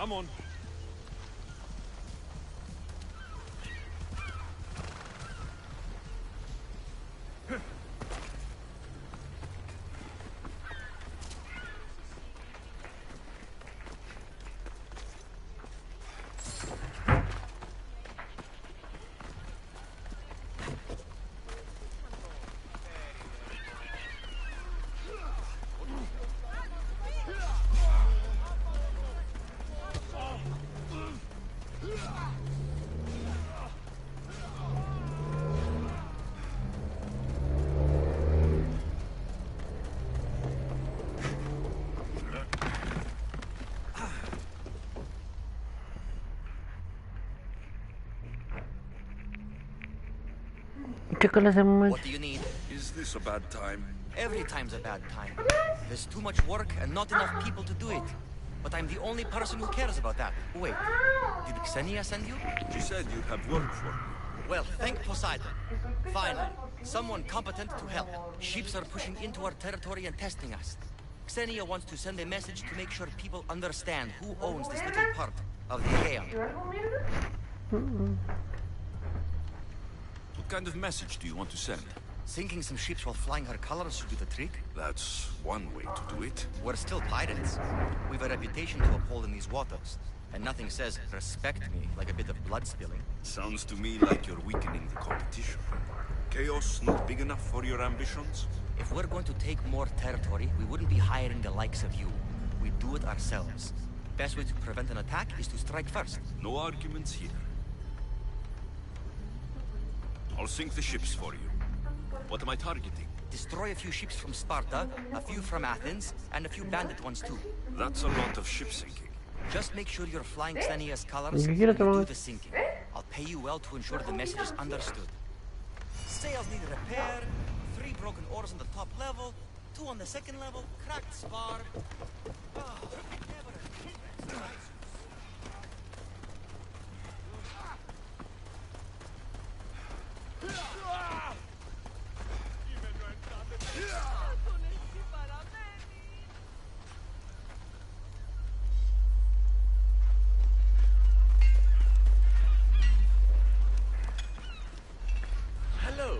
Come on. What do you need? Is this a bad time? Every time's a bad time. There's too much work and not enough people to do it. But I'm the only person who cares about that. Wait, did Xenia send you? She said you'd have work for me. Well, thank Poseidon. Finally, someone competent to help. Ships are pushing into our territory and testing us. Xenia wants to send a message to make sure people understand who owns this little part of the chaos. What kind of message do you want to send? Sinking some ships while flying her colors should do the trick. That's one way to do it. We're still pirates. We've a reputation to uphold in these waters. And nothing says respect me like a bit of blood spilling. Sounds to me like you're weakening the competition. Chaos not big enough for your ambitions? If we're going to take more territory, we wouldn't be hiring the likes of you. We do it ourselves. Best way to prevent an attack is to strike first. No arguments here. I'll sink the ships for you. What am I targeting? Destroy a few ships from Sparta, a few from Athens, and a few bandit ones too. That's a lot of ship sinking. Just make sure you're flying Xenia's colors and you do the sinking. I'll pay you well to ensure the message is understood. Sails need repair, 3 broken oars on the top level, 2 on the second level, cracked spar. Hello.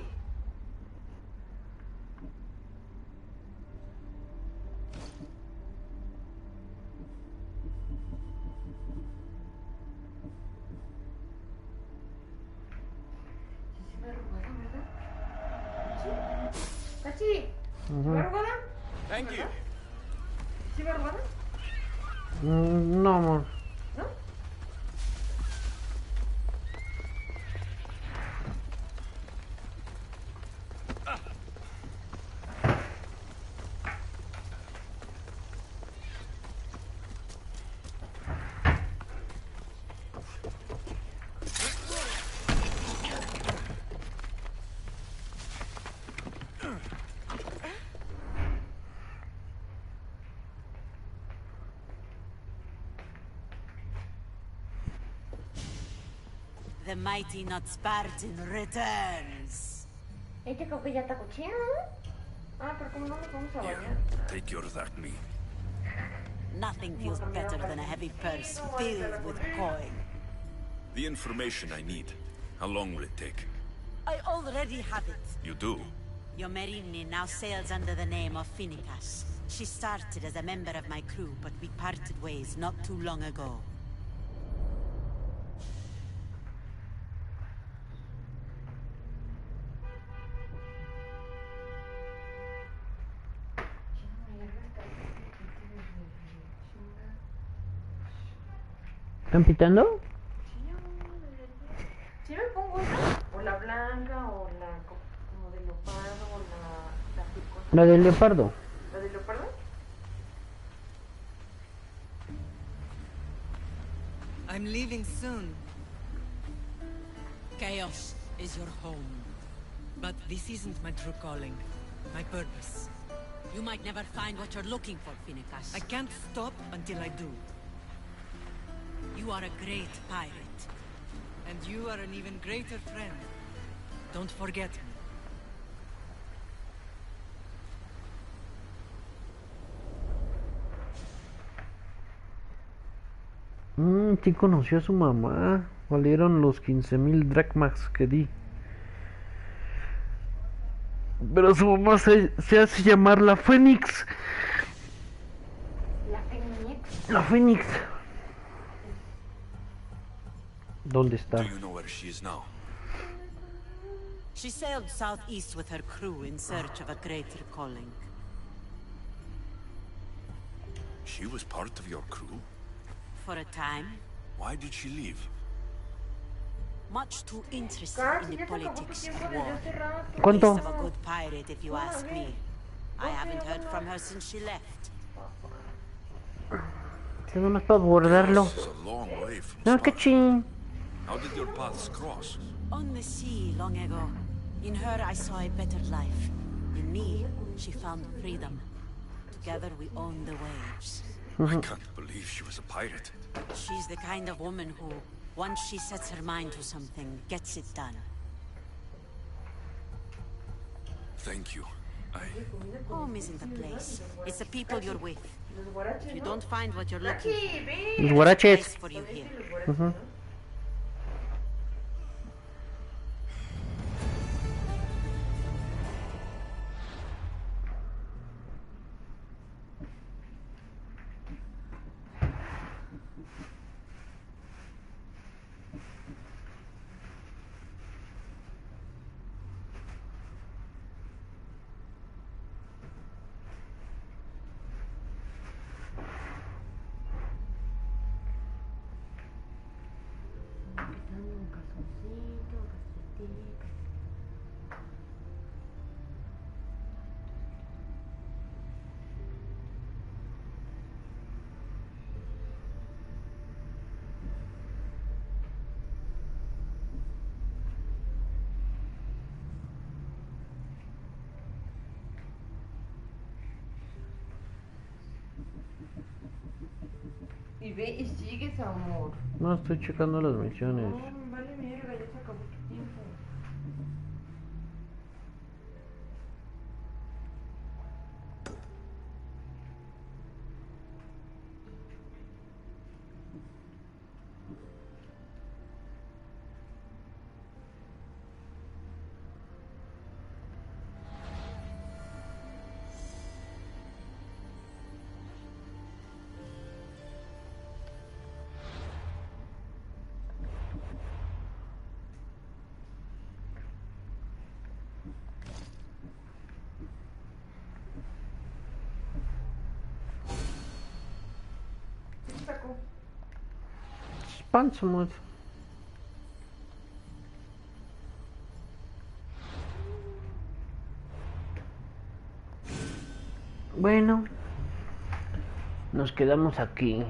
Tachi, ¿vergüenza? Thank you. ¿Sí vergüenza? No, amor. ¿No? The mighty not Spartan returns. Ella creo que ya está cochina, ¿no? Ah, pero como no nos vamos a bañar. Take your that me. Nothing feels better than a heavy purse filled with coin. The information I need. How long will it take? I already have it. You do? Your Merini now sails under the name of Phoenicas. She started as a member of my crew, but we parted ways not too long ago. ¿Están pitando? ¿Sí me pongo esta? ¿O la blanca? ¿O la como de leopardo? ¿O la circonia? La del leopardo. ¿La de leopardo? I'm leaving soon. Chaos is your home. But this isn't my true calling. My purpose. You might never find what you're looking for, Phoenicas. I can't stop until I do. You are a great pirate. And you are an even greater friend. Don't forget me. Sí conoció a su mamá. Valieron los 15,000 dracmas que di. Pero su mamá se hace llamar la Fénix. ¿La Fénix? La Fénix. ¿Dónde está? Do you know where she is now? She sailed southeast with her crew in search of a greater calling. She was part of your crew? For a time, Why did she leave? Much too interested in the politics of war. ¿Cuánto? Waste of a good pirate, if you ask me. I haven't heard from her since she left. Tengo más para abordarlo. This is a long way from No, Sparta. cachín. How did your paths cross? On the sea, long ago. In her, I saw a better life. In me, she found freedom. Together, we own the waves. I can't believe she was a pirate. She's the kind of woman who, once she sets her mind to something, gets it done. Thank you. Home isn't a place. It's the people you're with. If you don't find what you're looking for, Los guaraches. there's a place for you here. Y ve y sigues, amor. No, estoy checando las misiones. No, vale mierda, ya se acabó tu tiempo. Spansumos. Bueno, nos quedamos aquí.